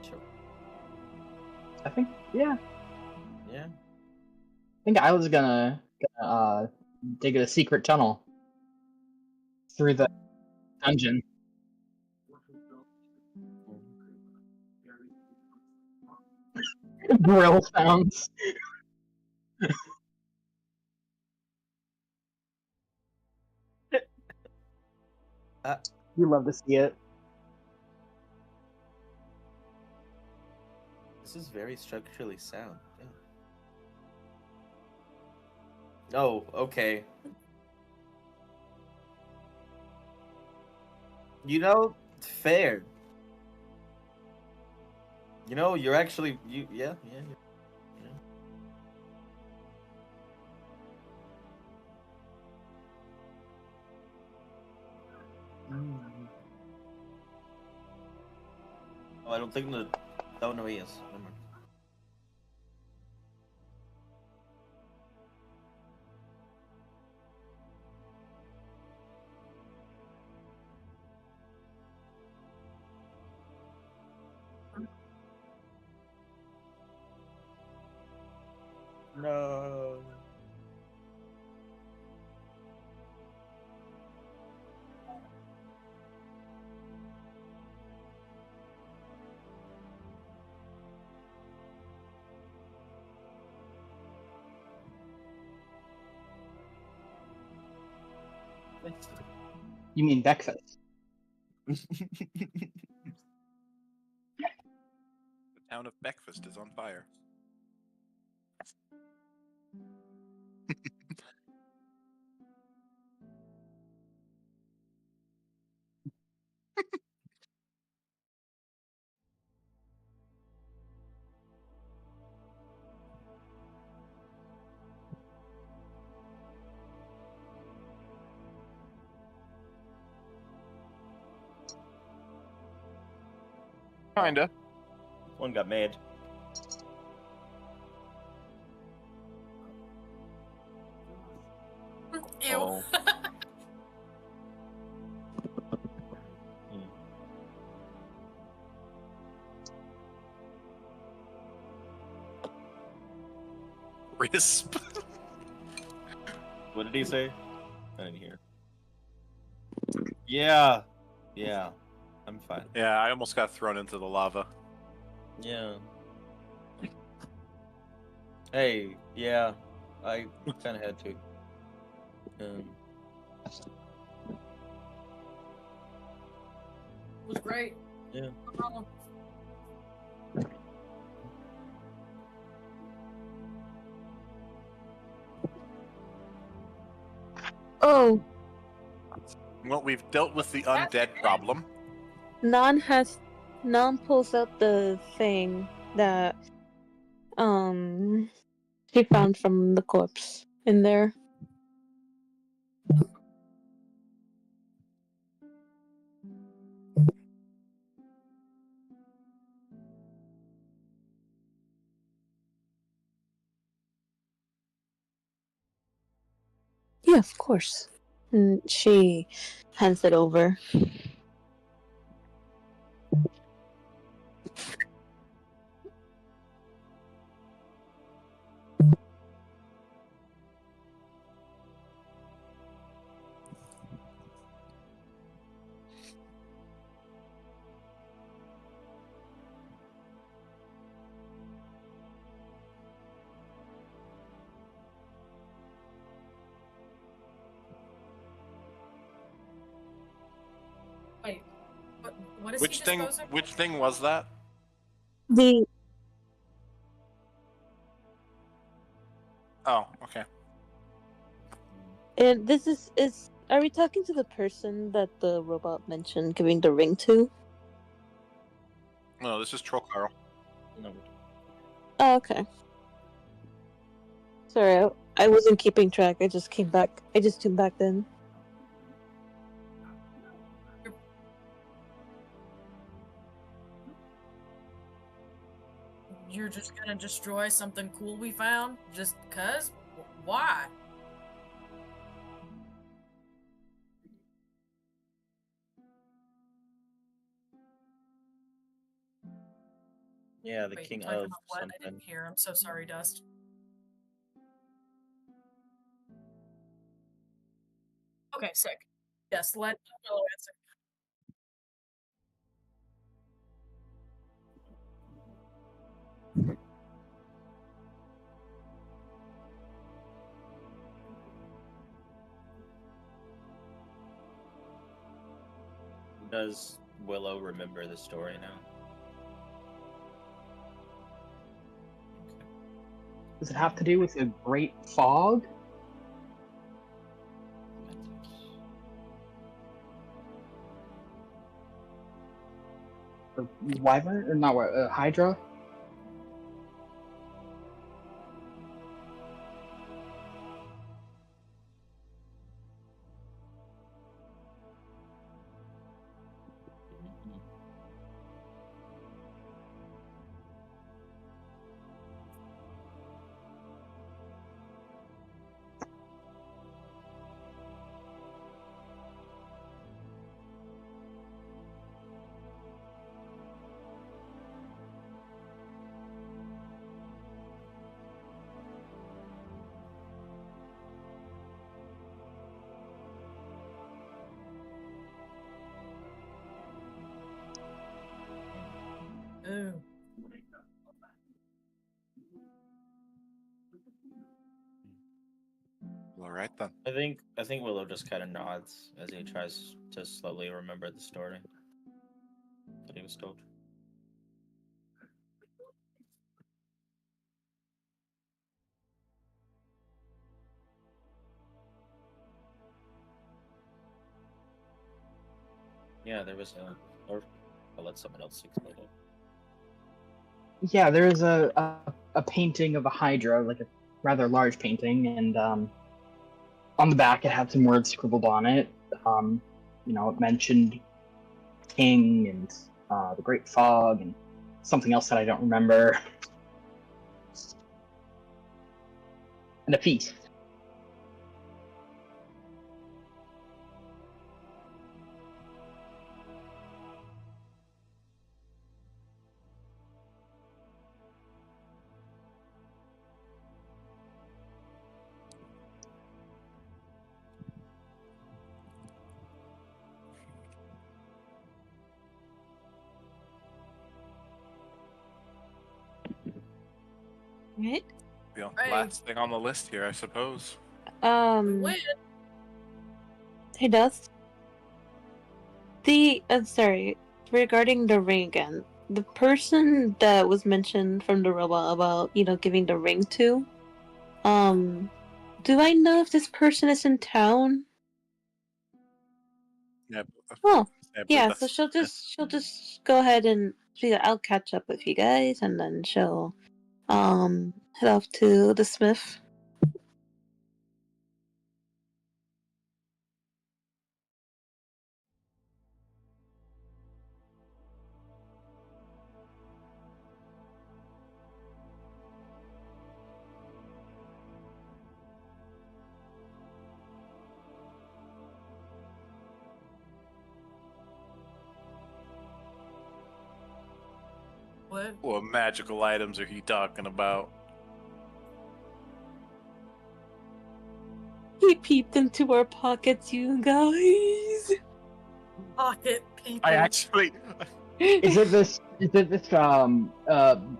Sure. I think, yeah. Yeah. I think I was gonna dig a secret tunnel through the dungeon. Grill sounds. You love to see it. This is very structurally sound. Yeah. Oh, okay. You know, fair. You know, you're actually yeah. Oh, I don't think the. Oh no, he is. Never mind. No. You mean breakfast? The town of Breakfast is on fire. Kinda. One got made. Ew. Oh. Crisp. What did he say? I didn't hear. Yeah. Yeah. I'm fine. Yeah, I almost got thrown into the lava. Yeah. Hey, yeah. I kind of had to. It was great. Yeah. No problem. Oh, Well, we've dealt with the undead problem. Nan pulls out the thing that she found from the corpse in there. Yeah, of course. And she hands it over. Wait, what is he disposing? Which thing was that? The Oh, okay. and this is. Are we talking to the person that the robot mentioned giving the ring to? No, this is Troll Carl. No. Oh, okay. Sorry, I wasn't keeping track. I just came back. I just tuned back then. You're just gonna destroy something cool we found? Just cuz? Why? Yeah, the Wait, king talking of about what? I something. didn't hear. I'm so sorry, Dust. Okay, sick. Yes, let Willow answer. Does Willow remember the story now? Does it have to do with a great fog? Or wyvern? Or not, hydra? Ooh. All right then. I think Willow just kind of nods as he tries to slowly remember the story that he was told. Yeah, there was a. Or I'll let someone else explain it. Yeah, there is a painting of a hydra, like a rather large painting, and on the back it had some words scribbled on it. It mentioned king and the great fog and something else that I don't remember. And a feast. Right? The Right. last thing on the list here, I suppose. We Um. win. Hey, Dust. Sorry. Regarding the ring again, the person that was mentioned from the robot about giving the ring to, do I know if this person is in town? Yeah. Oh, I believe yeah. So that's- she'll just go ahead and I'll catch up with you guys, and then she'll head off to the smith. What magical items are he talking about? He peeped into our pockets, you guys. Pocket people. I actually. Is it this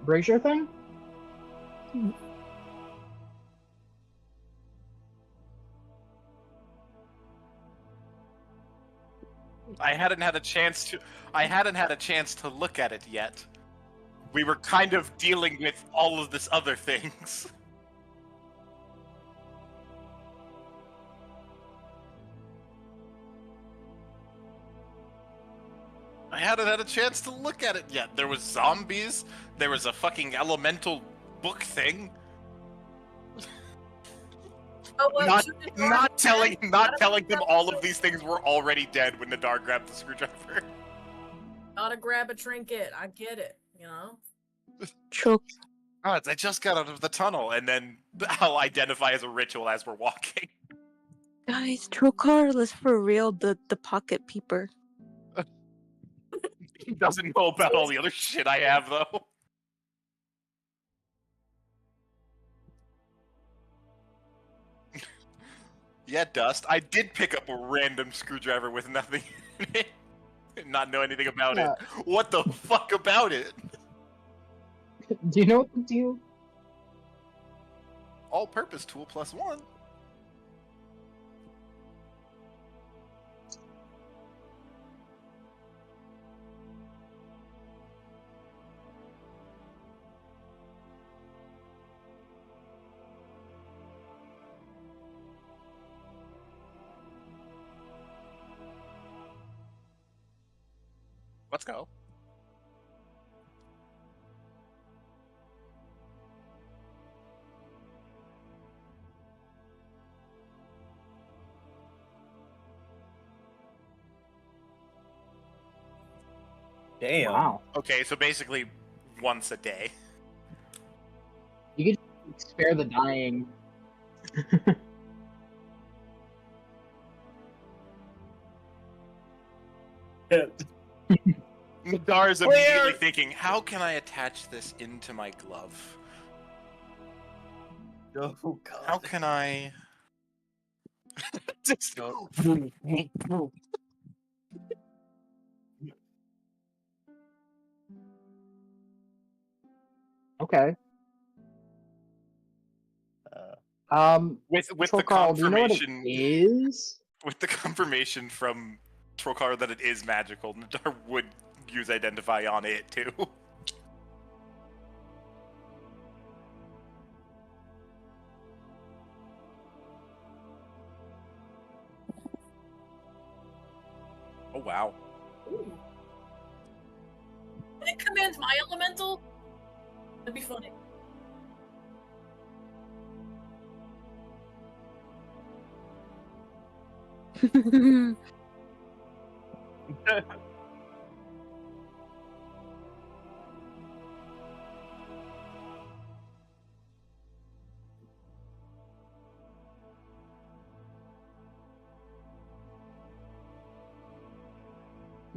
brazier thing? I hadn't had a chance to look at it yet. We were kind of dealing with all of this other things. I hadn't had a chance to look at it yet. There was zombies. There was a fucking elemental book thing. Oh, what? Not, Shoot the not dog telling, again? not Gotta telling them grab all a of these things were already dead when Nadar grabbed the screwdriver. Gotta grab a trinket. I get it. You know. Choke. Gods, I just got out of the tunnel, and then I'll identify as a ritual as we're walking. Guys, Trokar is for real the pocket peeper. He doesn't know about all the other shit I have, though. Yeah, Dust, I did pick up a random screwdriver with nothing in it. Not know anything about it. What the fuck about it? Do you know what to do? All-purpose tool +1. Let's go. Damn. Wow. Okay, so basically once a day. You could spare the dying. Nadar's immediately thinking, how can I attach this into my glove? Oh god. How can I... Just... Okay. with the Trokar, do you know what it confirmation... is? With the confirmation from Trokar that it is magical, Nadar would use Identify on it, too. Oh, wow. Ooh. Can it command my elemental? That'd be funny.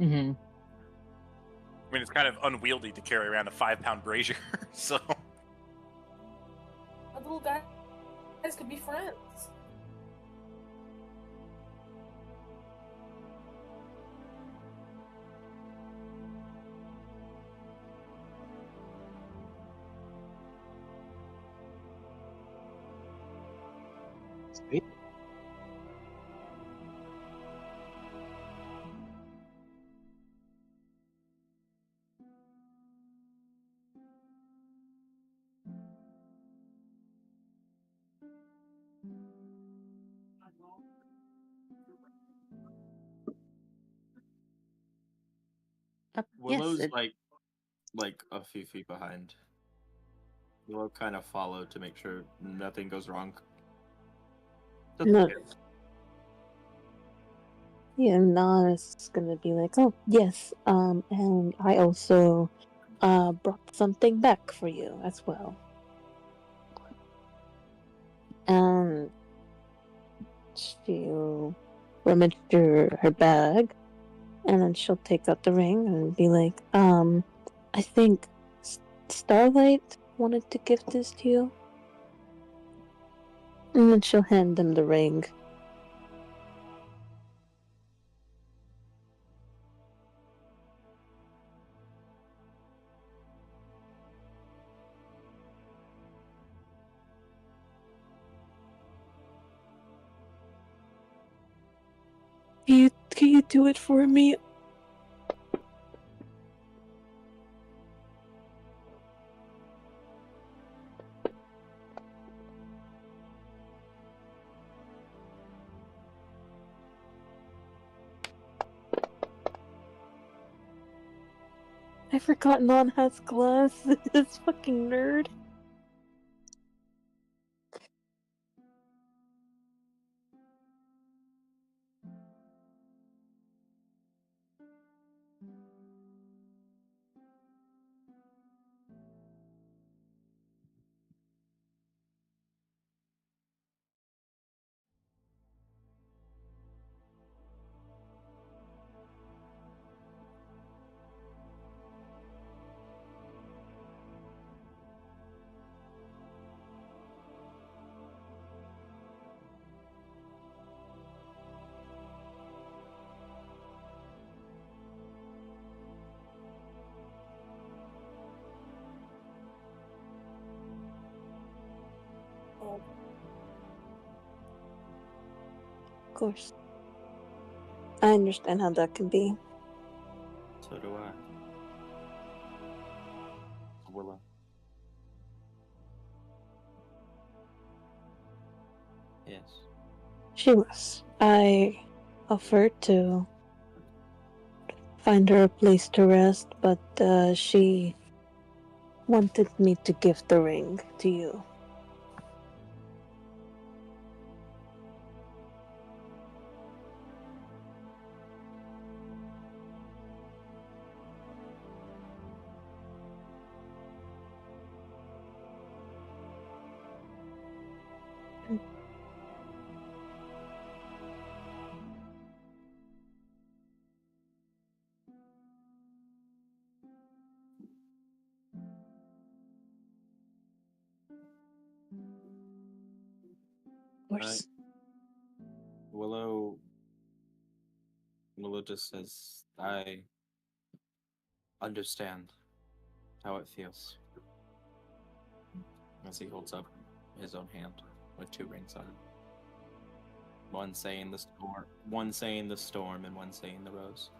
Mm-hmm. I mean, it's kind of unwieldy to carry around a 5-pound brazier, so... The little guys could be friends. Sweet. Willow's yes, like a few feet behind. Willow kind of followed to make sure nothing goes wrong. That's no. okay. Yeah, Nas gonna be like, oh yes, and I also brought something back for you as well. And she'll rummage through her bag, and then she'll take out the ring and be like, I think Starlight wanted to give this to you. And then she'll hand them the ring. Can you do it for me? I forgot Non has glasses. This fucking nerd. Of course. I understand how that can be. So do I. Willow. Yes. She was. I offered to find her a place to rest, but she wanted me to give the ring to you. Of course. Willow just says, I understand how it feels. As he holds up his own hand with 2 rings on it. One saying the storm, and one saying the rose.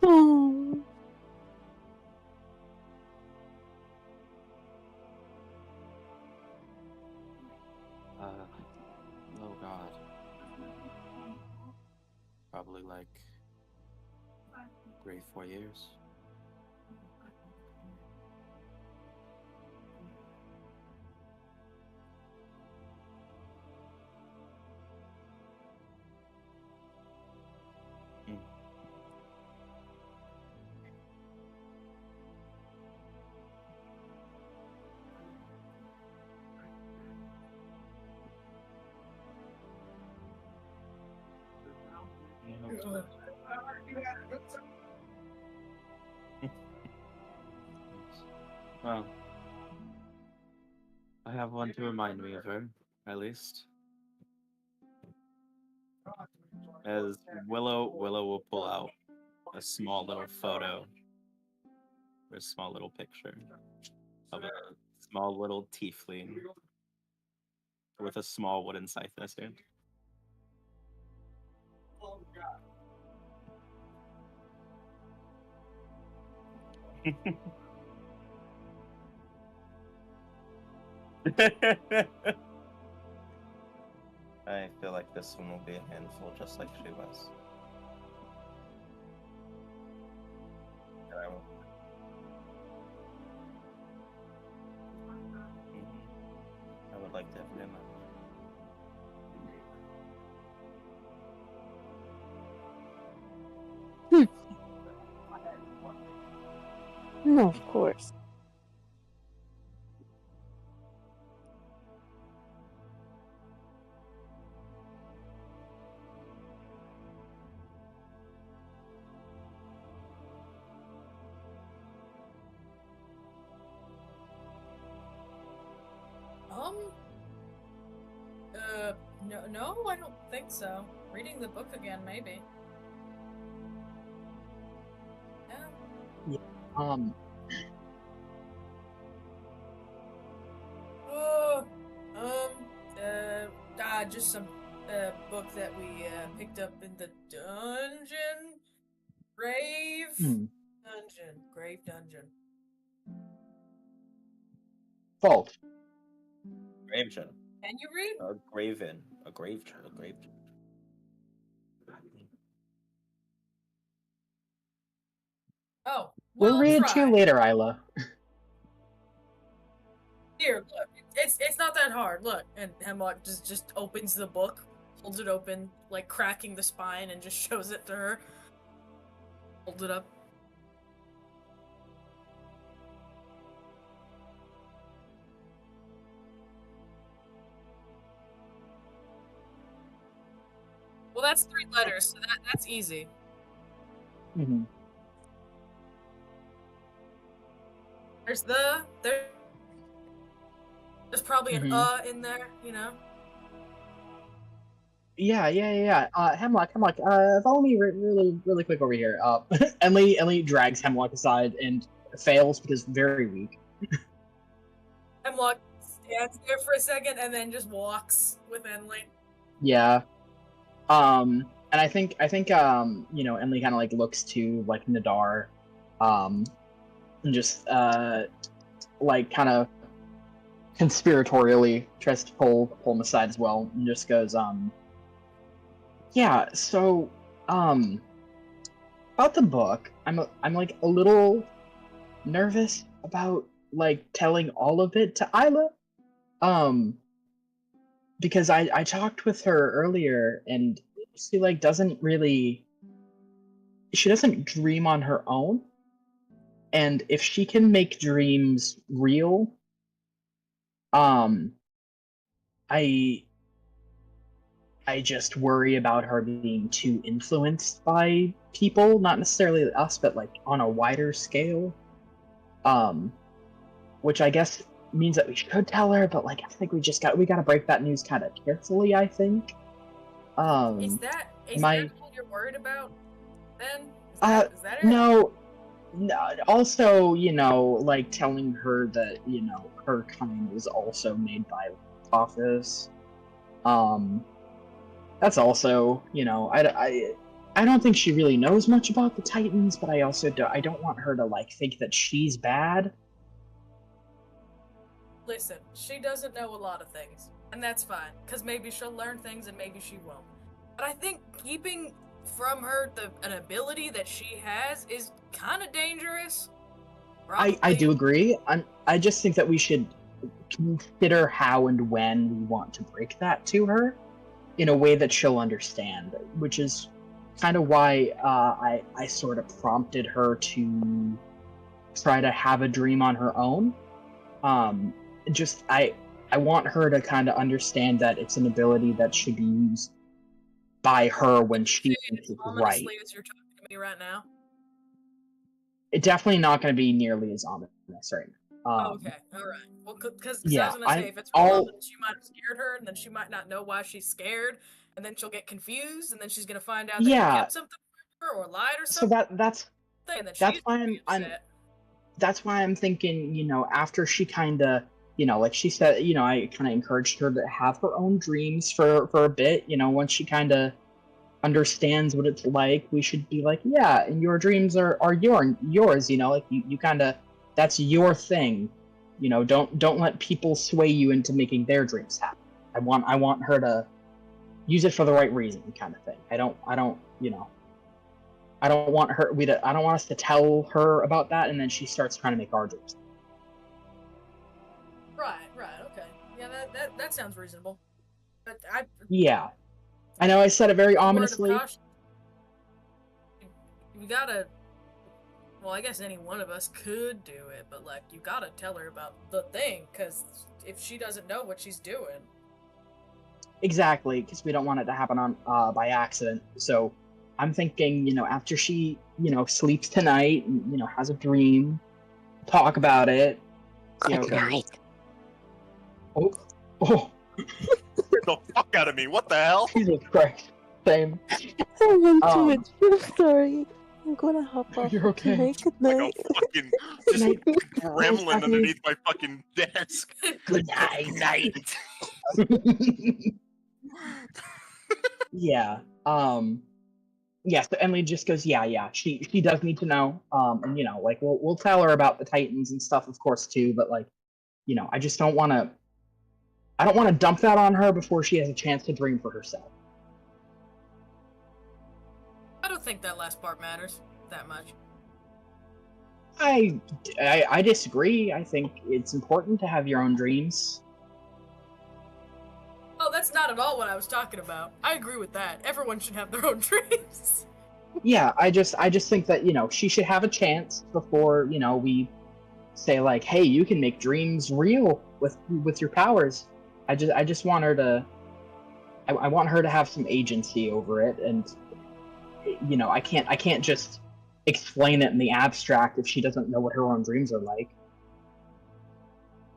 Oh. Oh God. Probably like 3-4 years. Well, I have one to remind me of her, at least. As Willow will pull out a small little photo, or a small little picture of a small little tiefling with a small wooden scythe in his hand. I feel like this one will be a handful, just like she was. I would like that very much. No, of course. No, I don't think so. Reading the book again, maybe. Yeah. Just some book that we picked up in the dungeon. Grave dungeon. Vault. Grave journal. Can you read? A grave journal. Oh, We'll read it to you later, Isla. Here, look. It's not that hard. Look, and Hemlock just opens the book, holds it open, like cracking the spine, and just shows it to her. Holds it up. Well, that's 3 letters, so that's easy. Mm-hmm. There's probably an in there, you know. Yeah. Hemlock. Follow me really quick over here. Emily drags Hemlock aside and fails because very weak. Hemlock stands there for a second and then just walks with Enley. Yeah. And I think Emily kind of like looks to like Nadar, and just like kind of conspiratorially tries to pull him aside as well, and just goes, yeah. So, about the book, I'm like a little nervous about like telling all of it to Isla, because I talked with her earlier and she like doesn't dream on her own, and if she can make dreams real, I just worry about her being too influenced by people, not necessarily us, but like on a wider scale. Which I guess means that we should tell her, but like I think we gotta break that news kind of carefully, I think. Is that my what you're worried about, then? Is that it? No, also, like telling her that, her kind was also made by Office. That's also, I don't think she really knows much about the Titans, but I don't want her to like think that she's bad. Listen, she doesn't know a lot of things, and that's fine, because maybe she'll learn things and maybe she won't. But I think keeping from her an ability that she has is kind of dangerous. I do agree. I just think that we should consider how and when we want to break that to her in a way that she'll understand, which is kind of why I sort of prompted her to try to have a dream on her own. I want her to kind of understand that it's an ability that should be used by her when she thinks it's right. As you're talking to me right now. It's definitely not going to be nearly as ominous right now. Okay, all right. Well, because yeah, I was gonna say if it's ominous, she might have scared her, and then she might not know why she's scared, and then she'll get confused, and then she's gonna find out that you kept something from her or lied or something. So that's why I'm thinking, after she kind of, like she said, I kind of encouraged her to have her own dreams for a bit. Once she kind of understands what it's like, we should be like, yeah, and your dreams are yours. Like you kind of, that's your thing. Don't let people sway you into making their dreams happen. I want her to use it for the right reason, kind of thing. I don't want us to tell her about that and then she starts trying to make our dreams. Right, okay. Yeah, that sounds reasonable. But yeah, I know I said it very ominously. You gotta. Well, I guess any one of us could do it, but like you gotta tell her about the thing, because if she doesn't know what she's doing. Exactly, because we don't want it to happen on by accident. So I'm thinking, after she, sleeps tonight, and, has a dream, talk about it. Get the fuck out of me! What the hell? Jesus Christ! Same. I went to it. I'm sorry. I'm gonna hop off. You're okay. Good night. Like a fucking just gremlin underneath my fucking desk. Good night. Yeah. Yeah. So Emily just goes, yeah. She does need to know. And like we'll tell her about the Titans and stuff, of course, too. But like, I just don't want to. I don't want to dump that on her before she has a chance to dream for herself. I don't think that last part matters that much. I disagree. I think it's important to have your own dreams. Oh, that's not at all what I was talking about. I agree with that. Everyone should have their own dreams. Yeah, I just think that, she should have a chance before, we say like, hey, you can make dreams real with your powers. I just want her to I want her to have some agency over it, and I can't just explain it in the abstract if she doesn't know what her own dreams are like.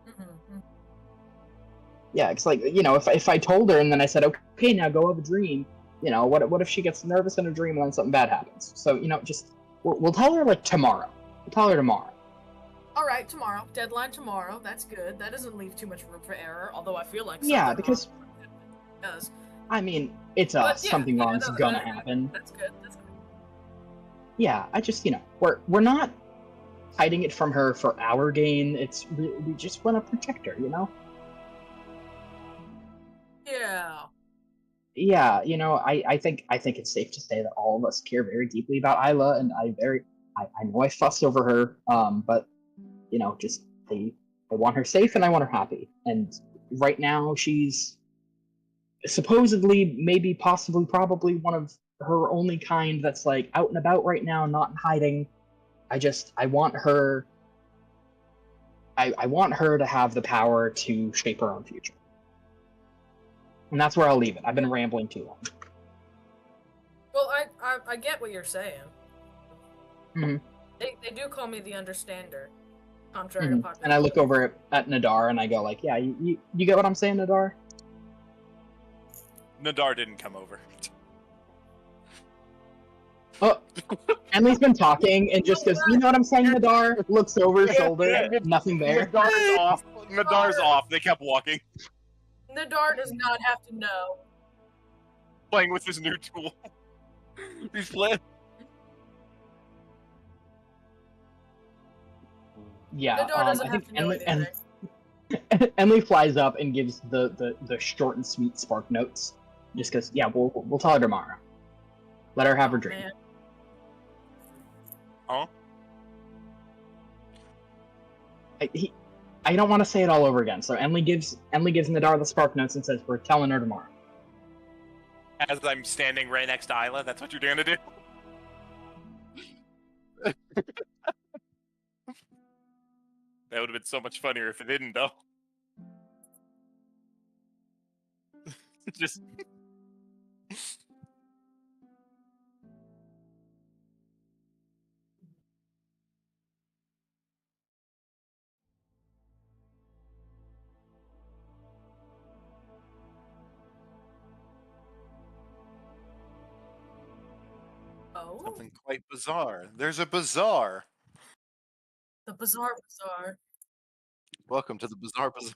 Mm-hmm. Yeah, it's like, you know, if I told her and then I said, okay, now go have a dream, you know, what if she gets nervous in a dream and then something bad happens? So, you know, just we'll tell her like tomorrow. We'll tell her tomorrow. All right, tomorrow. Deadline tomorrow. That's good. That doesn't leave too much room for error. Although I feel like Yeah, something because wrong does. I mean, it's But yeah, something wrong's no, gonna happen. That's good. That's good. Yeah, I just, you know, we're not hiding it from her for our gain. It's we just want to protect her, you know. Yeah. Yeah, you know, I think it's safe to say that all of us care very deeply about Isla, and I know I fuss over her, but you know, just I want her safe and I want her happy. And right now she's supposedly, maybe, possibly, probably one of her only kind that's like out and about right now, not in hiding. I want her. I want her to have the power to shape her own future. And that's where I'll leave it. I've been rambling too long. Well, I get what you're saying. Mm-hmm. They do call me the Understander. Contrary to popular. And I look over at Nadar and I go like, yeah, you get what I'm saying, Nadar? Nadar didn't come over. Oh, Emily's been talking and just goes, you know what I'm saying, Nadar? Looks over his shoulder, nothing there. Nadar's off. Nadar's off. They kept walking. Nadar does not have to know. Playing with his new tool. He's playing. Yeah, Nadar doesn't I have think to know anything. Emily flies up and gives the short and sweet spark notes. Just goes, yeah, we'll tell her tomorrow. Let her have her dream. Man. Huh? I don't want to say it all over again. So Emily gives Nadar the spark notes and says, we're telling her tomorrow. As I'm standing right next to Isla, that's what you're going to do? That would have been so much funnier if it didn't, though. Just... Oh, Something quite bizarre. There's a bazaar. the bizarre bazaar. Welcome to the Bizarre Bazaar.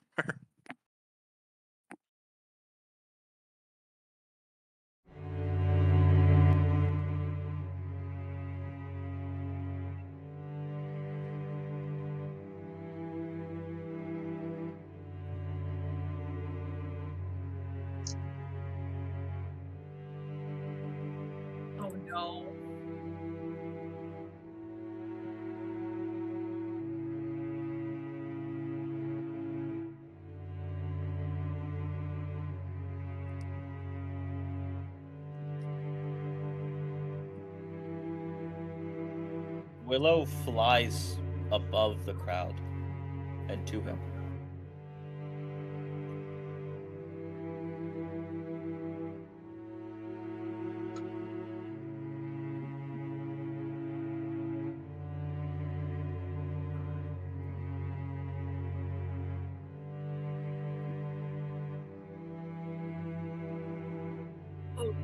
Oh no. Willow flies above the crowd and to him. Oh.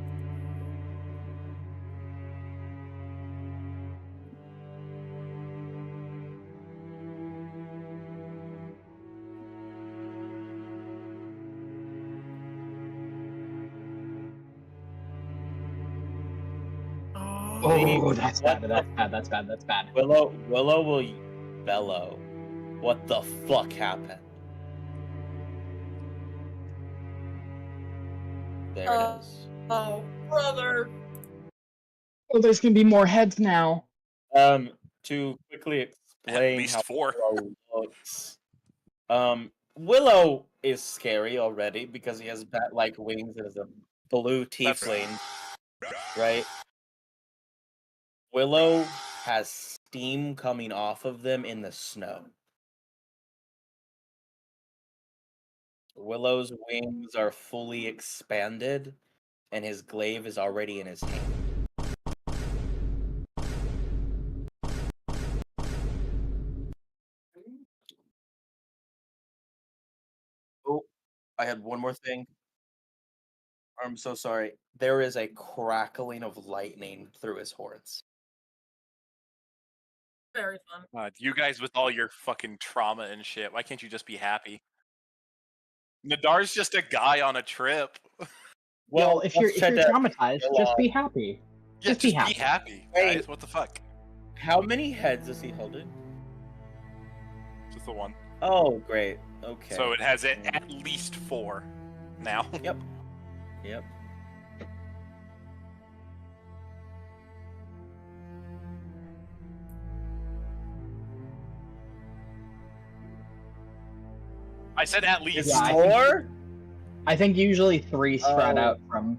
Oh, that's bad. That's bad. Willow will bellow. What the fuck happened? There it is. Oh, brother. Oh, there's gonna be more heads now. To quickly explain least how 4. Willow looks. Willow is scary already because he has bat-like wings and is a blue tiefling, right? Willow has steam coming off of them in the snow. Willow's wings are fully expanded, and his glaive is already in his hand. I had one more thing. I'm so sorry. There is a crackling of lightning through his horns. Very fun. You guys with all your fucking trauma and shit, why can't you just be happy? Nadar's just a guy on a trip. Well, if you're said that- traumatized, just be happy. Yeah, Just be happy. guys. Hey. What the fuck? How many heads is he holding? Just the one. Oh, great. Okay. So it has at least 4 now. Yep. Yep. I said at least. It's Yeah, I 4? I think usually 3 spread Oh. out from.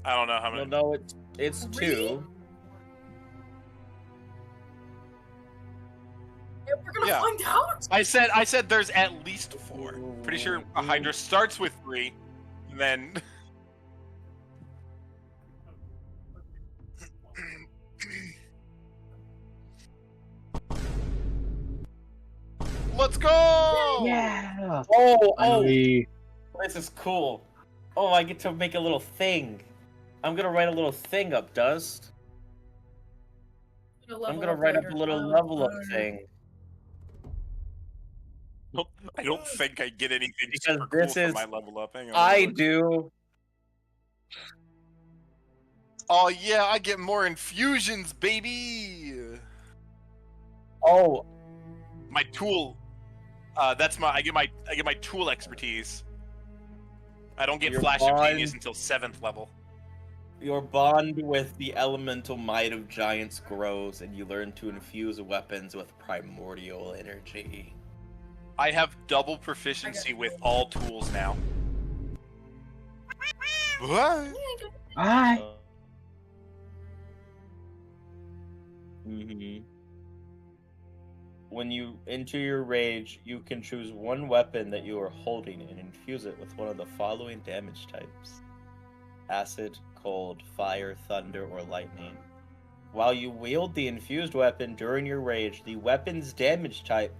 I don't know how many. No, it's 2. Yeah, we're gonna Yeah. find out. I said there's at least 4. Pretty sure a Hydra starts with 3, and then. Let's go! Yeah. Oh, Finally. this is cool. Oh, I get to make a little thing. I'm gonna write a little thing up, Dust. I'm gonna write up a little level up thing. I don't think I get anything Because super cool this from is- my level up. Hang on. I do. Oh yeah, I get more infusions, baby. Oh, My tool. That's my. I get my tool expertise. I don't get Your Flash of bond- Genius until 7th level. your bond with the elemental might of giants grows, and you learn to infuse weapons with primordial energy. I have double proficiency with all tools now. What? Bye. Mm-hmm. When you enter your rage, you can choose one weapon that you are holding and infuse it with one of the following damage types: acid, cold, fire, thunder, or lightning. While you wield the infused weapon during your rage, the weapon's damage type